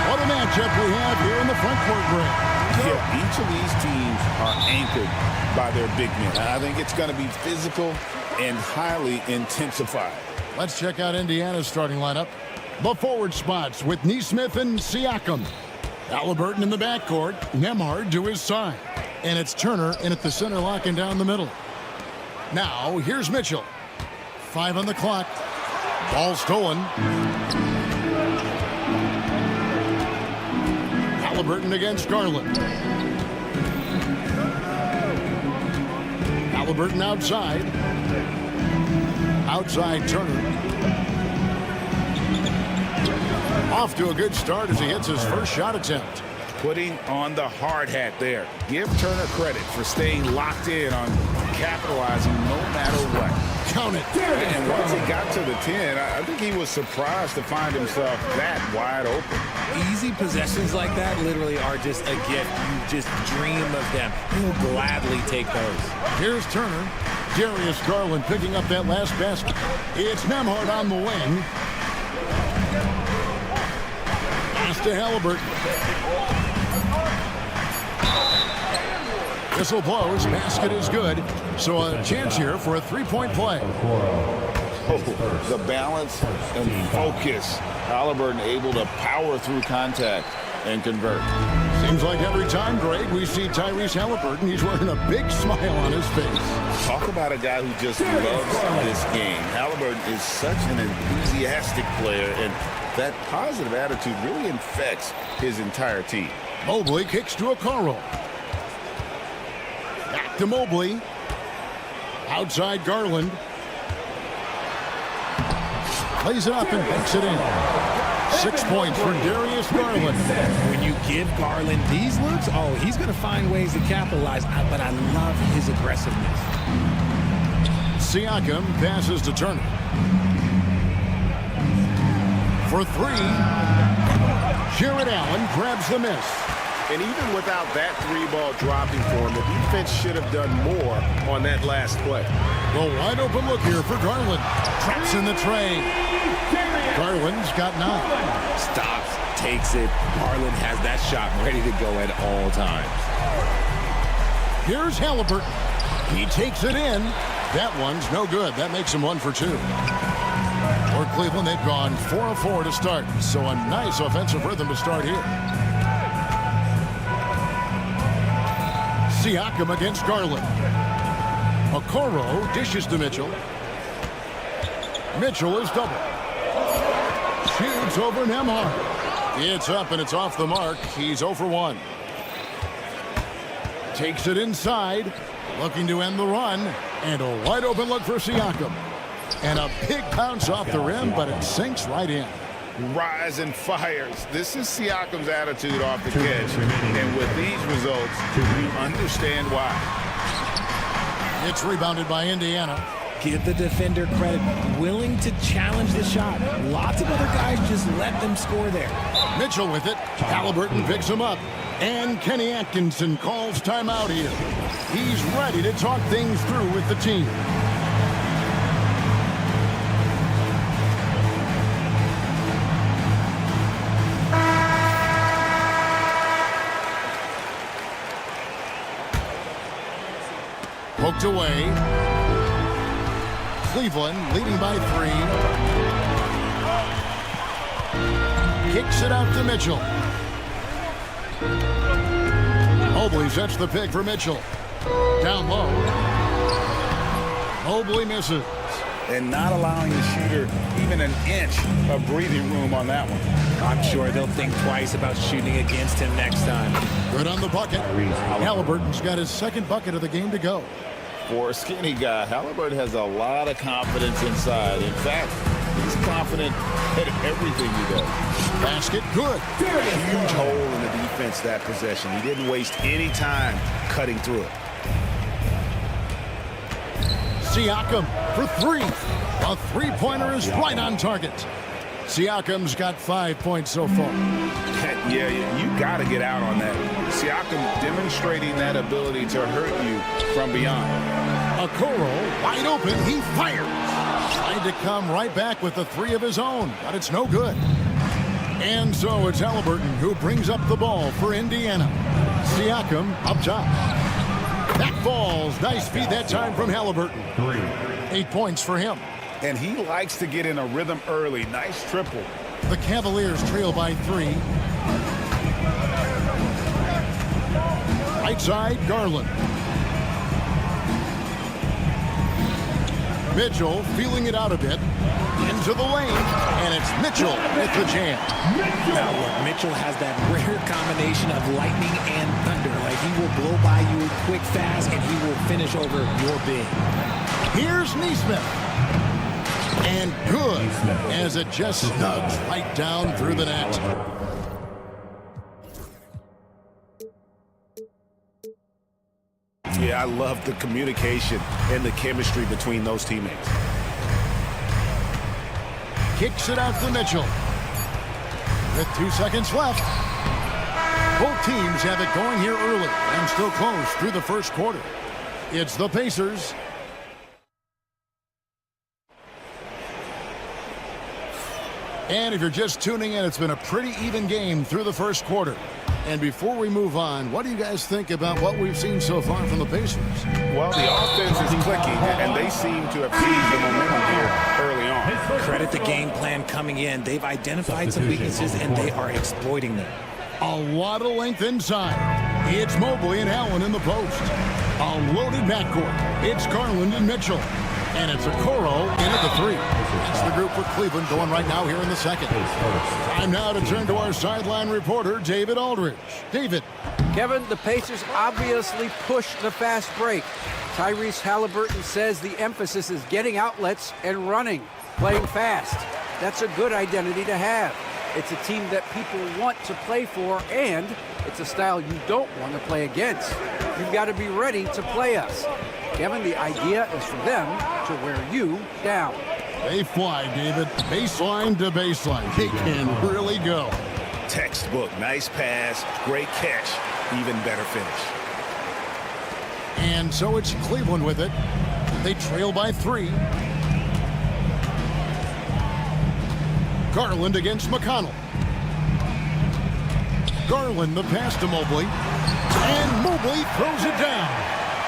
What a matchup we have here in the front court, Greg. Yeah, each of these teams are anchored by their big men. I think it's going to be physical and highly intensified. Let's check out Indiana's starting lineup. The forward spots with Neesmith and Siakam. Halliburton in the backcourt, Nembhard to his side. And it's Turner in at the center, locking down the middle. Now, here's Mitchell. 5 on the clock. Ball stolen. Halliburton against Garland. Halliburton outside. Outside Turner. Off to a good start as he hits his first shot attempt. Putting on the hard hat there. Give Turner credit for staying locked in on capitalizing no matter what. Count it. And once he got to the 10, I think he was surprised to find himself that wide open. Easy possessions like that literally are just a gift. You just dream of them. He'll gladly take those. Here's Turner. Darius Garland picking up that last basket. It's Nembhard on the wing. Pass to Halliburton. Whistle blows. Basket is good. So a chance here for a three-point play. Oh, the balance and focus. Halliburton able to power through contact and convert. Seems like every time, Greg, we see Tyrese Halliburton, he's wearing a big smile on his face. Talk about a guy who just loves this game. Halliburton is such an enthusiastic player, and that positive attitude really infects his entire team. Mobley kicks to Okoro. Back to Mobley. Outside Garland. Plays it up and banks it in. 6 points for Darius Garland. When you give Garland these looks, oh, he's going to find ways to capitalize. But I love his aggressiveness. Siakam passes to Turner. For three, Jared Allen grabs the miss. And even without that three-ball dropping for him, the defense should have done more on that last play. The wide open look here for Garland. Traps in the tray. Garland's got 9. Stops, takes it. Garland has that shot ready to go at all times. Here's Halliburton. He takes it in. That one's no good. That makes him 1 for 2. For Cleveland, they've gone 4 of 4 to start. So a nice offensive rhythm to start here. Siakam against Garland. Okoro dishes to Mitchell. Mitchell is double. Shoots over Nembhard. It's up and it's off the mark. He's 0 for 1. Takes it inside. Looking to end the run. And a wide open look for Siakam. And a big bounce off the rim, but it sinks right in. Rise and fires. This is Siakam's attitude off the catch. And with these results, you understand why. It's rebounded by Indiana. Give the defender credit. Willing to challenge the shot. Lots of other guys just let them score there. Mitchell with it. Halliburton picks him up. And Kenny Atkinson calls timeout here. He's ready to talk things through with the team. Poked away. Cleveland leading by 3. Kicks it out to Mitchell. Mobley sets the pick for Mitchell. Down low. Mobley misses. And not allowing the shooter even an inch of breathing room on that one. I'm sure they'll think twice about shooting against him next time. Good on the bucket. Halliburton's got his 2nd bucket of the game to go. For a skinny guy, Halliburton has a lot of confidence inside. In fact, he's confident at everything he does. Basket good. Huge hole in the defense that possession. He didn't waste any time cutting through it. Siakam for 3. A three-pointer is right on target. Siakam's got 5 points so far. Yeah, you got to get out on that. Siakam demonstrating that ability to hurt you from beyond. Okoro wide open. He fires. Tried to come right back with the 3 of his own, but it's no good. And so it's Halliburton who brings up the ball for Indiana. Siakam up top. That falls. Nice feed that time from Halliburton. 8 points for him. And he likes to get in a rhythm early. Nice triple. The Cavaliers trail by 3. Right side, Garland. Mitchell feeling it out a bit. Into the lane. And it's Mitchell with the jam. Now look, Mitchell has that rare combination of lightning and thunder. Like he will blow by you quick, fast, and he will finish over your big. Here's Nesmith. And good, as it just snugs right down through the net. Yeah, I love the communication and the chemistry between those teammates. Kicks it out to Mitchell. With 2 seconds left. Both teams have it going here early and still close through the first quarter. It's the Pacers. And if you're just tuning in, it's been a pretty even game through the first quarter. And before we move on, what do you guys think about what we've seen so far from the Pacers? Well, the offense is clicking, and they seem to have seized the momentum here early on. Credit the game plan coming in. They've identified some weaknesses, and they are exploiting them. A lot of length inside. It's Mobley and Allen in the post. A loaded backcourt. It's Garland and Mitchell. And it's Okoro in at the 3. That's the group for Cleveland going right now here in the second. Time now to turn to our sideline reporter, David Aldridge. David. Kevin, the Pacers obviously push the fast break. Tyrese Halliburton says the emphasis is getting outlets and running, playing fast. That's a good identity to have. It's a team that people want to play for, and it's a style you don't want to play against. You've got to be ready to play us. Kevin, the idea is for them to wear you down. They fly, David. Baseline to baseline. They can really go. Textbook. Nice pass. Great catch. Even better finish. And so it's Cleveland with it. They trail by 3. Garland against McConnell. Garland the pass to Mobley. And Mobley throws it down.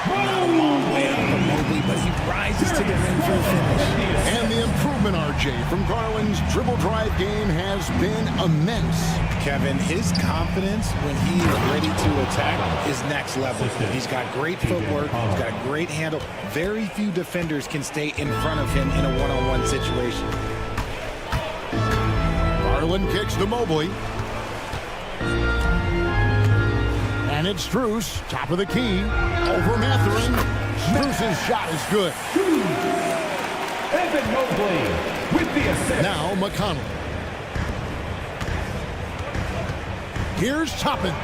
Not a long way out for Mobley, but he rises to the rim for a finish. And the improvement, RJ, from Garland's dribble drive game has been immense. Kevin, his confidence when he is ready to attack is next level. He's got great footwork. He's got a great handle. Very few defenders can stay in front of him in a one-on-one situation. Garland kicks to Mobley. And it's Strus, top of the key, over Mathurin. Strus's shot is good. Evan Mobley with the assist. Now McConnell. Here's Toppin.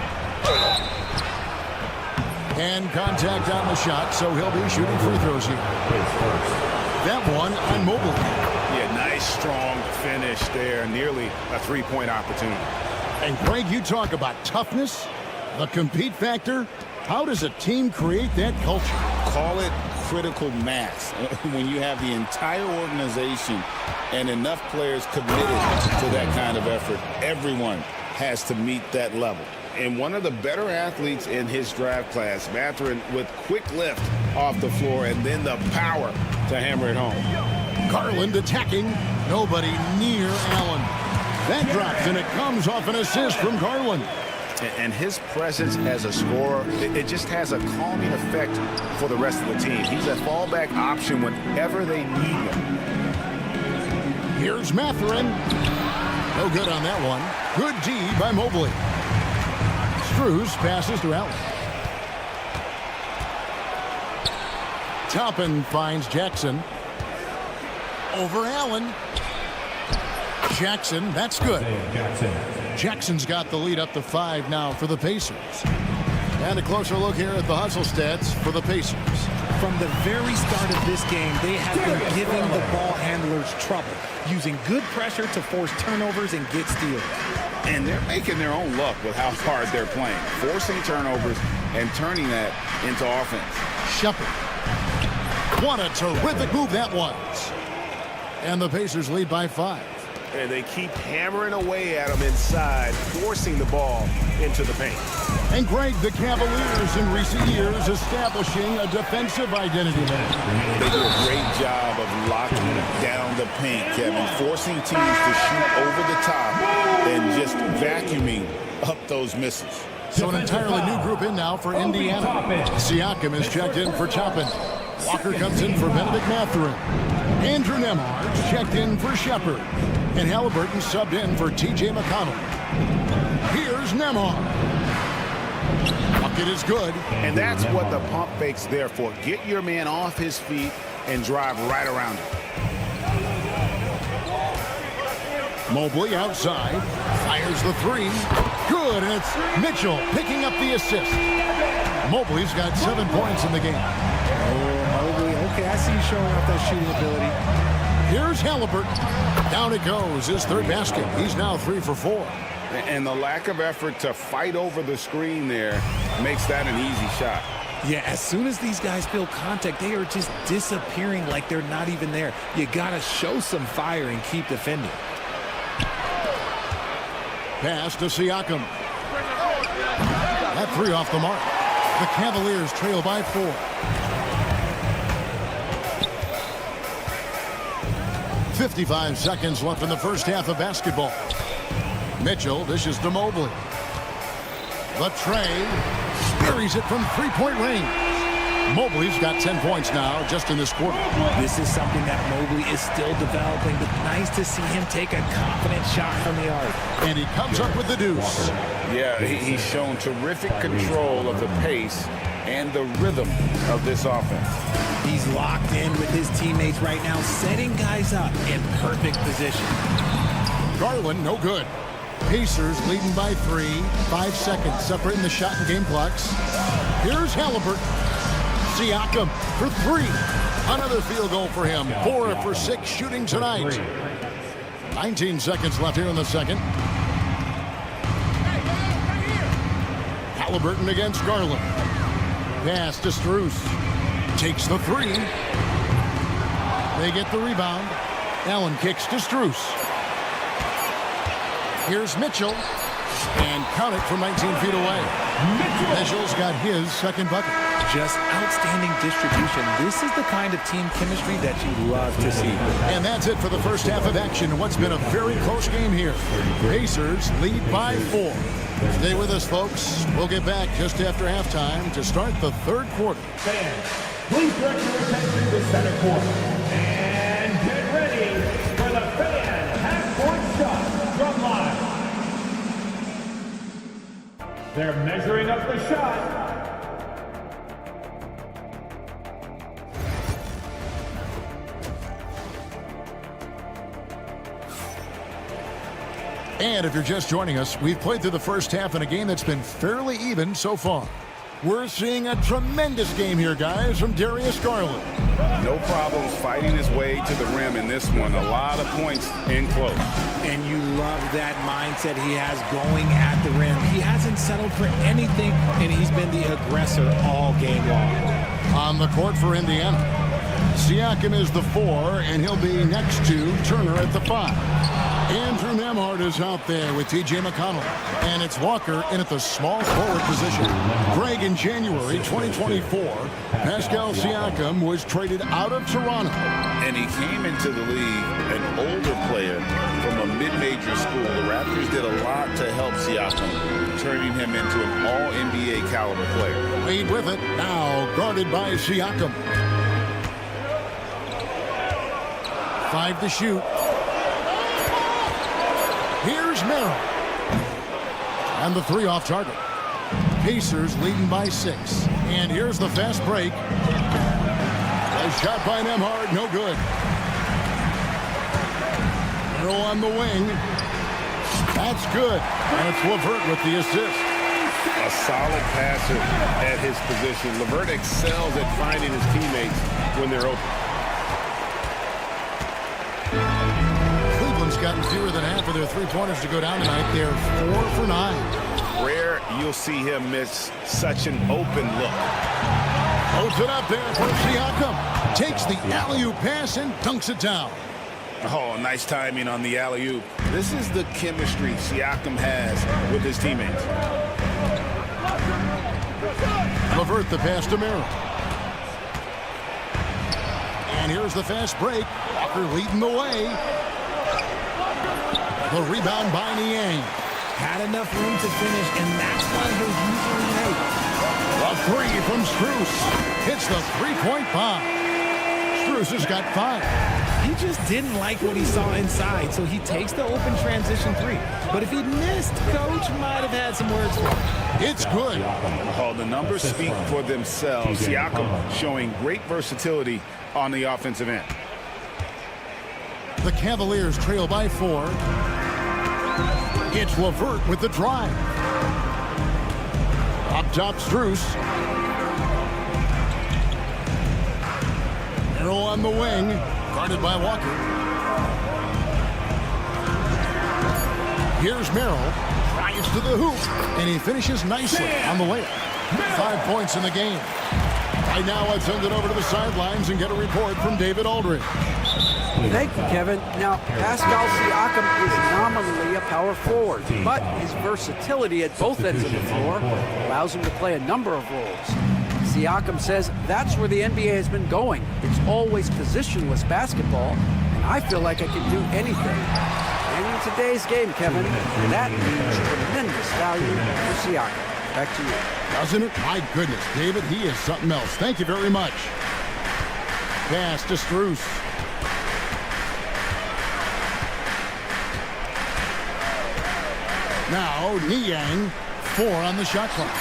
And contact on the shot, so he'll be shooting free throws here. That one on Mobley. Yeah, nice, strong finish there. Nearly a three-point opportunity. And Greg, you talk about toughness, the compete factor. How does a team create that culture? Call it critical mass. When you have the entire organization and enough players committed to that kind of effort, everyone has to meet that level. And one of the better athletes in his draft class, Mathurin, with quick lift off the floor and then the power to hammer it home. Garland attacking. Nobody near Allen. That drops, and it comes off an assist from Garland. And his presence as a scorer, it just has a calming effect for the rest of the team. He's a fallback option whenever they need him. Here's Mathurin. No good on that one. Good D by Mobley. Strus passes to Allen. Toppin finds Jackson. Over Allen. Jackson, that's good. Jackson's got the lead up to 5 now for the Pacers. And a closer look here at the hustle stats for the Pacers. From the very start of this game, they have been giving the ball handlers trouble, using good pressure to force turnovers and get steals. And they're making their own luck with how hard they're playing, forcing turnovers and turning that into offense. Shepard. What a terrific move that was. And the Pacers lead by 5. And they keep hammering away at them inside, forcing the ball into the paint. And Greg, the Cavaliers in recent years establishing a defensive identity. They do a great job of locking down the paint, Kevin, forcing teams to shoot over the top and just vacuuming up those misses. So an entirely new group in now for Indiana. Siakam is checked in for Toppin. Walker comes in for Benedict Mathurin. Andrew Nembhard checked in for Shepard. And Halliburton subbed in for T.J. McConnell. Here's Nembhard. Bucket is good. And that's what the pump fake's there for. Get your man off his feet and drive right around him. Mobley outside. Fires the 3. Good, and it's Mitchell picking up the assist. Mobley's got 7 points in the game. Oh, Mobley. Okay, I see you showing off that shooting ability. Here's Halliburton. Down it goes, his 3rd basket. He's now 3 for 4. And the lack of effort to fight over the screen there makes that an easy shot. Yeah, as soon as these guys feel contact, they are just disappearing like they're not even there. You got to show some fire and keep defending. Pass to Siakam. That 3 off the mark. The Cavaliers trail by 4. 55 seconds left in the first half of basketball. Mitchell dishes to Mobley. The tray buries it from 3-point range. Mobley's got 10 points now just in this quarter. This is something that Mobley is still developing, but nice to see him take a confident shot from the arc. And he comes up with the deuce. Yeah, he's shown terrific control of the pace and the rhythm of this offense. He's locked in with his teammates right now, setting guys up in perfect position. Garland, no good. Pacers leading by 3. 5 seconds separating the shot and game clocks. Here's Halliburton. Siakam for 3. Another field goal for him. 4 for 6 shooting tonight. 19 seconds left here in the second. Halliburton against Garland. Pass to Strus. Takes the 3. They get the rebound. Allen kicks to Strus. Here's Mitchell. And count it from 19 feet away. Mitchell's got his second bucket. Just outstanding distribution. This is the kind of team chemistry that you love to see. And that's it for the first half of action. What's been a very close game here. Pacers lead by 4. Stay with us, folks. We'll get back just after halftime to start the third quarter. Fans, please direct your attention to the center court. And get ready for the fan half-court shot from line. They're measuring up the shot. And if you're just joining us, we've played through the first half in a game that's been fairly even so far. We're seeing a tremendous game here, guys, from Darius Garland. No problems fighting his way to the rim in this one. A lot of points in close. And you love that mindset he has going at the rim. He hasn't settled for anything, and he's been the aggressor all game long. On the court for Indiana, Siakam is the 4, and he'll be next to Turner at the 5. Andrew Nembhard is out there with T.J. McConnell. And it's Walker in at the small forward position. Greg, in January 2024, Pascal Siakam was traded out of Toronto. And he came into the league an older player from a mid-major school. The Raptors did a lot to help Siakam, turning him into an all-NBA caliber player. Lead with it, now guarded by Siakam. 5 to shoot. Here's Merrill. And the 3 off target. Pacers leading by 6. And here's the fast break. A shot by Nembhard, no good. Merrill on the wing. That's good. And it's LeVert with the assist. A solid passer at his position. LeVert excels at finding his teammates when they're open. Gotten fewer than half of their three-pointers to go down tonight. They're 4 for 9. Rare you'll see him miss such an open look. Holds it up there for Siakam. Takes the alley-oop pass and dunks it down. Oh, nice timing on the alley-oop. This is the chemistry Siakam has with his teammates. LeVert the pass to Merrill. And here's the fast break. Walker leading the way. The rebound by Niang. Had enough room to finish, and that's why he'll usually make. A 3 from Strus. Hits the three-point bomb. Strus has got 5. He just didn't like what he saw inside, so he takes the open transition 3. But if he'd missed, Coach might have had some words for him. It's good. Oh, the numbers speak for themselves. Siakam showing great versatility on the offensive end. The Cavaliers trail by 4. It's LeVert with the drive. Up top, Strus. Merrill on the wing, guarded by Walker. Here's Merrill, drives to the hoop, and he finishes nicely on the layup. 5 points in the game. Right now, let's send it over to the sidelines and get a report from David Aldridge. Thank you, Kevin. Now, Pascal Siakam is nominally a power forward, but his versatility at both ends of the floor allows him to play a number of roles. Siakam says that's where the NBA has been going. It's always positionless basketball, and I feel like I can do anything. And in today's game, Kevin, that means tremendous value for Siakam. Back to you. Doesn't it? My goodness, David, he is something else. Thank you very much. Pass to Strus. Now, Niang, 4 on the shot clock.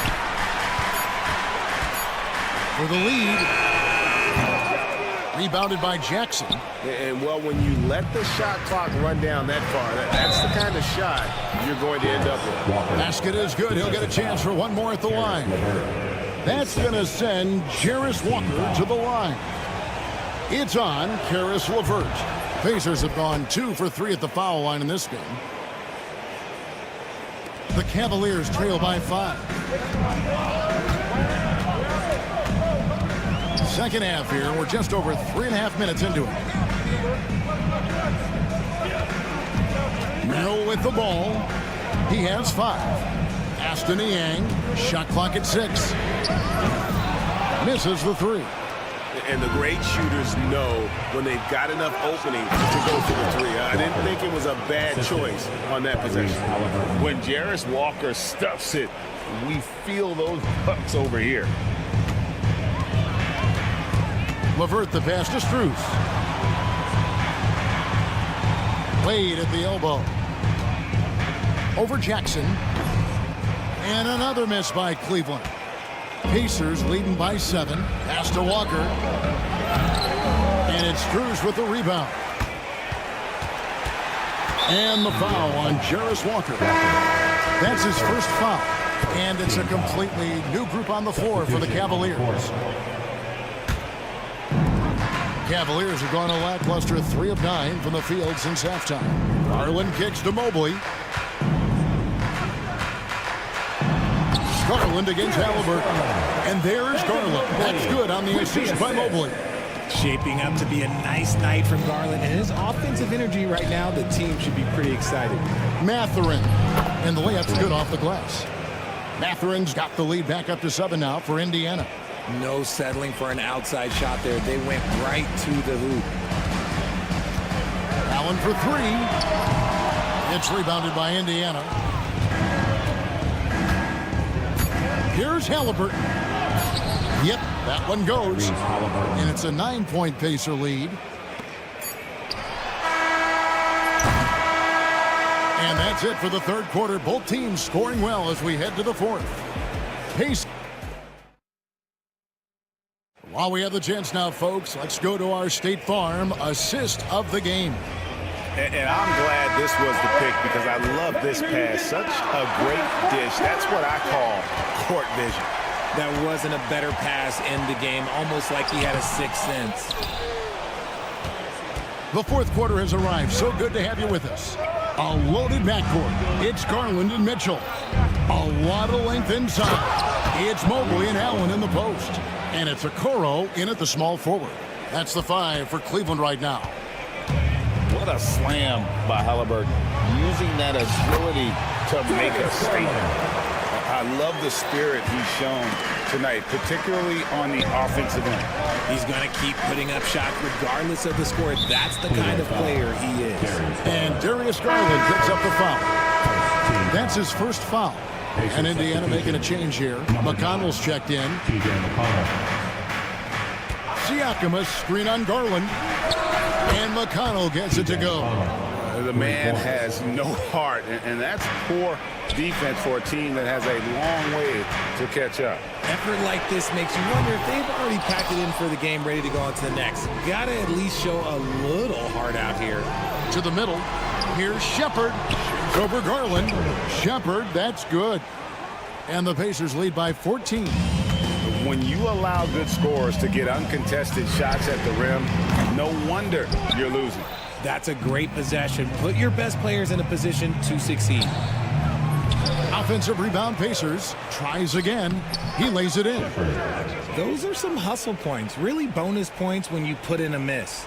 For the lead, Rebounded by Jackson. And, well, when you let the shot clock run down that far, that's the kind of shot you're going to end up with. Basket is good. He'll get a chance for one more at the line. That's going to send Jarris Walker to the line. It's on Caris LeVert. Pacers have gone 2 for 3 at the foul line in this game. The Cavaliers trail by 5. Second half here. We're just over 3.5 minutes into it. Merrill with the ball. He has 5. Aston Yang. Shot clock at 6. Misses the 3. And the great shooters know when they've got enough opening to go for the 3. I didn't think it was a bad choice on that possession. When Jarris Walker stuffs it, we feel those bucks over here. LeVert the pass to Strus. Wade at the elbow. Over Jackson. And another miss by Cleveland. Pacers leading by 7. Pass to Walker. And it's Strus with the rebound. And the foul on Jarris Walker. That's his first foul. And it's a completely new group on the floor for the Cavaliers. Cavaliers have gone a lackluster 3 of 9 from the field since halftime. Garland kicks to Mobley. Garland against Halliburton. And there's Garland. That's good on the assist by Mobley. Shaping up to be a nice night from Garland. And his offensive energy right now, the team should be pretty excited. Mathurin. And the layup's good off the glass. Mathurin's got the lead back up to 7 now for Indiana. No settling for an outside shot there. They went right to the hoop. Allen for 3. It's rebounded by Indiana. Here's Halliburton. Yep, that one goes. And it's a 9-point Pacer lead. And that's it for the third quarter. Both teams scoring well as we head to the fourth. Pace. While we have the chance now, folks, let's go to our State Farm assist of the game. And I'm glad this was the pick because I love this pass. Such a great dish. That's what I call court vision. That wasn't a better pass in the game, almost like he had a sixth sense. The fourth quarter has arrived. So good to have you with us. A loaded backcourt. It's Garland and Mitchell. A lot of length inside. It's Mobley and Allen in the post. And it's Okoro in at the small forward. That's the 5 for Cleveland right now. What a slam by Halliburton. Using that agility to make a statement. I love the spirit he's shown tonight, particularly on the offensive end. He's going to keep putting up shots regardless of the score. That's the kind of player he is. And Darius Garland picks up the foul. That's his first foul. And Indiana making a change here. McConnell's checked in. Siakam, a screen on Garland. And McConnell gets it to go. The man has no heart, and that's poor defense for a team that has a long way to catch up. Effort like this makes you wonder if they've already packed it in for the game, ready to go on to the next. Gotta at least show a little heart out here. To the middle. Here's Shepard. Over Garland. Shepard, that's good. And the Pacers lead by 14. When you allow good scorers to get uncontested shots at the rim, no wonder you're losing. That's a great possession. Put your best players in a position to succeed. Offensive rebound Pacers. Tries again. He lays it in. Those are some hustle points. Really bonus points when you put in a miss.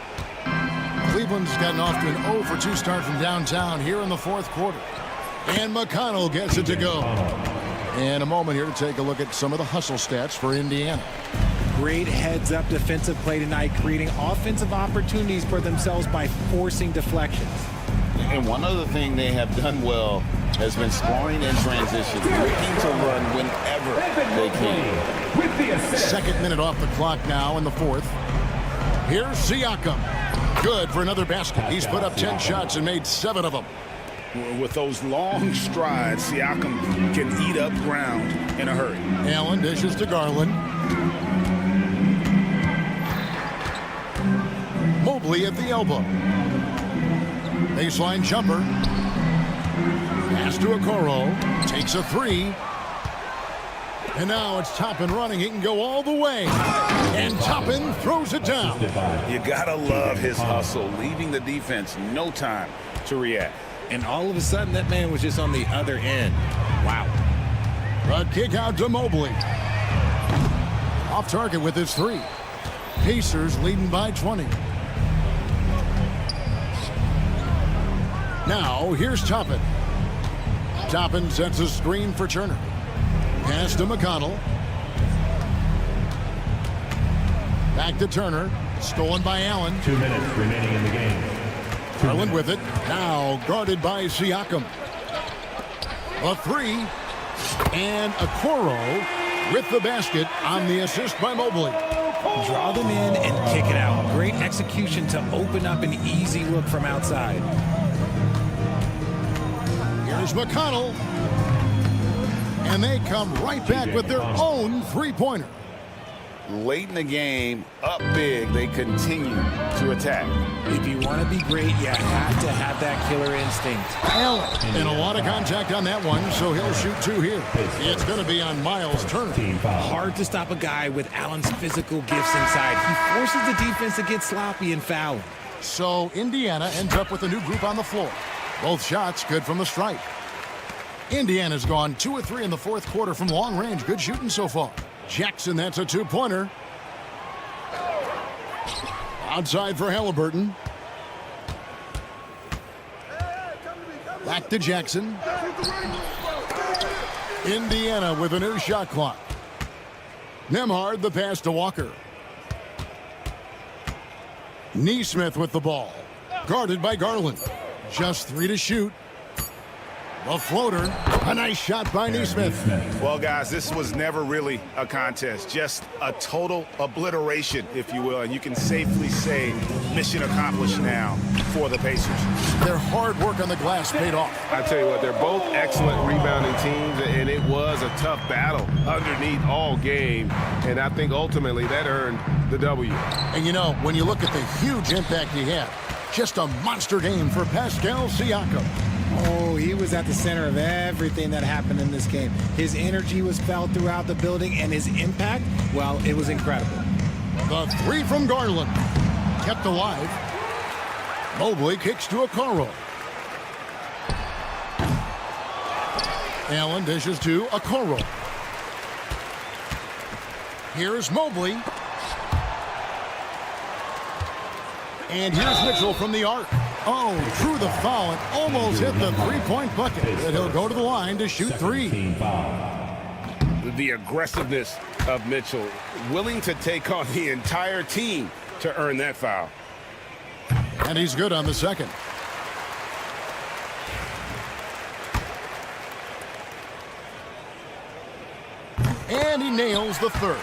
Cleveland's gotten off to an 0 for 2 start from downtown here in the fourth quarter. And McConnell gets it to go. And a moment here to take a look at some of the hustle stats for Indiana. Great heads-up defensive play tonight, creating offensive opportunities for themselves by forcing deflections. And one other thing they have done well has been scoring in transition, looking to run whenever they can. Second minute off the clock now in the fourth. Here's Siakam. Good for another basket. He's put up 10 shots and made 7 of them. With those long strides, Siakam can eat up ground in a hurry. Allen dishes to Garland. Mobley at the elbow. Baseline jumper. Pass to Okoro. Takes a three. And now it's Toppin running. He can go all the way. And Toppin throws it down. You gotta love his hustle, leaving the defense no time to react. And all of a sudden, that man was just on the other end. Wow. A kick out to Mobley. Off target with his three. Pacers leading by 20. Now, here's Toppin. Toppin sets a screen for Turner. Pass to McConnell. Back to Turner. Stolen by Allen. 2 minutes remaining in the game. Garland with it. Now guarded by Siakam. A three. And Okoro with the basket on the assist by Mobley. Draw them in and kick it out. Great execution to open up an easy look from outside. Here's McConnell. And they come right back with their own three-pointer. Late in the game, up big, they continue to attack. If you want to be great, you have to have that killer instinct. Allen. And a lot of contact on that one, so he'll shoot two here. It's going to be on Miles Turner. Hard to stop a guy with Allen's physical gifts inside. He forces the defense to get sloppy and foul. So Indiana ends up with a new group on the floor. Both shots good from the stripe. Indiana's gone 2 of 3 in the fourth quarter from long range. Good shooting so far. Jackson, that's a two-pointer. Outside for Halliburton. Back to Jackson. Indiana with a new shot clock. Nembhard the pass to Walker. Neesmith with the ball. Guarded by Garland. Just 3 to shoot. The floater. A nice shot by Neesmith. Well, guys, this was never really a contest. Just a total obliteration, if you will. And you can safely say mission accomplished now for the Pacers. Their hard work on the glass paid off. I tell you what, they're both excellent rebounding teams, and it was a tough battle underneath all game. And I think ultimately that earned the W. And you know, when you look at the huge impact he had, just a monster game for Pascal Siakam. Oh, he was at the center of everything that happened in this game. His energy was felt throughout the building, and his impact, well, it was incredible. The three from Garland. Kept alive. Mobley kicks to Okoro. Allen dishes to Okoro. Here's Mobley. And here's Mitchell from the arc. Oh, drew the foul and almost hit the three-point bucket. But he'll go to the line to shoot 3. The aggressiveness of Mitchell, willing to take on the entire team to earn that foul. And he's good on the second. And he nails the third.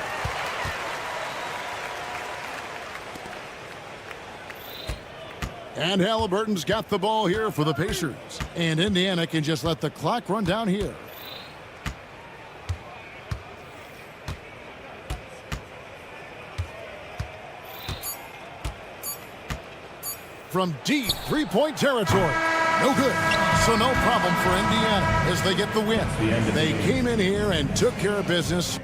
And Halliburton's got the ball here for the Pacers. And Indiana can just let the clock run down here. From deep three-point territory. No good. So no problem for Indiana as they get the win. They came in here and took care of business.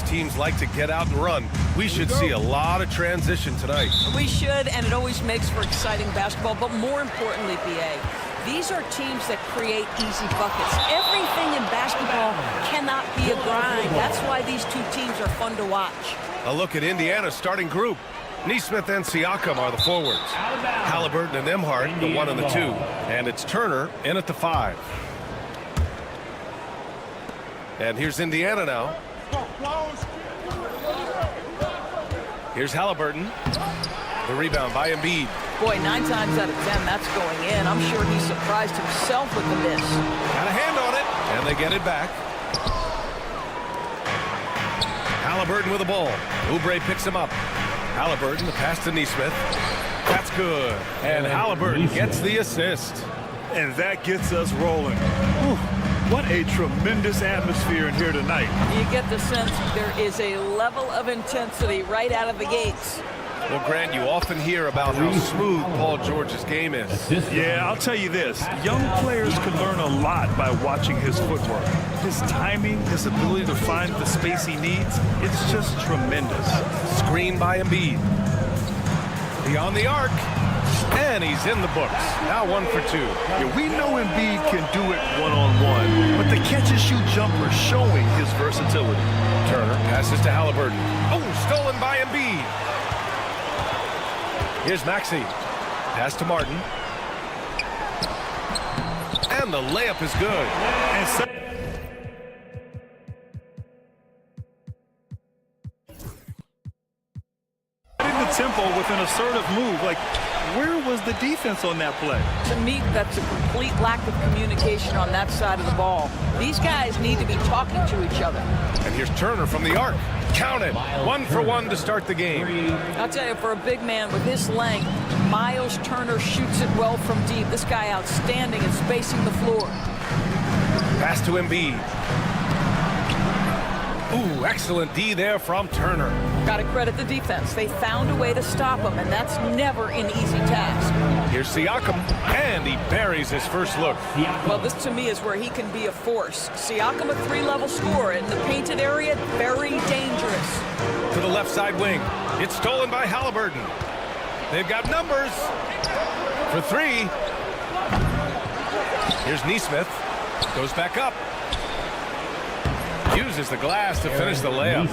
Teams like to get out and run. We should see a lot of transition tonight. We should, and it always makes for exciting basketball. But more importantly, BA, these are teams that create easy buckets. Everything in basketball cannot be a grind. That's why these two teams are fun to watch. A look at Indiana's starting group. Nesmith and Siakam are the forwards. Halliburton and Nembhard, the 1 and the 2. And it's Turner in at the 5. And here's Indiana now. Here's Halliburton. The rebound by Embiid. Boy, 9 times out of 10, that's going in. I'm sure he surprised himself with the miss. Got a hand on it, and they get it back. Halliburton with the ball. Oubre picks him up. Halliburton, the pass to Nesmith. That's good. And Halliburton gets the assist. And that gets us rolling. Whew. What a tremendous atmosphere in here tonight. You get the sense there is a level of intensity right out of the gates. Well, Grant, you often hear about how smooth Paul George's game is. Yeah, I'll tell you this. Young players can learn a lot by watching his footwork. His timing, his ability to find the space he needs, it's just tremendous. Screen by Embiid. Beyond the arc. And he's in the books. Now 1 for 2. Yeah, we know Embiid can do it one-on-one, but the catch-and-shoot jumper is showing his versatility. Turner passes to Halliburton. Oh, stolen by Embiid. Here's Maxey. Pass to Martin. And the layup is good. And setting the tempo with an assertive move. Like, where was the defense on that play? To me, that's a complete lack of communication on that side of the ball. These guys need to be talking to each other. And here's Turner from the arc. Count it. 1 for 1 to start the game. I'll tell you, for a big man with his length, Miles Turner shoots it well from deep. This guy outstanding at spacing the floor. Pass to Embiid. Ooh, excellent D there from Turner. Got to credit the defense. They found a way to stop him, and that's never an easy task. Here's Siakam, and he buries his first look. Well, this to me is where he can be a force. Siakam, a 3-level scorer in the painted area, very dangerous. To the left side wing. It's stolen by Halliburton. They've got numbers for 3. Here's Nesmith. Goes back up. Uses the glass to finish the layup.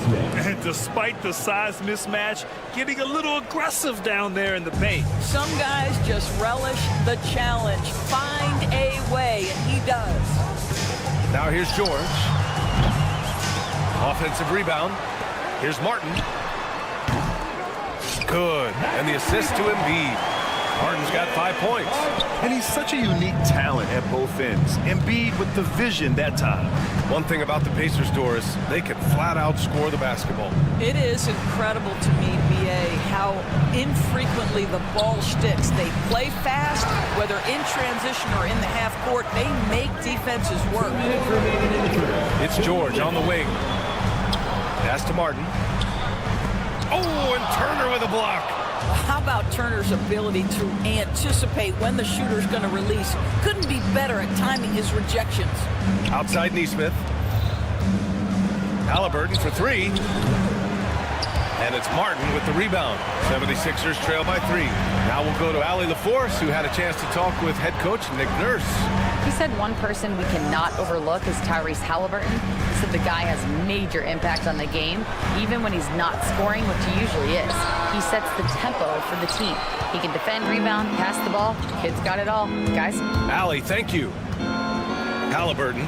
And despite the size mismatch, getting a little aggressive down there in the paint. Some guys just relish the challenge. Find a way, and he does. Now here's George. Offensive rebound. Here's Martin. Good. And the assist to Embiid. Martin's got 5 points. And he's such a unique talent at both ends. Embiid with the vision that time. One thing about the Pacers, Doris, they can flat out score the basketball. It is incredible to me, BA, how infrequently the ball sticks. They play fast, whether in transition or in the half court. They make defenses work. It's George on the wing. Pass to Martin. Oh, and Turner with a block. How about Turner's ability to anticipate when the shooter's going to release? Couldn't be better at timing his rejections. Outside Nesmith. Halliburton for 3. And it's Martin with the rebound. 76ers trail by 3. Now we'll go to Allie LaForce, who had a chance to talk with head coach Nick Nurse. He said one person we cannot overlook is Tyrese Halliburton. He said the guy has major impact on the game, even when he's not scoring, which he usually is. He sets the tempo for the team. He can defend, rebound, pass the ball. Kid's got it all. Guys? Allie, thank you. Halliburton.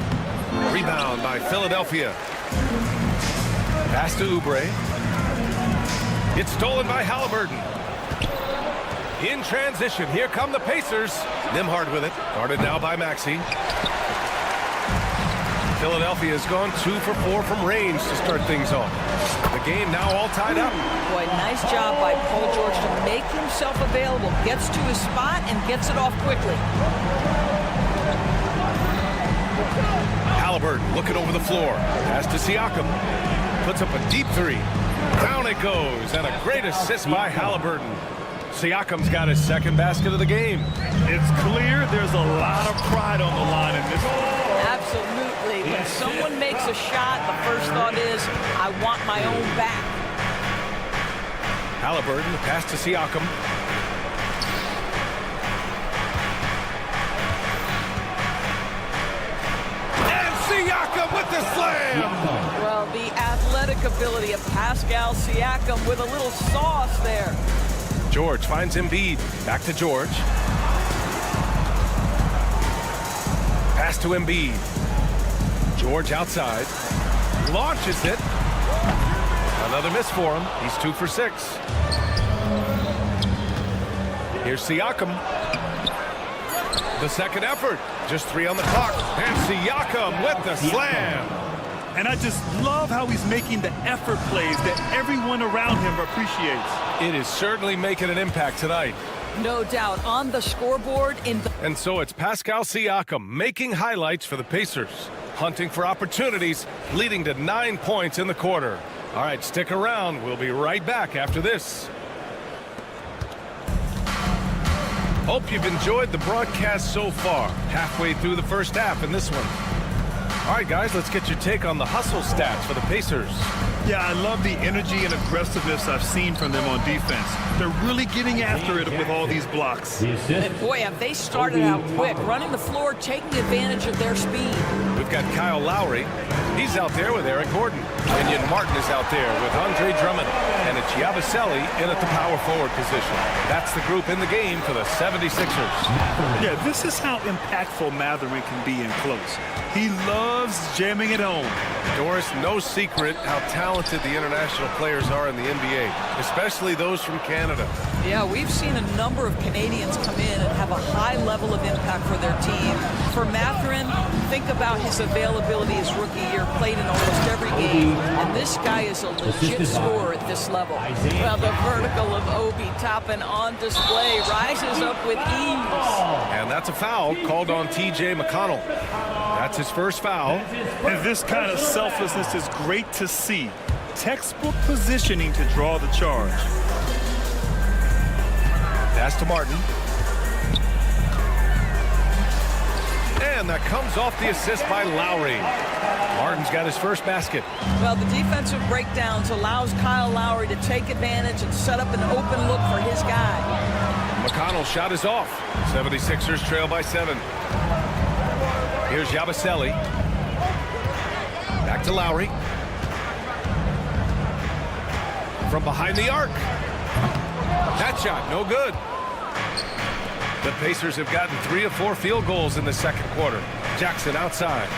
Rebound by Philadelphia. Pass to Oubre. It's stolen by Halliburton. In transition, here come the Pacers. Nembhard with it. Guarded now by Maxey. Philadelphia has gone 2 for 4 from range to start things off. The game now all tied up. Boy, nice job by Paul George to make himself available. Gets to his spot and gets it off quickly. Halliburton looking over the floor. Pass to Siakam. Puts up a deep 3. Down it goes. And a great assist by Halliburton. Siakam's got his second basket of the game. It's clear there's a lot of pride on the line in this one. Absolutely. When someone makes a shot, the first thought is, I want my own back. Halliburton, the pass to Siakam. And Siakam with the slam! Well, the athletic ability of Pascal Siakam with a little sauce there. George finds Embiid. Back to George. Pass to Embiid. George outside. Launches it. Another miss for him. He's 2 for 6. Here's Siakam. The second effort. Just 3 on the clock. And Siakam with the slam. And I just love how he's making the effort plays that everyone around him appreciates. It is certainly making an impact tonight. No doubt on the scoreboard. And so it's Pascal Siakam making highlights for the Pacers. Hunting for opportunities, leading to 9 points in the quarter. All right, stick around. We'll be right back after this. Hope you've enjoyed the broadcast so far. Halfway through the first half in this one. All right, guys, let's get your take on the hustle stats for the Pacers. Yeah, I love the energy and aggressiveness I've seen from them on defense. They're really getting after it with all these blocks. And boy, have they started out quick, running the floor, taking advantage of their speed. We've got Kyle Lowry. He's out there with Eric Gordon. Kenyon Martin is out there with Andre Drummond. And it's Yabusele in at the power forward position. That's the group in the game for the 76ers. Yeah, this is how impactful Mathurin can be in close. He loves jamming it home. Doris, no secret how talented the international players are in the NBA, especially those from Canada. Yeah, we've seen a number of Canadians come in and have a high level of impact for their team. For Mathurin, think about his availability his rookie year, played in almost every game, and this guy is a legit scorer at this level. Well, the vertical of Obi Toppin on display rises up with ease. And that's a foul called on T.J. McConnell. That's his first foul. And this kind of selflessness is great to see. Textbook positioning to draw the charge. Pass to Martin. And that comes off the assist by Lowry. Martin's got his first basket. Well, the defensive breakdowns allows Kyle Lowry to take advantage and set up an open look for his guy. McConnell's shot is off. 76ers trail by 7. Here's Yabusele. Back to Lowry. From behind the arc. That shot, no good. The Pacers have gotten 3 of 4 field goals in the second quarter. Jackson outside.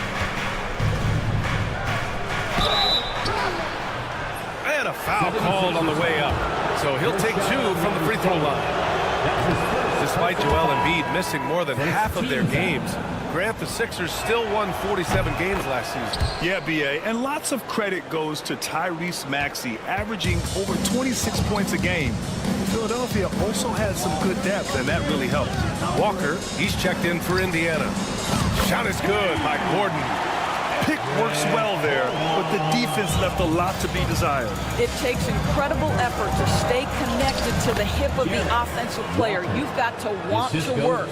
And a foul called on the way up. So he'll take 2 from the free throw line. Despite Joel Embiid missing more than half of their games, Grant, the Sixers still won 47 games last season. Yeah, B.A., and lots of credit goes to Tyrese Maxey, averaging over 26 points a game. Philadelphia also had some good depth, and that really helped. Walker, he's checked in for Indiana. Shot is good by Gordon. Pick works well there, but the defense left a lot to be desired. It takes incredible effort to stay connected to the hip of the offensive player. You've got to want to work.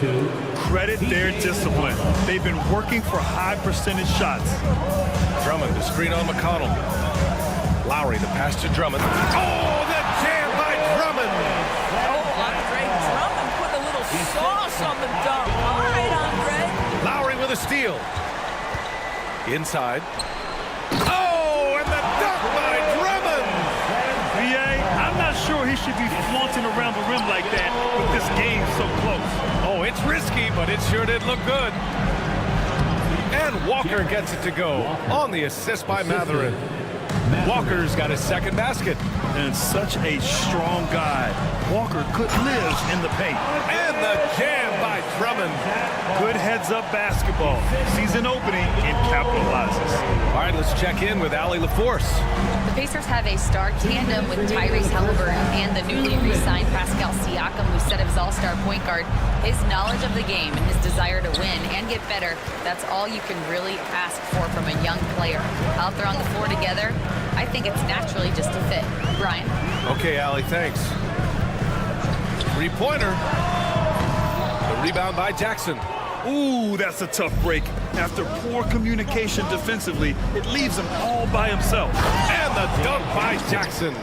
Credit their discipline. They've been working for high percentage shots. Drummond, the screen on McConnell. Lowry, the pass to Drummond. Oh, the jam by Drummond! Oh, Andre Drummond put a little sauce on the dunk. All right, Andre. Lowry with a steal. Inside. Oh, and the dunk by Drummond! B.A., I'm not sure he should be flaunting around the rim like that with this game so close. Oh, it's risky, but it sure did look good. And Walker gets it to go on the assist by Mathurin. Walker's got his second basket. And such a strong guy. Walker could live in the paint. And the jam by Drummond. Good heads-up basketball. Season opening and capitalizes. All right, let's check in with Allie LaForce. The Pacers have a star tandem with Tyrese Halliburton and the newly re-signed Pascal Siakam, who set his all-star point guard. His knowledge of the game and his desire to win and get better, that's all you can really ask for from a young player. Out there on the floor together, I think it's naturally just a fit. Brian? Okay, Allie, thanks. Three-pointer. The rebound by Jackson. Ooh, that's a tough break. After poor communication defensively, it leaves him all by himself. And the dunk by Jackson.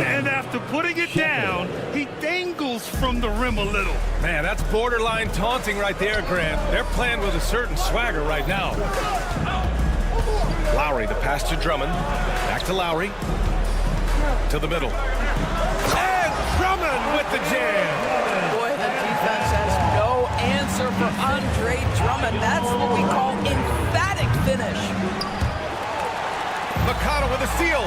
And after putting it down, he dangles from the rim a little. Man, that's borderline taunting right there, Grant. They're playing with a certain swagger right now. Lowry, the pass to Drummond. Back to Lowry. To the middle. And Drummond with the jam. Boy, the defense has no answer for Andre Drummond. That's what we call emphatic finish. McConnell with a steal.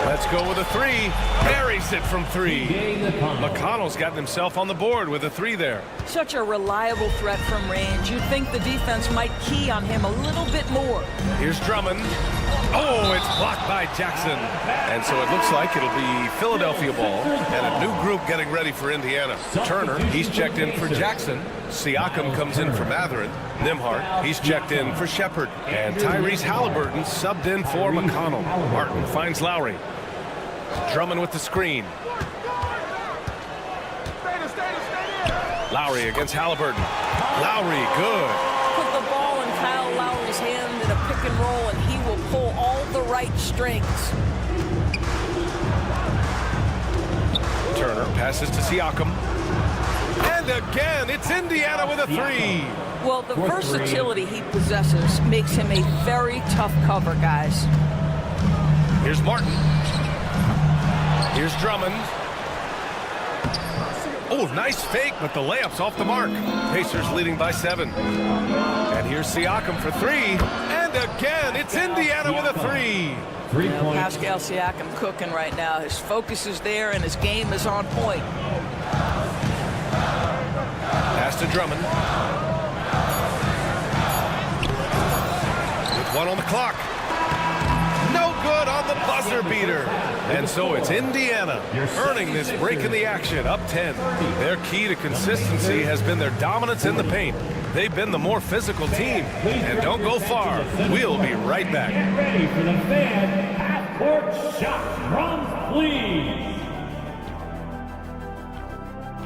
Let's go with a three. Buries it from three. McConnell's gotten himself on the board with a three there. Such a reliable threat from range. You'd think the defense might key on him a little bit more. Here's Drummond. Oh, it's blocked by Jackson. And so it looks like it'll be Philadelphia ball and a new group getting ready for Indiana. Turner, he's checked in for Jackson. Siakam comes in for Matherin. Nimhart, he's checked in for Shepard. And Tyrese Halliburton subbed in for McConnell. Martin finds Lowry. Drummond with the screen. Lowry against Halliburton. Lowry, good. Put the ball in Kyle Lowry's hand in a pick and roll, and he will pull all the right strings. Turner passes to Siakam. And again, it's Indiana with a three. Well, the versatility he possesses makes him a very tough cover, guys. Here's Martin. Here's Drummond. Oh, nice fake, but the layup's off the mark. Pacers leading by 7. And here's Siakam for three. And again, it's Indiana with a three. Pascal Siakam cooking right now. His focus is there, and his game is on point. Pass to Drummond. With 1 on the clock. No good on the buzzer beater. And so it's Indiana earning this break in the action, up 10. Their key to consistency has been their dominance in the paint. They've been the more physical team. And don't go far. We'll be right back. Get ready for the fan half-court shot. Drums, please.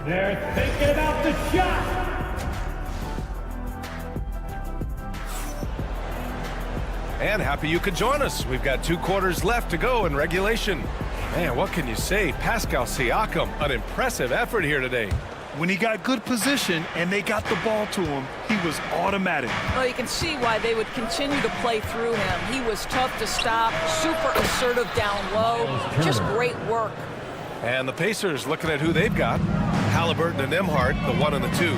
They're thinking about the shot. And happy you could join us. We've got 2 quarters left to go in regulation. Man, what can you say? Pascal Siakam, an impressive effort here today. When he got good position and they got the ball to him, he was automatic. Well, you can see why they would continue to play through him. He was tough to stop, super assertive down low, just great work. And the Pacers looking at who they've got. Halliburton and Nimhart, the 1 and the 2.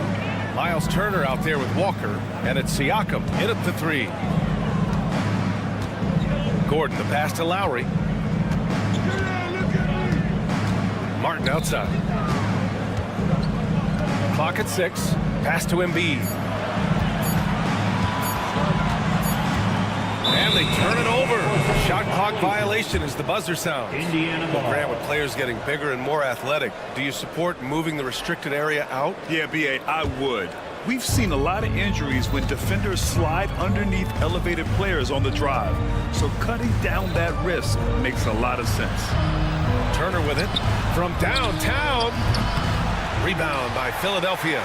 Miles Turner out there with Walker, and it's Siakam in at the 3. Gordon, the pass to Lowry. Martin outside. Clock at 6. Pass to Embiid. And they turn it over. Shot clock violation as the buzzer sounds. Well, Grant, with players getting bigger and more athletic, do you support moving the restricted area out? Yeah, B.A., I would. We've seen a lot of injuries when defenders slide underneath elevated players on the drive. So cutting down that risk makes a lot of sense. Turner with it from downtown. Rebound by Philadelphia.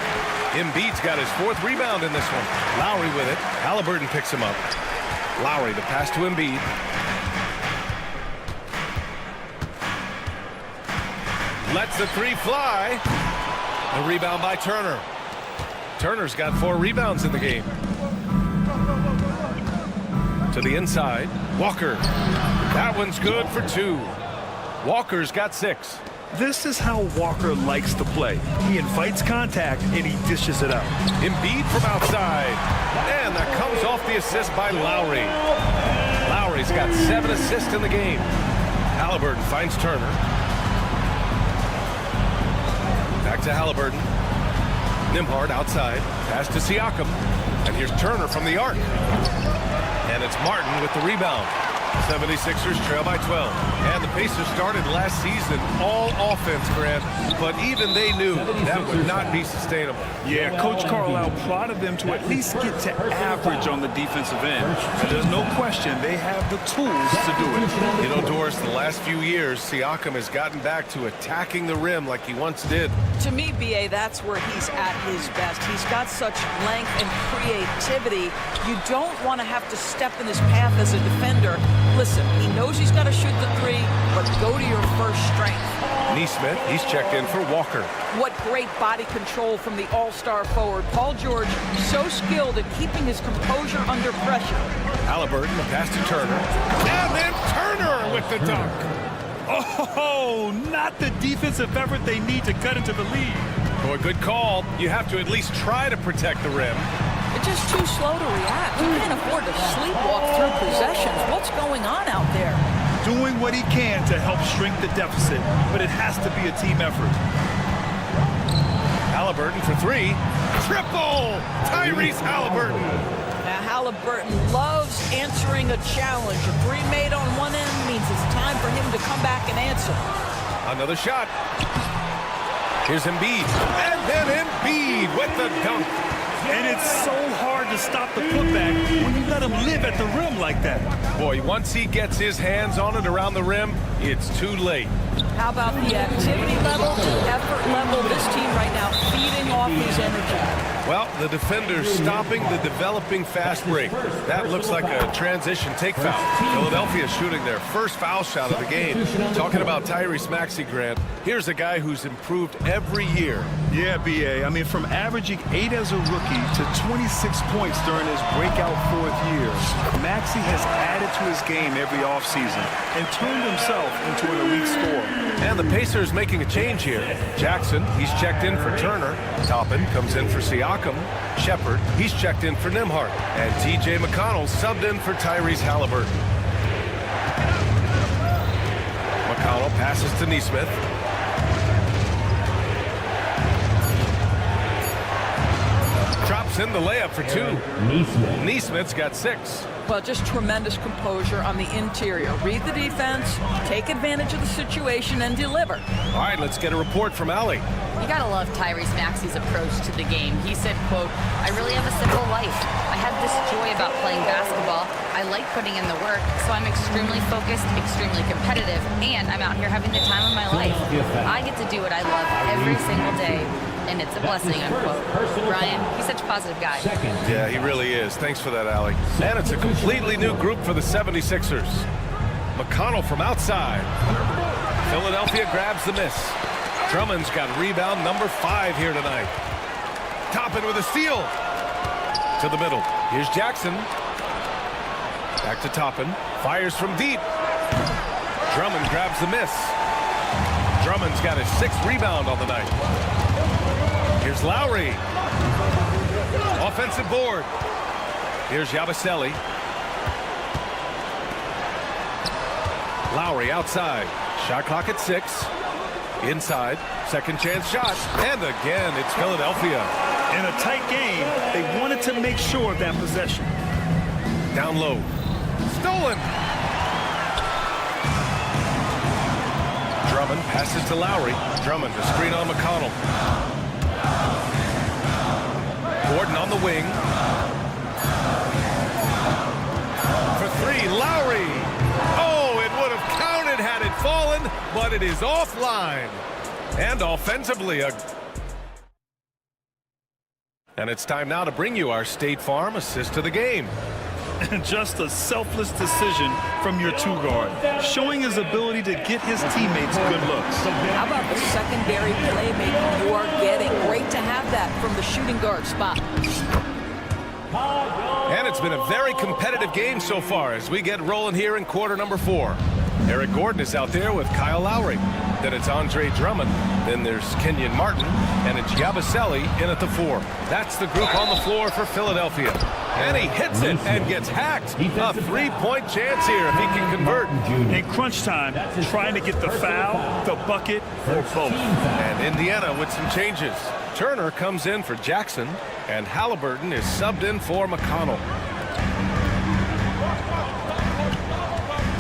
Embiid's got his 4th rebound in this one. Lowry with it. Halliburton picks him up. Lowry, the pass to Embiid. Lets the 3 fly. The rebound by Turner. Turner's got 4 rebounds in the game. To the inside. Walker. That one's good for 2. Walker's got 6. This is how Walker likes to play. He invites contact and he dishes it out. Embiid from outside. And that comes off the assist by Lowry. Lowry's got 7 assists in the game. Halliburton finds Turner. Back to Halliburton. Nimhart outside. Pass to Siakam. And here's Turner from the arc. And it's Martin with the rebound. 76ers trail by 12. And the Pacers started last season all offense, Grant, but even they knew that would not be sustainable. Yeah, Coach Carlisle prodded them to at least get to average on the defensive end. And there's no question they have the tools to do it. You know, Doris, the last few years, Siakam has gotten back to attacking the rim like he once did. To me, B.A., that's where he's at his best. He's got such length and creativity. You don't want to have to step in his path as a defender. Listen, he knows he's got to shoot the three, but go to your first strength. Neesmith, he's checked in for Walker. What great body control from the all-star forward. Paul George, so skilled at keeping his composure under pressure. Halliburton, a pass to Turner. And then Turner with the dunk. Oh, not the defensive effort they need to cut into the lead. Oh, a good call. You have to at least try to protect the rim. It's just too slow to react. You can't afford to sleepwalk through possessions. What's going on out there? Doing what he can to help shrink the deficit, but it has to be a team effort. Halliburton for three. Triple! Tyrese Halliburton. Now, Halliburton loves answering a challenge. A three made on one end means it's time for him to come back and answer. Another shot. Here's Embiid. And then Embiid with the dunk. And it's so hard to stop the putback when you let him live at the rim like that. Boy, once he gets his hands on it around the rim, it's too late. How about the activity level, the effort level? This team right now feeding off his energy. Well, the defender's stopping the developing fast break. That looks like a transition take foul. Philadelphia shooting their first foul shot of the game. Talking about Tyrese Maxey, Grant, here's a guy who's improved every year. Yeah, B.A. I mean, from averaging 8 as a rookie to 26 points during his breakout 4th year, Maxey has added to his game every offseason and turned himself into an elite scorer. And the Pacers making a change here. Jackson, he's checked in for Turner. Toppin comes in for Siakam. Shepard, he's checked in for Nembhard. And T.J. McConnell subbed in for Tyrese Halliburton. McConnell passes to Neesmith. Drops in the layup for two. Neesmith's got 6. Well, just tremendous composure on the interior. Read the defense, take advantage of the situation, and deliver. All right, let's get a report from Allie. You gotta love Tyrese Maxey's approach to the game. He said, quote, "I really have a simple life. I have this joy about playing basketball. I like putting in the work, so I'm extremely focused, extremely competitive, and I'm out here having the time of my life. I get to do what I love every single day, and it's a blessing," unquote. Brian, he's such a positive guy. Yeah, he really is. Thanks for that, Allie. And it's a completely new group for the 76ers. McConnell from outside. Philadelphia grabs the miss. Drummond's got rebound number 5 here tonight. Toppin with a steal. To the middle. Here's Jackson. Back to Toppin. Fires from deep. Drummond grabs the miss. Drummond's got his 6th rebound on the night. Here's Lowry. Offensive board. Here's Yabusele. Lowry outside. Shot clock at 6. Inside. Second chance shot. And again, it's Philadelphia. In a tight game, they wanted to make sure of that possession. Down low. Stolen. Drummond passes to Lowry. Drummond, the screen on McConnell. Gordon on the wing. For 3, Lowry. Oh, it would have counted had it fallen, but it is offline. And offensively, and it's time now to bring you our State Farm assist of the game. Just a selfless decision from your 2-guard, showing his ability to get his teammates good looks. How about the secondary playmaking you are getting? Great to have that from the shooting guard spot. And it's been a very competitive game so far as we get rolling here in quarter number 4. Eric Gordon is out there with Kyle Lowry. Then it's Andre Drummond. Then there's Kenyon Martin. And it's Yabusele in at the 4. That's the group on the floor for Philadelphia. And he hits it and gets hacked. A 3-point chance here if he can convert. In crunch time, trying to get the foul, the bucket, or both. And Indiana with some changes. Turner comes in for Jackson. And Halliburton is subbed in for McConnell.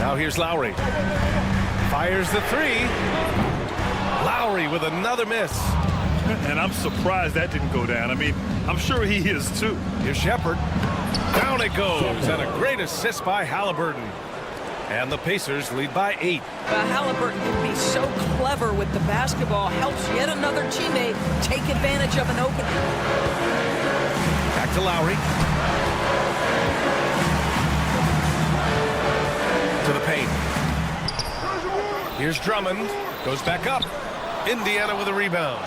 Now here's Lowry. Fires the three. Lowry with another miss. And I'm surprised that didn't go down. I mean, I'm sure he is too. Here's Shepherd. Down it goes. And a great assist by Halliburton. And the Pacers lead by 8. Halliburton can be so clever with the basketball. Helps yet another teammate take advantage of an opening. Back to Lowry. To the paint. Here's Drummond. Goes back up. Indiana with a rebound.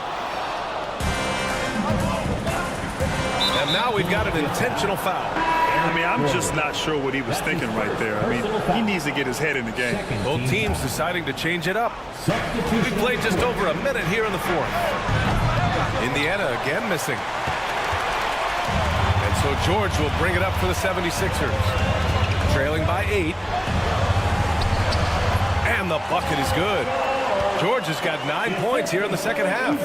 And now we've got an intentional foul. I mean, I'm just not sure what he was thinking right there. I mean, he needs to get his head in the game. Both teams deciding to change it up. We played just over a minute here in the fourth. Indiana again missing. And so George will bring it up for the 76ers. Trailing by 8. And the bucket is good. George has got 9 points here in the second half.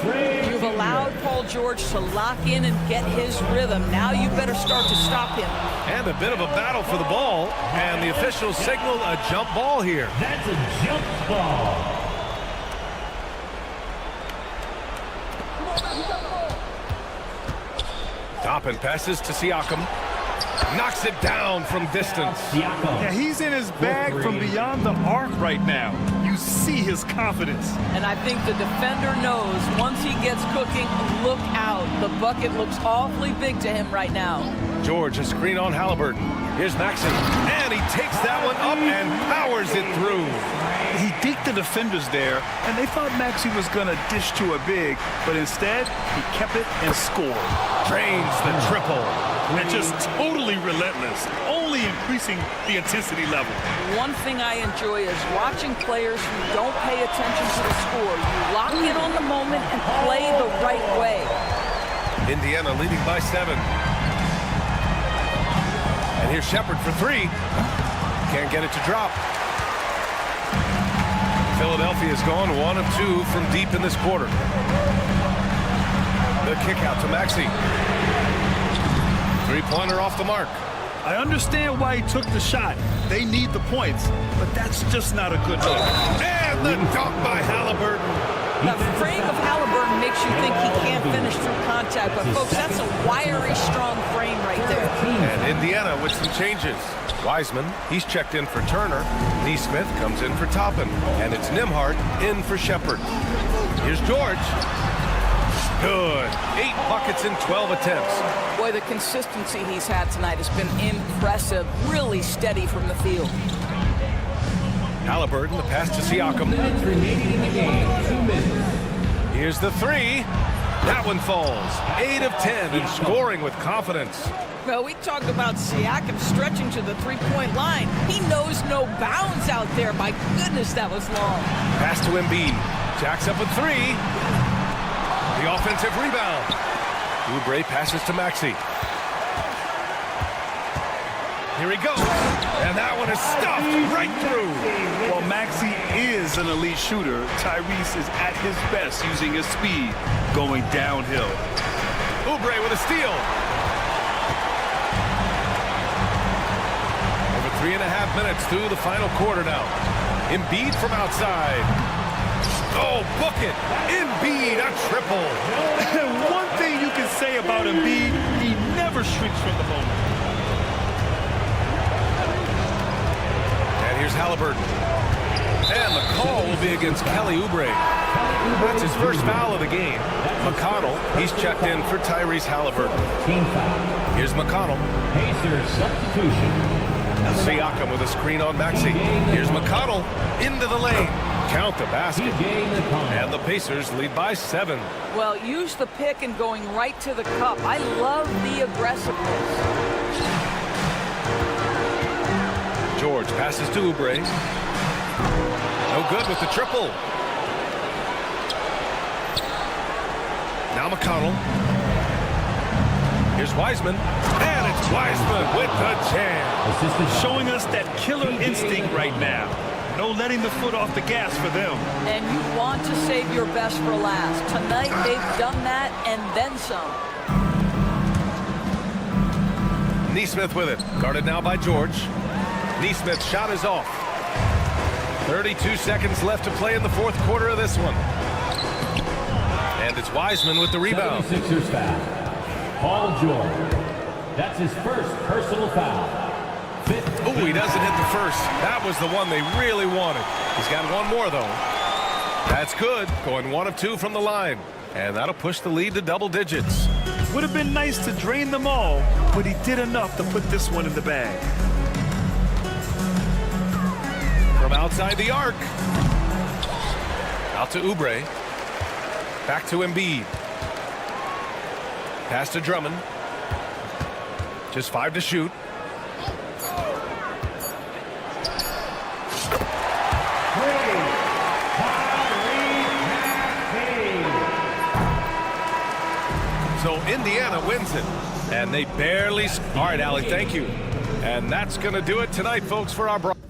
You've allowed Paul George to lock in and get his rhythm. Now you better start to stop him. And a bit of a battle for the ball. And the officials signal a jump ball here. That's a jump ball. Toppin passes to Siakam. Knocks it down from distance. Yeah, he's in his bag from beyond the arc right now. You see his confidence. And I think the defender knows once he gets cooking, look out. The bucket looks awfully big to him right now. George, a screen on Halliburton. Here's Maxey. And he takes that one up and powers it through. He deked the defenders there, and they thought Maxey was going to dish to a big, but instead, he kept it and scored. Drains the triple. And just totally relentless, only increasing the intensity level. One thing I enjoy is watching players who don't pay attention to the score. You lock in on the moment and play the right way. Indiana leading by 7. And here's Shepherd for 3. Can't get it to drop. Philadelphia's gone 1 of 2 from deep in this quarter. The kick out to Maxey. Three-pointer off the mark. I understand why he took the shot. They need the points, but that's just not a good look. And the dunk by Halliburton. The frame of Halliburton makes you think he can't finish through contact, but folks, that's a wiry, strong frame right there. And Indiana with some changes. Wiseman, he's checked in for Turner. Neesmith comes in for Toppin. And it's Nembhard in for Shepherd. Here's George. Good. 8 buckets in 12 attempts. Boy, the consistency he's had tonight has been impressive. Really steady from the field. Halliburton, the pass to Siakam. Remaining in the game, 2 minutes. Here's the 3. That one falls. 8 of 10 and scoring with confidence. Well, we talked about Siakam stretching to the three-point line. He knows no bounds out there. My goodness, that was long. Pass to Embiid. Jacks up a 3. The offensive rebound. Oubre passes to Maxey. Here he goes. And that one is stuffed right through. While Maxey is an elite shooter, Tyrese is at his best using his speed going downhill. Oubre with a steal. Over 3.5 minutes through the final quarter now. Embiid from outside. Oh, book it. Embiid, a triple. One thing you can say about Embiid, he never shrinks from the moment. And here's Halliburton. And the call will be against Kelly Oubre. That's his first foul of the game. McConnell, he's checked in for Tyrese Halliburton. Here's McConnell. Pacers substitution. Siakam with a screen on Maxey. Here's McConnell into the lane. Count the basket. And the Pacers lead by 7. Well, use the pick and going right to the cup. I love the aggressiveness. George passes to Oubre. No good with the triple. Now McConnell. Here's Wiseman. And it's Wiseman with the jam. Showing us that killer instinct right now. No letting the foot off the gas for them. And you want to save your best for last. Tonight, they've done that and then some. Neesmith with it. Guarded now by George. Neesmith's shot is off. 32 seconds left to play in the fourth quarter of this one. And it's Wiseman with the rebound. 76ers foul. Paul George. That's his first personal foul. Oh, he doesn't hit the first. That was the one they really wanted. He's got one more, though. That's good. Going 1 of 2 from the line. And that'll push the lead to double digits. Would have been nice to drain them all, but he did enough to put this one in the bag. From outside the arc. Out to Oubre. Back to Embiid. Pass to Drummond. Just 5 to shoot. So Indiana wins it, and they barely. All right, Allie, thank you. And that's going to do it tonight, folks, for our broadcast.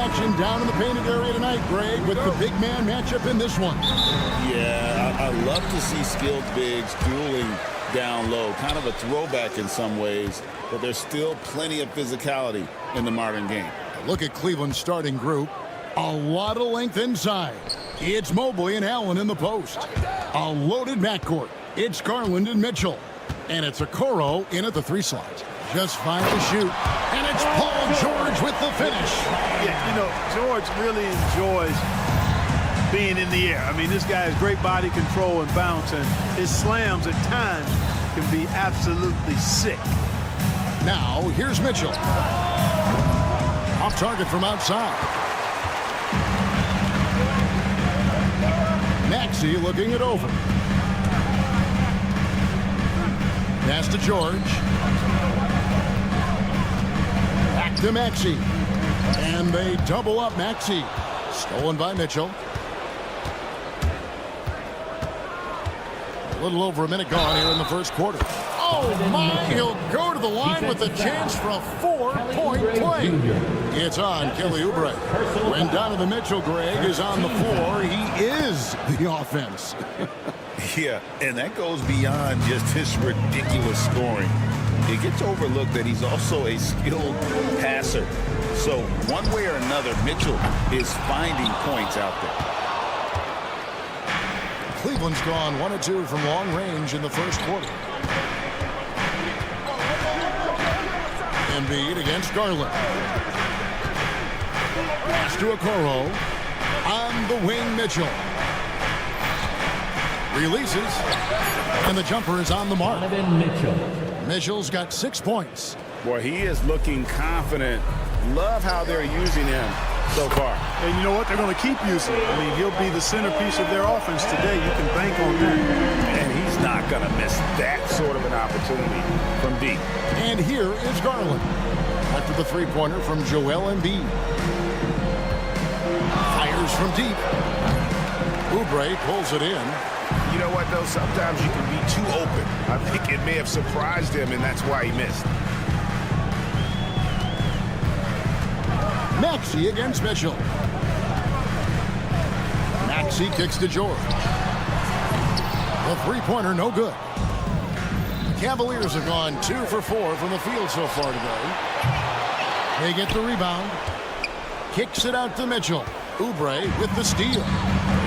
action down in the painted area tonight, Greg, with the big man matchup in this one. Yeah, I love to see skilled bigs dueling down low. Kind of a throwback in some ways, but there's still plenty of physicality in the modern game. Look at Cleveland's starting group. A lot of length inside. It's Mobley and Allen in the post. A loaded backcourt. It's Garland and Mitchell. And it's Okoro in at the 3 slot. Just 5 to shoot. And it's Paul George with the finish. Yeah, you know, George really enjoys being in the air. I mean, this guy has great body control and bounce, and his slams at times can be absolutely sick. Now, here's Mitchell. Off target from outside. Maxey looking it over. Pass to George. Back to Maxey. And they double up Maxey. Stolen by Mitchell. A little over a minute gone here in the first quarter. Oh my, he'll go to the line with a chance for a 4-point play. It's on Kelly Oubre. When Donovan Mitchell, Greg, is on the floor, he is the offense. Yeah, and that goes beyond just his ridiculous scoring. It gets overlooked that he's also a skilled passer. So one way or another, Mitchell is finding points out there. Cleveland's gone 1 of 2 from long range in the first quarter. Embiid against Garland. Pass to Okoro. On the wing, Mitchell. Releases. And the jumper is on the mark. Mitchell's got 6 points. Boy, he is looking confident. Love how they're using him so far. And you know what? They're going to keep using him. I mean, he'll be the centerpiece of their offense today. You can bank on that. And he's not going to miss that sort of an opportunity from deep. And here is Garland. After the three-pointer from Joel Embiid. Fires from deep. Oubre pulls it in. You know what, though? Sometimes you can be too open. I think it may have surprised him, and that's why he missed. Maxey against Mitchell. Maxey kicks to George. The three-pointer, no good. The Cavaliers have gone 2 for 4 from the field so far today. They get the rebound. Kicks it out to Mitchell. Oubre with the steal.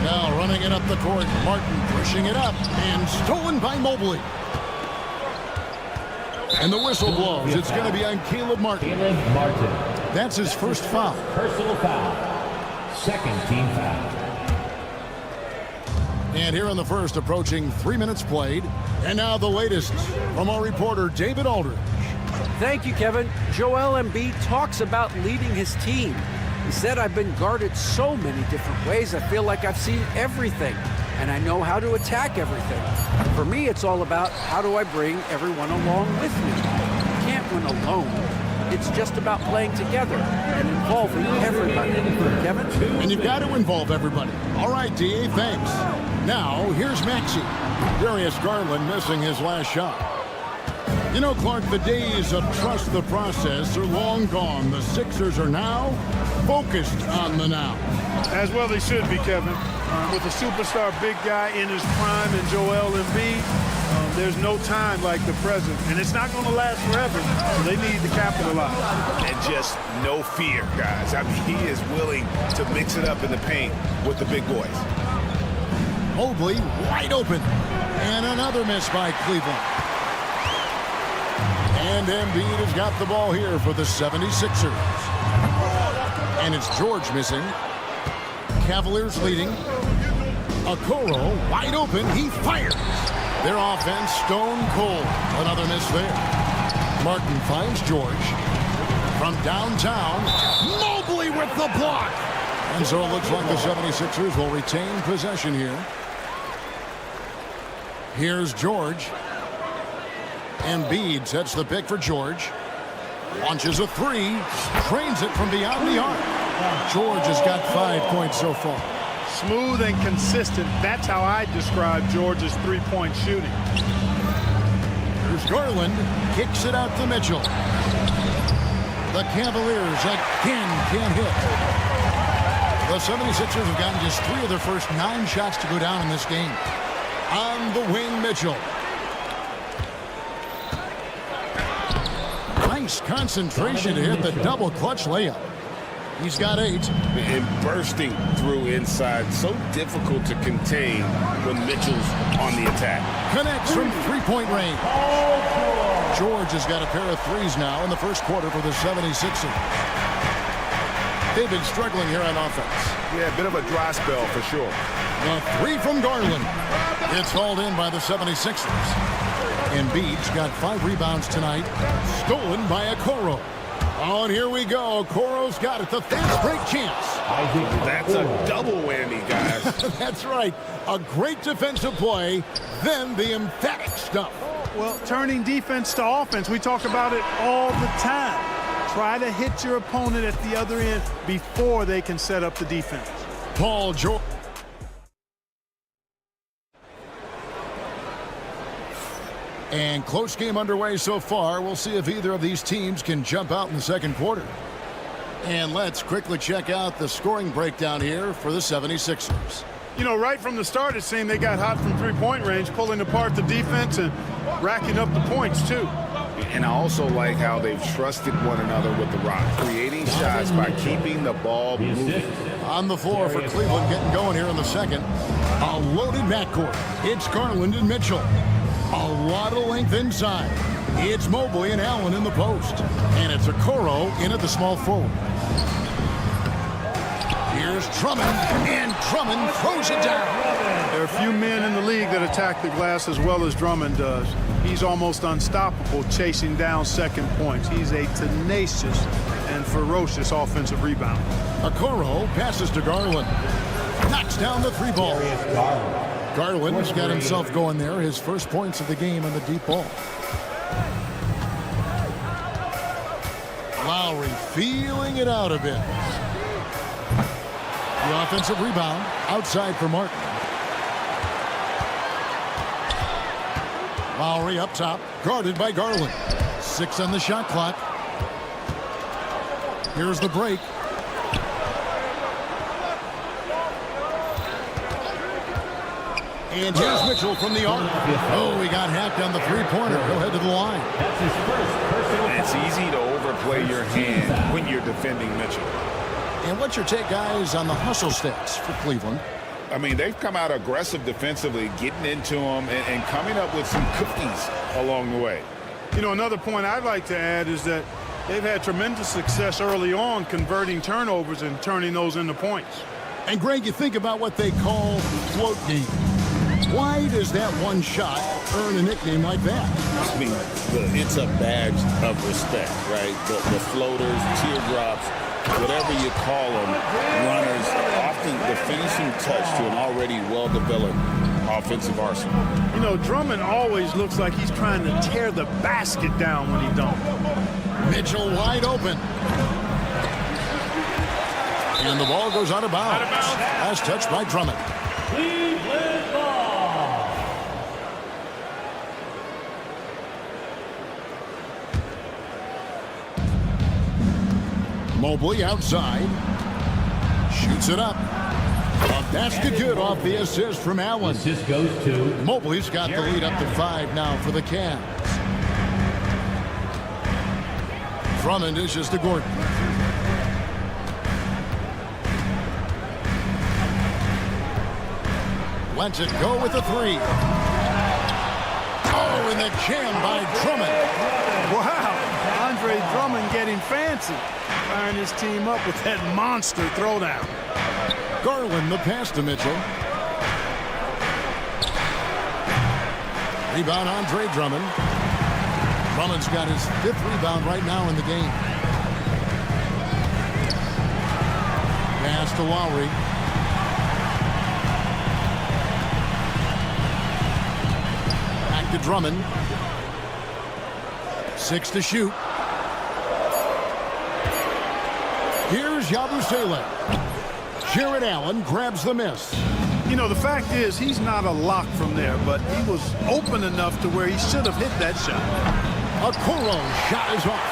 Now running it up the court. Martin pushing it up. And stolen by Mobley. And the whistle blows. It's going to be on Caleb Martin. That's his first foul. Personal foul. Second team foul. And here in the first, approaching 3 minutes played. And now the latest from our reporter, David Aldridge. Thank you, Kevin. Joel Embiid talks about leading his team. He said, I've been guarded so many different ways. I feel like I've seen everything, and I know how to attack everything. For me, it's all about how do I bring everyone along with me. You can't win alone. It's just about playing together and involving everybody. Kevin? And you've got to involve everybody. All right, D.A., thanks. Now, here's Maxey. Darius Garland missing his last shot. You know, Clark, the days of trust the process are long gone. The Sixers are now focused on the now. As well they should be, Kevin. With a superstar big guy in his prime and Joel Embiid, there's no time like the present. And it's not going to last forever, so they need to capitalize. And just no fear, guys. I mean, he is willing to mix it up in the paint with the big boys. Mobley wide open. And another miss by Cleveland. And Embiid has got the ball here for the 76ers. And it's George missing. Cavaliers leading. Okoro wide open. He fires. Their offense stone cold. Another miss there. Martin finds George. From downtown. Mobley with the block. And so it looks like the 76ers will retain possession here. Here's George. Embiid sets the pick for George. Launches a three. Trains it from beyond the arc. George has got 5 points so far. Smooth and consistent. That's how I describe George's three-point shooting. Here's Garland. Kicks it out to Mitchell. The Cavaliers again can't hit. The 76ers have gotten just 3 of their first 9 shots to go down in this game. On the wing, Mitchell. Nice concentration to hit the double clutch layup. He's got 8. And bursting through inside. So difficult to contain when Mitchell's on the attack. Connects from 3-point range. George has got a pair of 3s now in the first quarter for the 76ers. They've been struggling here on offense. Yeah, a bit of a dry spell for sure. The 3 from Garland. It's hauled in by the 76ers. Embiid's got 5 rebounds tonight. Stolen by Okoro. Oh, and here we go. Okoro's got it. The fast break chance. That's a double whammy, guys. That's right. A great defensive play, then the emphatic stuff. Well, turning defense to offense, we talk about it all the time. Try to hit your opponent at the other end before they can set up the defense. Paul George. And close game underway so far. We'll see if either of these teams can jump out in the second quarter. And let's quickly check out the scoring breakdown here for the 76ers. You know, right from the start, it seemed they got hot from 3-point range, pulling apart the defense and racking up the points, too. And I also like how they've trusted one another with the rock, creating shots by keeping the ball moving. On the floor for Cleveland, getting going here in the second. A loaded backcourt. It's Garland and Mitchell. A lot of length inside. It's Mobley and Allen in the post. And it's Okoro in at the small forward. Here's Drummond, and Drummond throws it down. There are few men in the league that attack the glass as well as Drummond does. He's almost unstoppable chasing down second points. He's a tenacious and ferocious offensive rebounder. Okoro passes to Garland. Knocks down the 3 ball. Garland's got himself going there. His first points of the game on the deep ball. Lowry feeling it out a bit. The offensive rebound outside for Martin. Lowry up top, guarded by Garland. 6 on the shot clock. Here's the break. And here's Mitchell from the arc. Oh, he got hacked on the 3-pointer. He'll head to the line. It's easy to overplay your hand when you're defending Mitchell. And what's your take, guys, on the hustle stats for Cleveland? I mean, they've come out aggressive defensively, getting into them and coming up with some cookies along the way. You know, another point I'd like to add is that they've had tremendous success early on converting turnovers and turning those into points. And, Greg, you think about what they call float game. Why does that one shot earn a nickname like that? I mean, it's a badge of respect, right? The floaters, teardrops, whatever you call them, runners, often the finishing touch to an already well-developed offensive arsenal. You know, Drummond always looks like he's trying to tear the basket down when he dunks. Mitchell wide open. And the ball goes out of bounds. As touched by Drummond. Cleveland ball. Mobley outside. Shoots it up. A basket good off the assist from Allen. Assist goes to Mobley's got the lead up to 5 now for the Cavs. Drummond dishes to Gordon. Lets it go with a 3. Oh, and the jam by Drummond. Wow, Andre Drummond getting fancy. Firing his team up with that monster throwdown. Garland the pass to Mitchell. Rebound Andre Drummond. Drummond's got his 5th rebound right now in the game. Pass to Lowry. Back to Drummond. 6 to shoot. Here's Yabusele. Jared Allen grabs the miss. You know, the fact is he's not a lock from there, but he was open enough to where he should have hit that shot. Okoro shot is off.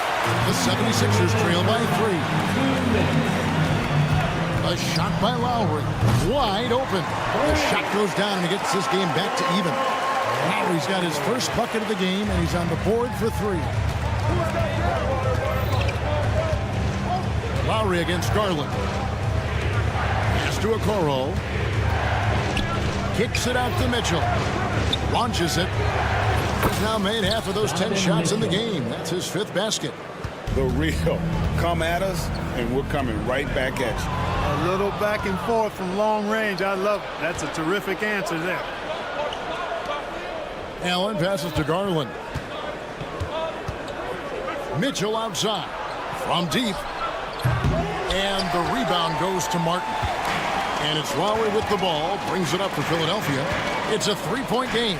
The 76ers trail by 3. A shot by Lowry. Wide open. The shot goes down and he gets this game back to even. Lowry's got his first bucket of the game, and he's on the board for 3. Lowry against Garland. Pass to Okoro. Kicks it out to Mitchell. Launches it. He's now made half of those 10 shots in the game. That's his 5th basket. The real. Come at us, and we're coming right back at you. A little back and forth from long range. I love it. That's a terrific answer there. Allen passes to Garland. Mitchell outside. From deep. And the rebound goes to Martin. And it's Lowry with the ball. Brings it up for Philadelphia. It's a 3-point game.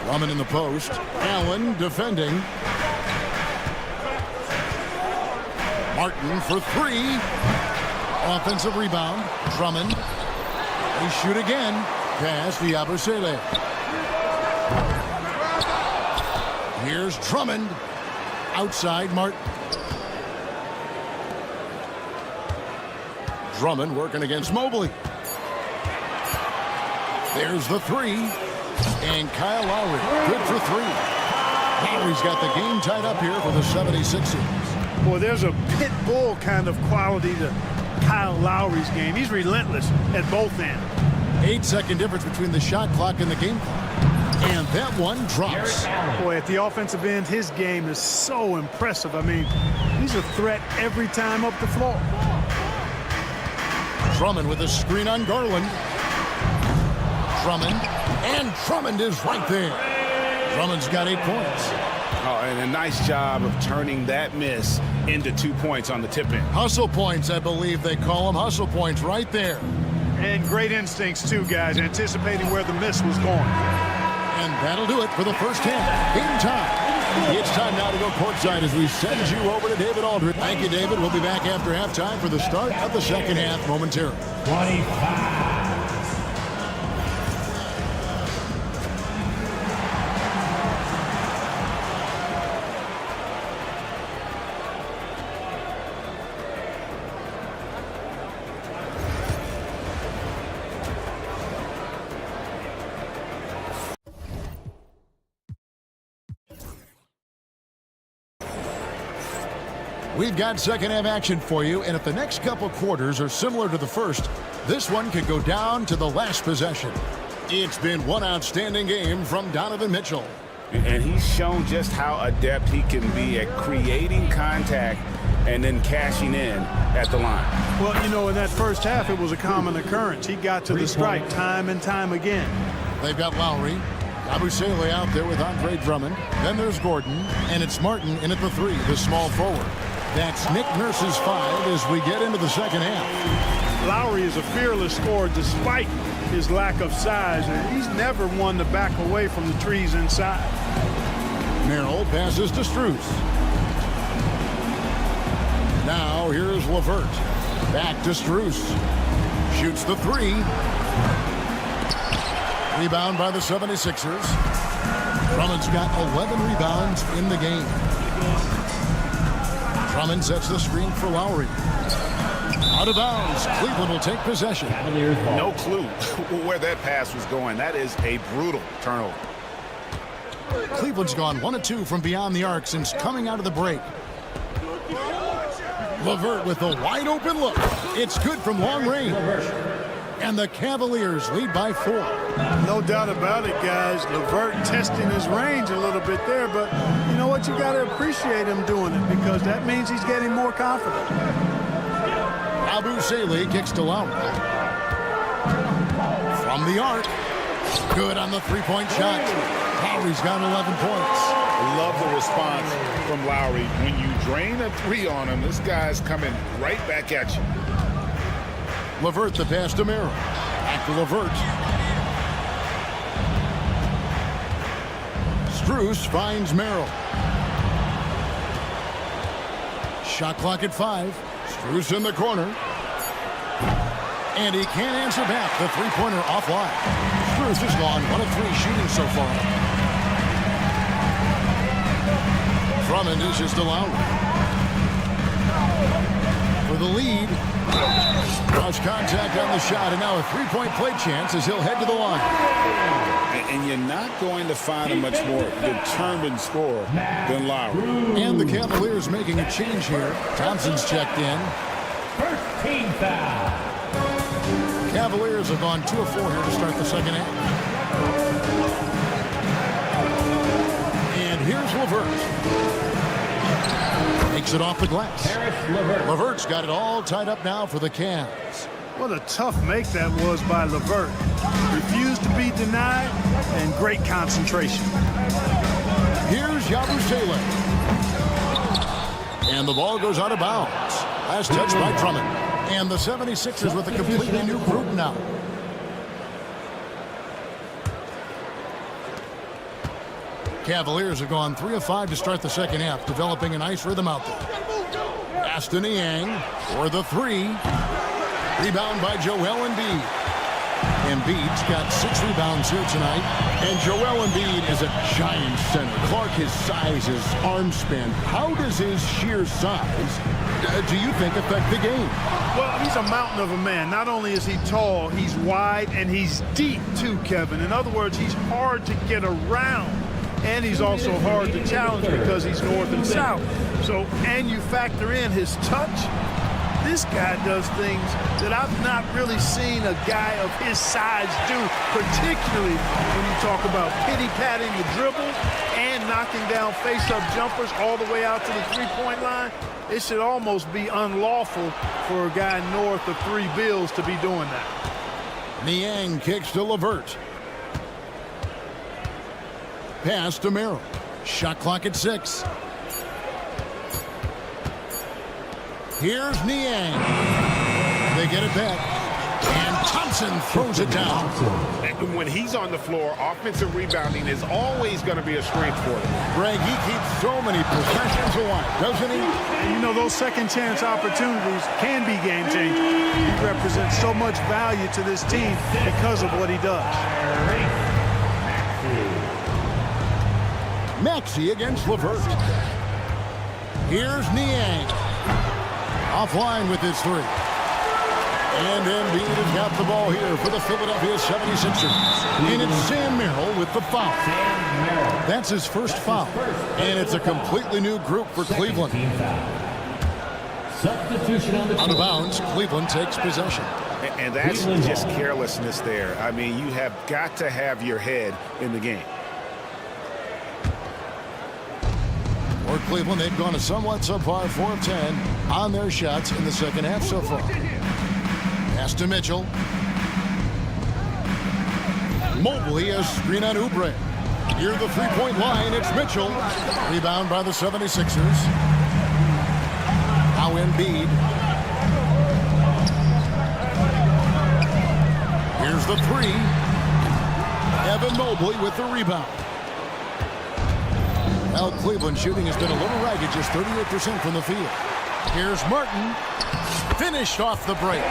Drummond in the post. Allen defending. Martin for 3. Offensive rebound. Drummond. They shoot again. Pass to Yabusele. Here's Drummond. Outside Martin. Drummond working against Mobley. There's the 3. And Kyle Lowry, good for 3. Lowry's got the game tied up here for the 76ers. Boy, there's a pit bull kind of quality to Kyle Lowry's game. He's relentless at both ends. 8-second difference between the shot clock and the game clock. And that one drops. Boy, at the offensive end, his game is so impressive. I mean, he's a threat every time up the floor. Drummond with a screen on Garland. Drummond. And Drummond is right there. Drummond's got 8 points. Oh, and a nice job of turning that miss into 2 points on the tip-in. Hustle points, I believe they call them. Hustle points right there. And great instincts, too, guys, anticipating where the miss was going. And that'll do it for the first half. Game time. It's time now to go courtside as we send you over to David Aldridge. Thank you, David. We'll be back after halftime for the start of the second half momentarily. 25. We've got second half action for you, and if the next couple quarters are similar to the first, this one could go down to the last possession. It's been one outstanding game from Donovan Mitchell. And he's shown just how adept he can be at creating contact and then cashing in at the line. Well, you know, in that first half, it was a common occurrence. He got to the stripe time and time again. They've got Lowry. Yabusele out there with Andre Drummond. Then there's Gordon, and it's Martin in at the 3, the small forward. That's Nick Nurse's 5 as we get into the second half. Lowry is a fearless scorer despite his lack of size, and he's never one to back away from the trees inside. Merrill passes to Strus. Now here's LeVert. Back to Strus. Shoots the 3. Rebound by the 76ers. Drummond's got 11 rebounds in the game. Drummond sets the screen for Lowry. Out of bounds. Cleveland will take possession. No clue where that pass was going. That is a brutal turnover. Cleveland's gone 1 of 2 from beyond the arc since coming out of the break. LeVert with a wide open look. It's good from long range. And the Cavaliers lead by 4. No doubt about it, guys. LeVert testing his range a little bit there, but you know what? You got to appreciate him doing it because that means he's getting more confident. Yabusele kicks to Lowry. From the arc. Good on the 3-point shot. Lowry's got 11 points. I love the response from Lowry. When you drain a 3 on him, this guy's coming right back at you. LeVert the pass to Merrill. Back to LeVert. Strus finds Merrill. Shot clock at 5. Strus in the corner. And he can't answer back. The 3-pointer offline. Strus has gone 1 of 3 shooting so far. Drummond dishes to Lowry. For the lead. Cross contact on the shot, and now a three-point play chance as he'll head to the line. And you're not going to find a much more determined scorer than Lowry. And the Cavaliers making a change here. Thompson's checked in. First team foul. Cavaliers have gone 2 of 4 here to start the second half. And here's LeVert. Takes it off the glass. LeVert's got it all tied up now for the Cavs. What a tough make that was by LeVert. Refused to be denied, and great concentration. Here's Yabusele. And the ball goes out of bounds. Last touch by Drummond. And the 76ers with a completely new group now. Cavaliers have gone 3 of 5 to start the second half, developing a nice rhythm out there. Aston Niang for the 3. Rebound by Joel Embiid. Embiid's got 6 rebounds here tonight. And Joel Embiid is a giant center. Clark, his size, his arm span. How does his sheer size, do you think, affect the game? Well, he's a mountain of a man. Not only is he tall, he's wide, and he's deep too, Kevin. In other words, he's hard to get around. And he's also hard to challenge because he's north and south. So, and you factor in his touch. This guy does things that I've not really seen a guy of his size do, particularly when you talk about pity-patting the dribble and knocking down face-up jumpers all the way out to the three-point line. It should almost be unlawful for a guy north of 3 bills to be doing that. Niang kicks to LeVert. Pass to Merrill. Shot clock at 6. Here's Niang. They get it back. And Thompson throws it down. And when he's on the floor, offensive rebounding is always going to be a strength for him. Greg, he keeps so many possessions alive, doesn't he? And you know, those second chance opportunities can be game changers. He represents so much value to this team because of what he does. Maxey against LeVert. Here's Niang. Offline with his 3. And Embiid has got the ball here for the Philadelphia 76ers. And it's Sam Merrill with the foul. That's his first foul. And it's a completely new group for Cleveland. Out of bounds, Cleveland takes possession. And that's just carelessness there. I mean, you have got to have your head in the game. For Cleveland, they've gone a somewhat subpar 4 of 10 on their shots in the second half so far. Pass to Mitchell. Mobley, a screen on Oubre. Near the three-point line, it's Mitchell. Rebound by the 76ers. Now Embiid. Here's the 3. Evan Mobley with the rebound. Well, Cleveland shooting has been a little ragged, just 38% from the field. Here's Martin. Finished off the break.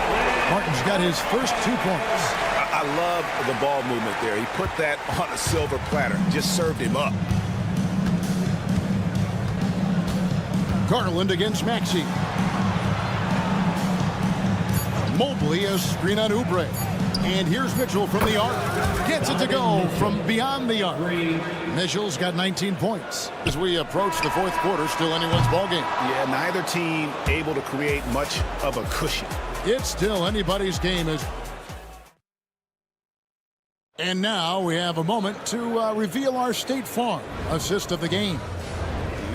Martin's got his first 2 points. I love the ball movement there. He put that on a silver platter. Just served him up. Garland against Maxey. Mobley, a screen on Oubre. And here's Mitchell from the arc. Gets it to go from beyond the arc. Mitchell's got 19 points. As we approach the 4th quarter, still anyone's ballgame. Yeah, neither team able to create much of a cushion. It's still anybody's game. And now we have a moment to reveal our State Farm assist of the game.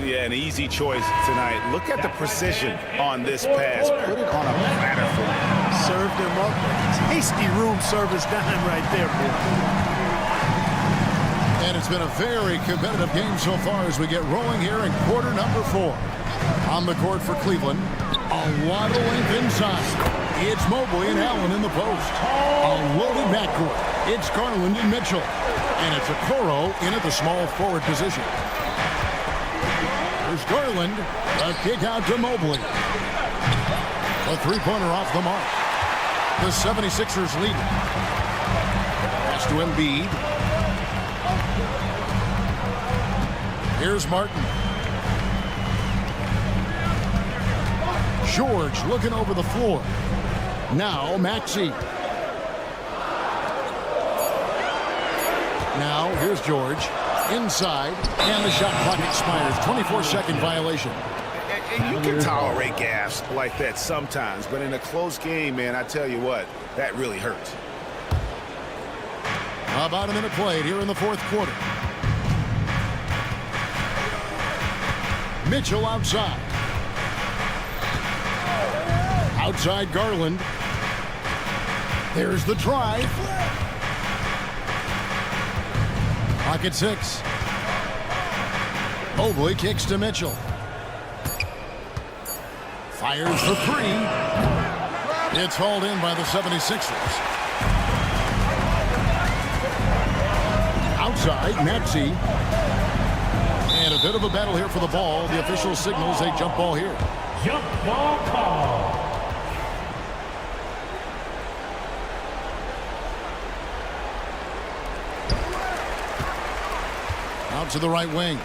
Yeah, an easy choice tonight. Look at the precision on this pass. Put it on a platter for him. Served him up. Tasty room service dime right there, boy. And it's been a very competitive game so far as we get rolling here in quarter number 4. On the court for Cleveland, a lot of length inside. It's Mobley and Allen in the post. A loaded backcourt. It's Garland and Mitchell. And it's Okoro in at the small forward position. There's Garland. A kick out to Mobley. A three-pointer off the mark. The 76ers lead. Pass to Embiid. Here's Martin. George looking over the floor. Now Maxey. Now here's George. Inside. And the shot clock expires. 24-second violation. And you can tolerate gas like that sometimes, but in a close game, man, I tell you what, that really hurts. About a minute played here in the fourth quarter. Mitchell outside. Outside Garland. There's the drive. Pocket 6. Mobley kicks to Mitchell. Fires for 3. It's hauled in by the 76ers. Outside, Maxey. And a bit of a battle here for the ball. The official signals a jump ball here. Jump ball call. Out to the right wing.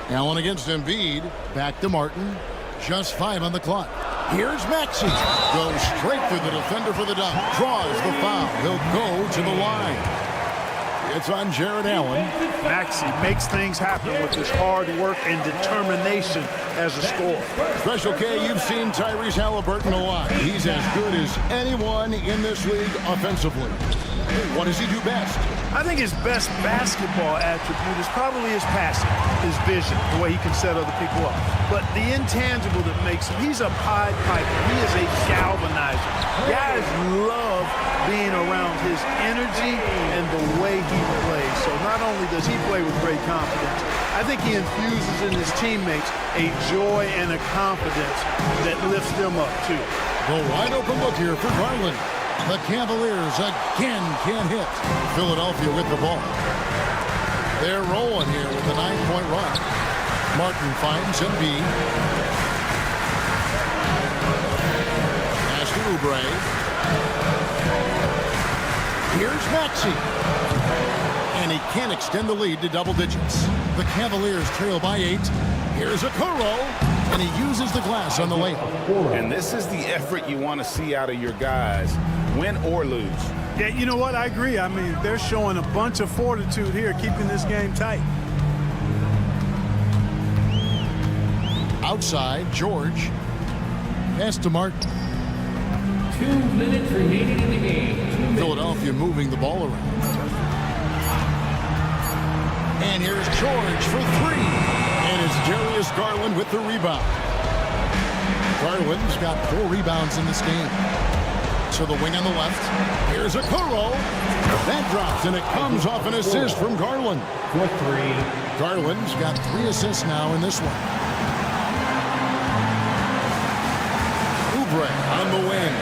Allen against Embiid. Back to Martin. Just 5 on the clock. Here's Maxey. Goes straight through the defender for the dunk. Draws the foul. He'll go to the line. It's on Jared Allen. Maxey makes things happen with his hard work and determination as a scorer. Special K, you've seen Tyrese Halliburton a lot. He's as good as anyone in this league offensively. What does he do best? I think his best basketball attribute is probably his passing, his vision, the way he can set other people up. But the intangible that makes him, he's a Pied Piper. He is a galvanizer. Guys love being around his energy and the way he plays. So not only does he play with great confidence, I think he infuses in his teammates a joy and a confidence that lifts them up too. The wide open look here for Garland. The Cavaliers again can't hit. Philadelphia with the ball. They're rolling here with a 9-point run. Martin finds Embiid. Pass to Oubre. Here's Maxey. And he can't extend the lead to double digits. The Cavaliers trail by 8. Here's Okoro. And he uses the glass on the layup. And this is the effort you want to see out of your guys, win or lose. Yeah, you know what? I agree. I mean, they're showing a bunch of fortitude here, keeping this game tight. Outside, George. Pass to Martin. 2 minutes remaining in the game. Philadelphia moving the ball around. And here's George for 3. And it's Darius Garland with the rebound. Garland's got 4 rebounds in this game. To the wing on the left. Here's Okoro. That drops, and it comes off an assist from Garland. For 3. Garland's got 3 assists now in this one. Oubre on the wing.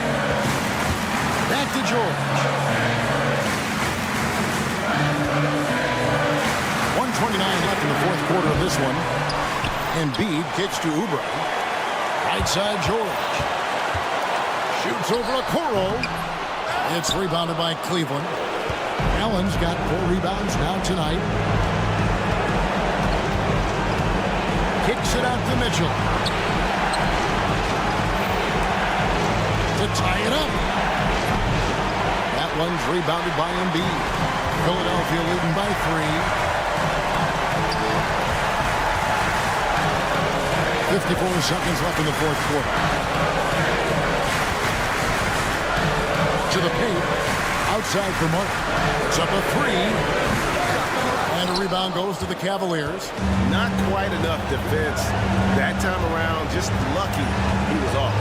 Back to George. 1:29 left in the fourth quarter of this one. Embiid kicks to Oubre. Right side, George. Shoots over Okoro. It's rebounded by Cleveland. Allen's got 4 rebounds now tonight. Kicks it out to Mitchell. To tie it up. That one's rebounded by Embiid. Philadelphia leading by 3. 54 seconds left in the fourth quarter. To the paint. Outside for Martin. It's up a 3. And a rebound goes to the Cavaliers. Not quite enough defense that time around. Just lucky he was off.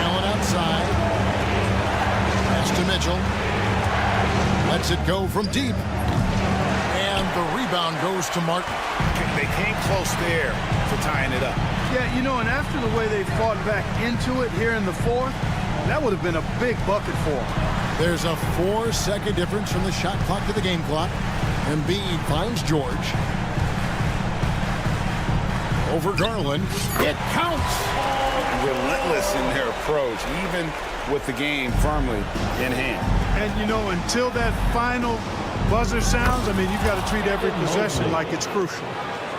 Allen outside. Pass to Mitchell. Lets it go from deep. And the rebound goes to Martin. They came close there to tying it up. Yeah, you know, and after the way they fought back into it here in the fourth, that would have been a big bucket for them. There's a 4-second difference from the shot clock to the game clock. Embiid finds George. Over Garland. It counts. Relentless in their approach, even with the game firmly in hand. And, you know, until that final buzzer sounds, I mean, you've got to treat every possession like it's crucial.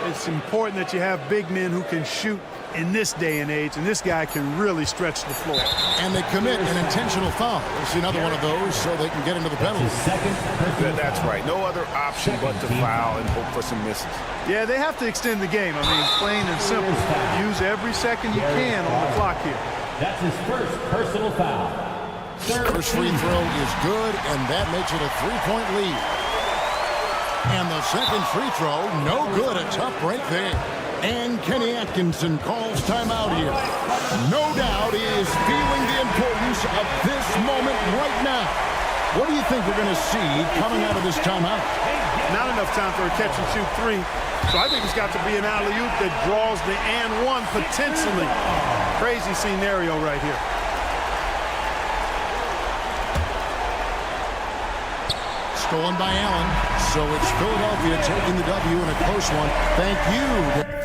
It's important that you have big men who can shoot in this day and age, and this guy can really stretch the floor. And they commit an intentional foul. We'll see another one of those so they can get into the penalty. That's right. No other option but to foul and hope for some misses. Yeah, they have to extend the game. I mean, plain and simple. Use every second you can on the clock here. That's his first personal foul. First free throw is good, and that makes it a 3-point lead. And the second free throw, no good. A tough break there. And Kenny Atkinson calls timeout here. No doubt he is feeling the importance of this moment right now. What do you think we're going to see coming out of this timeout? Not enough time for a catch-and-shoot three. So I think it's got to be an alley-oop that draws the and one potentially. Crazy scenario right here. Stolen by Allen. So it's Philadelphia taking the W in a close one. Thank you.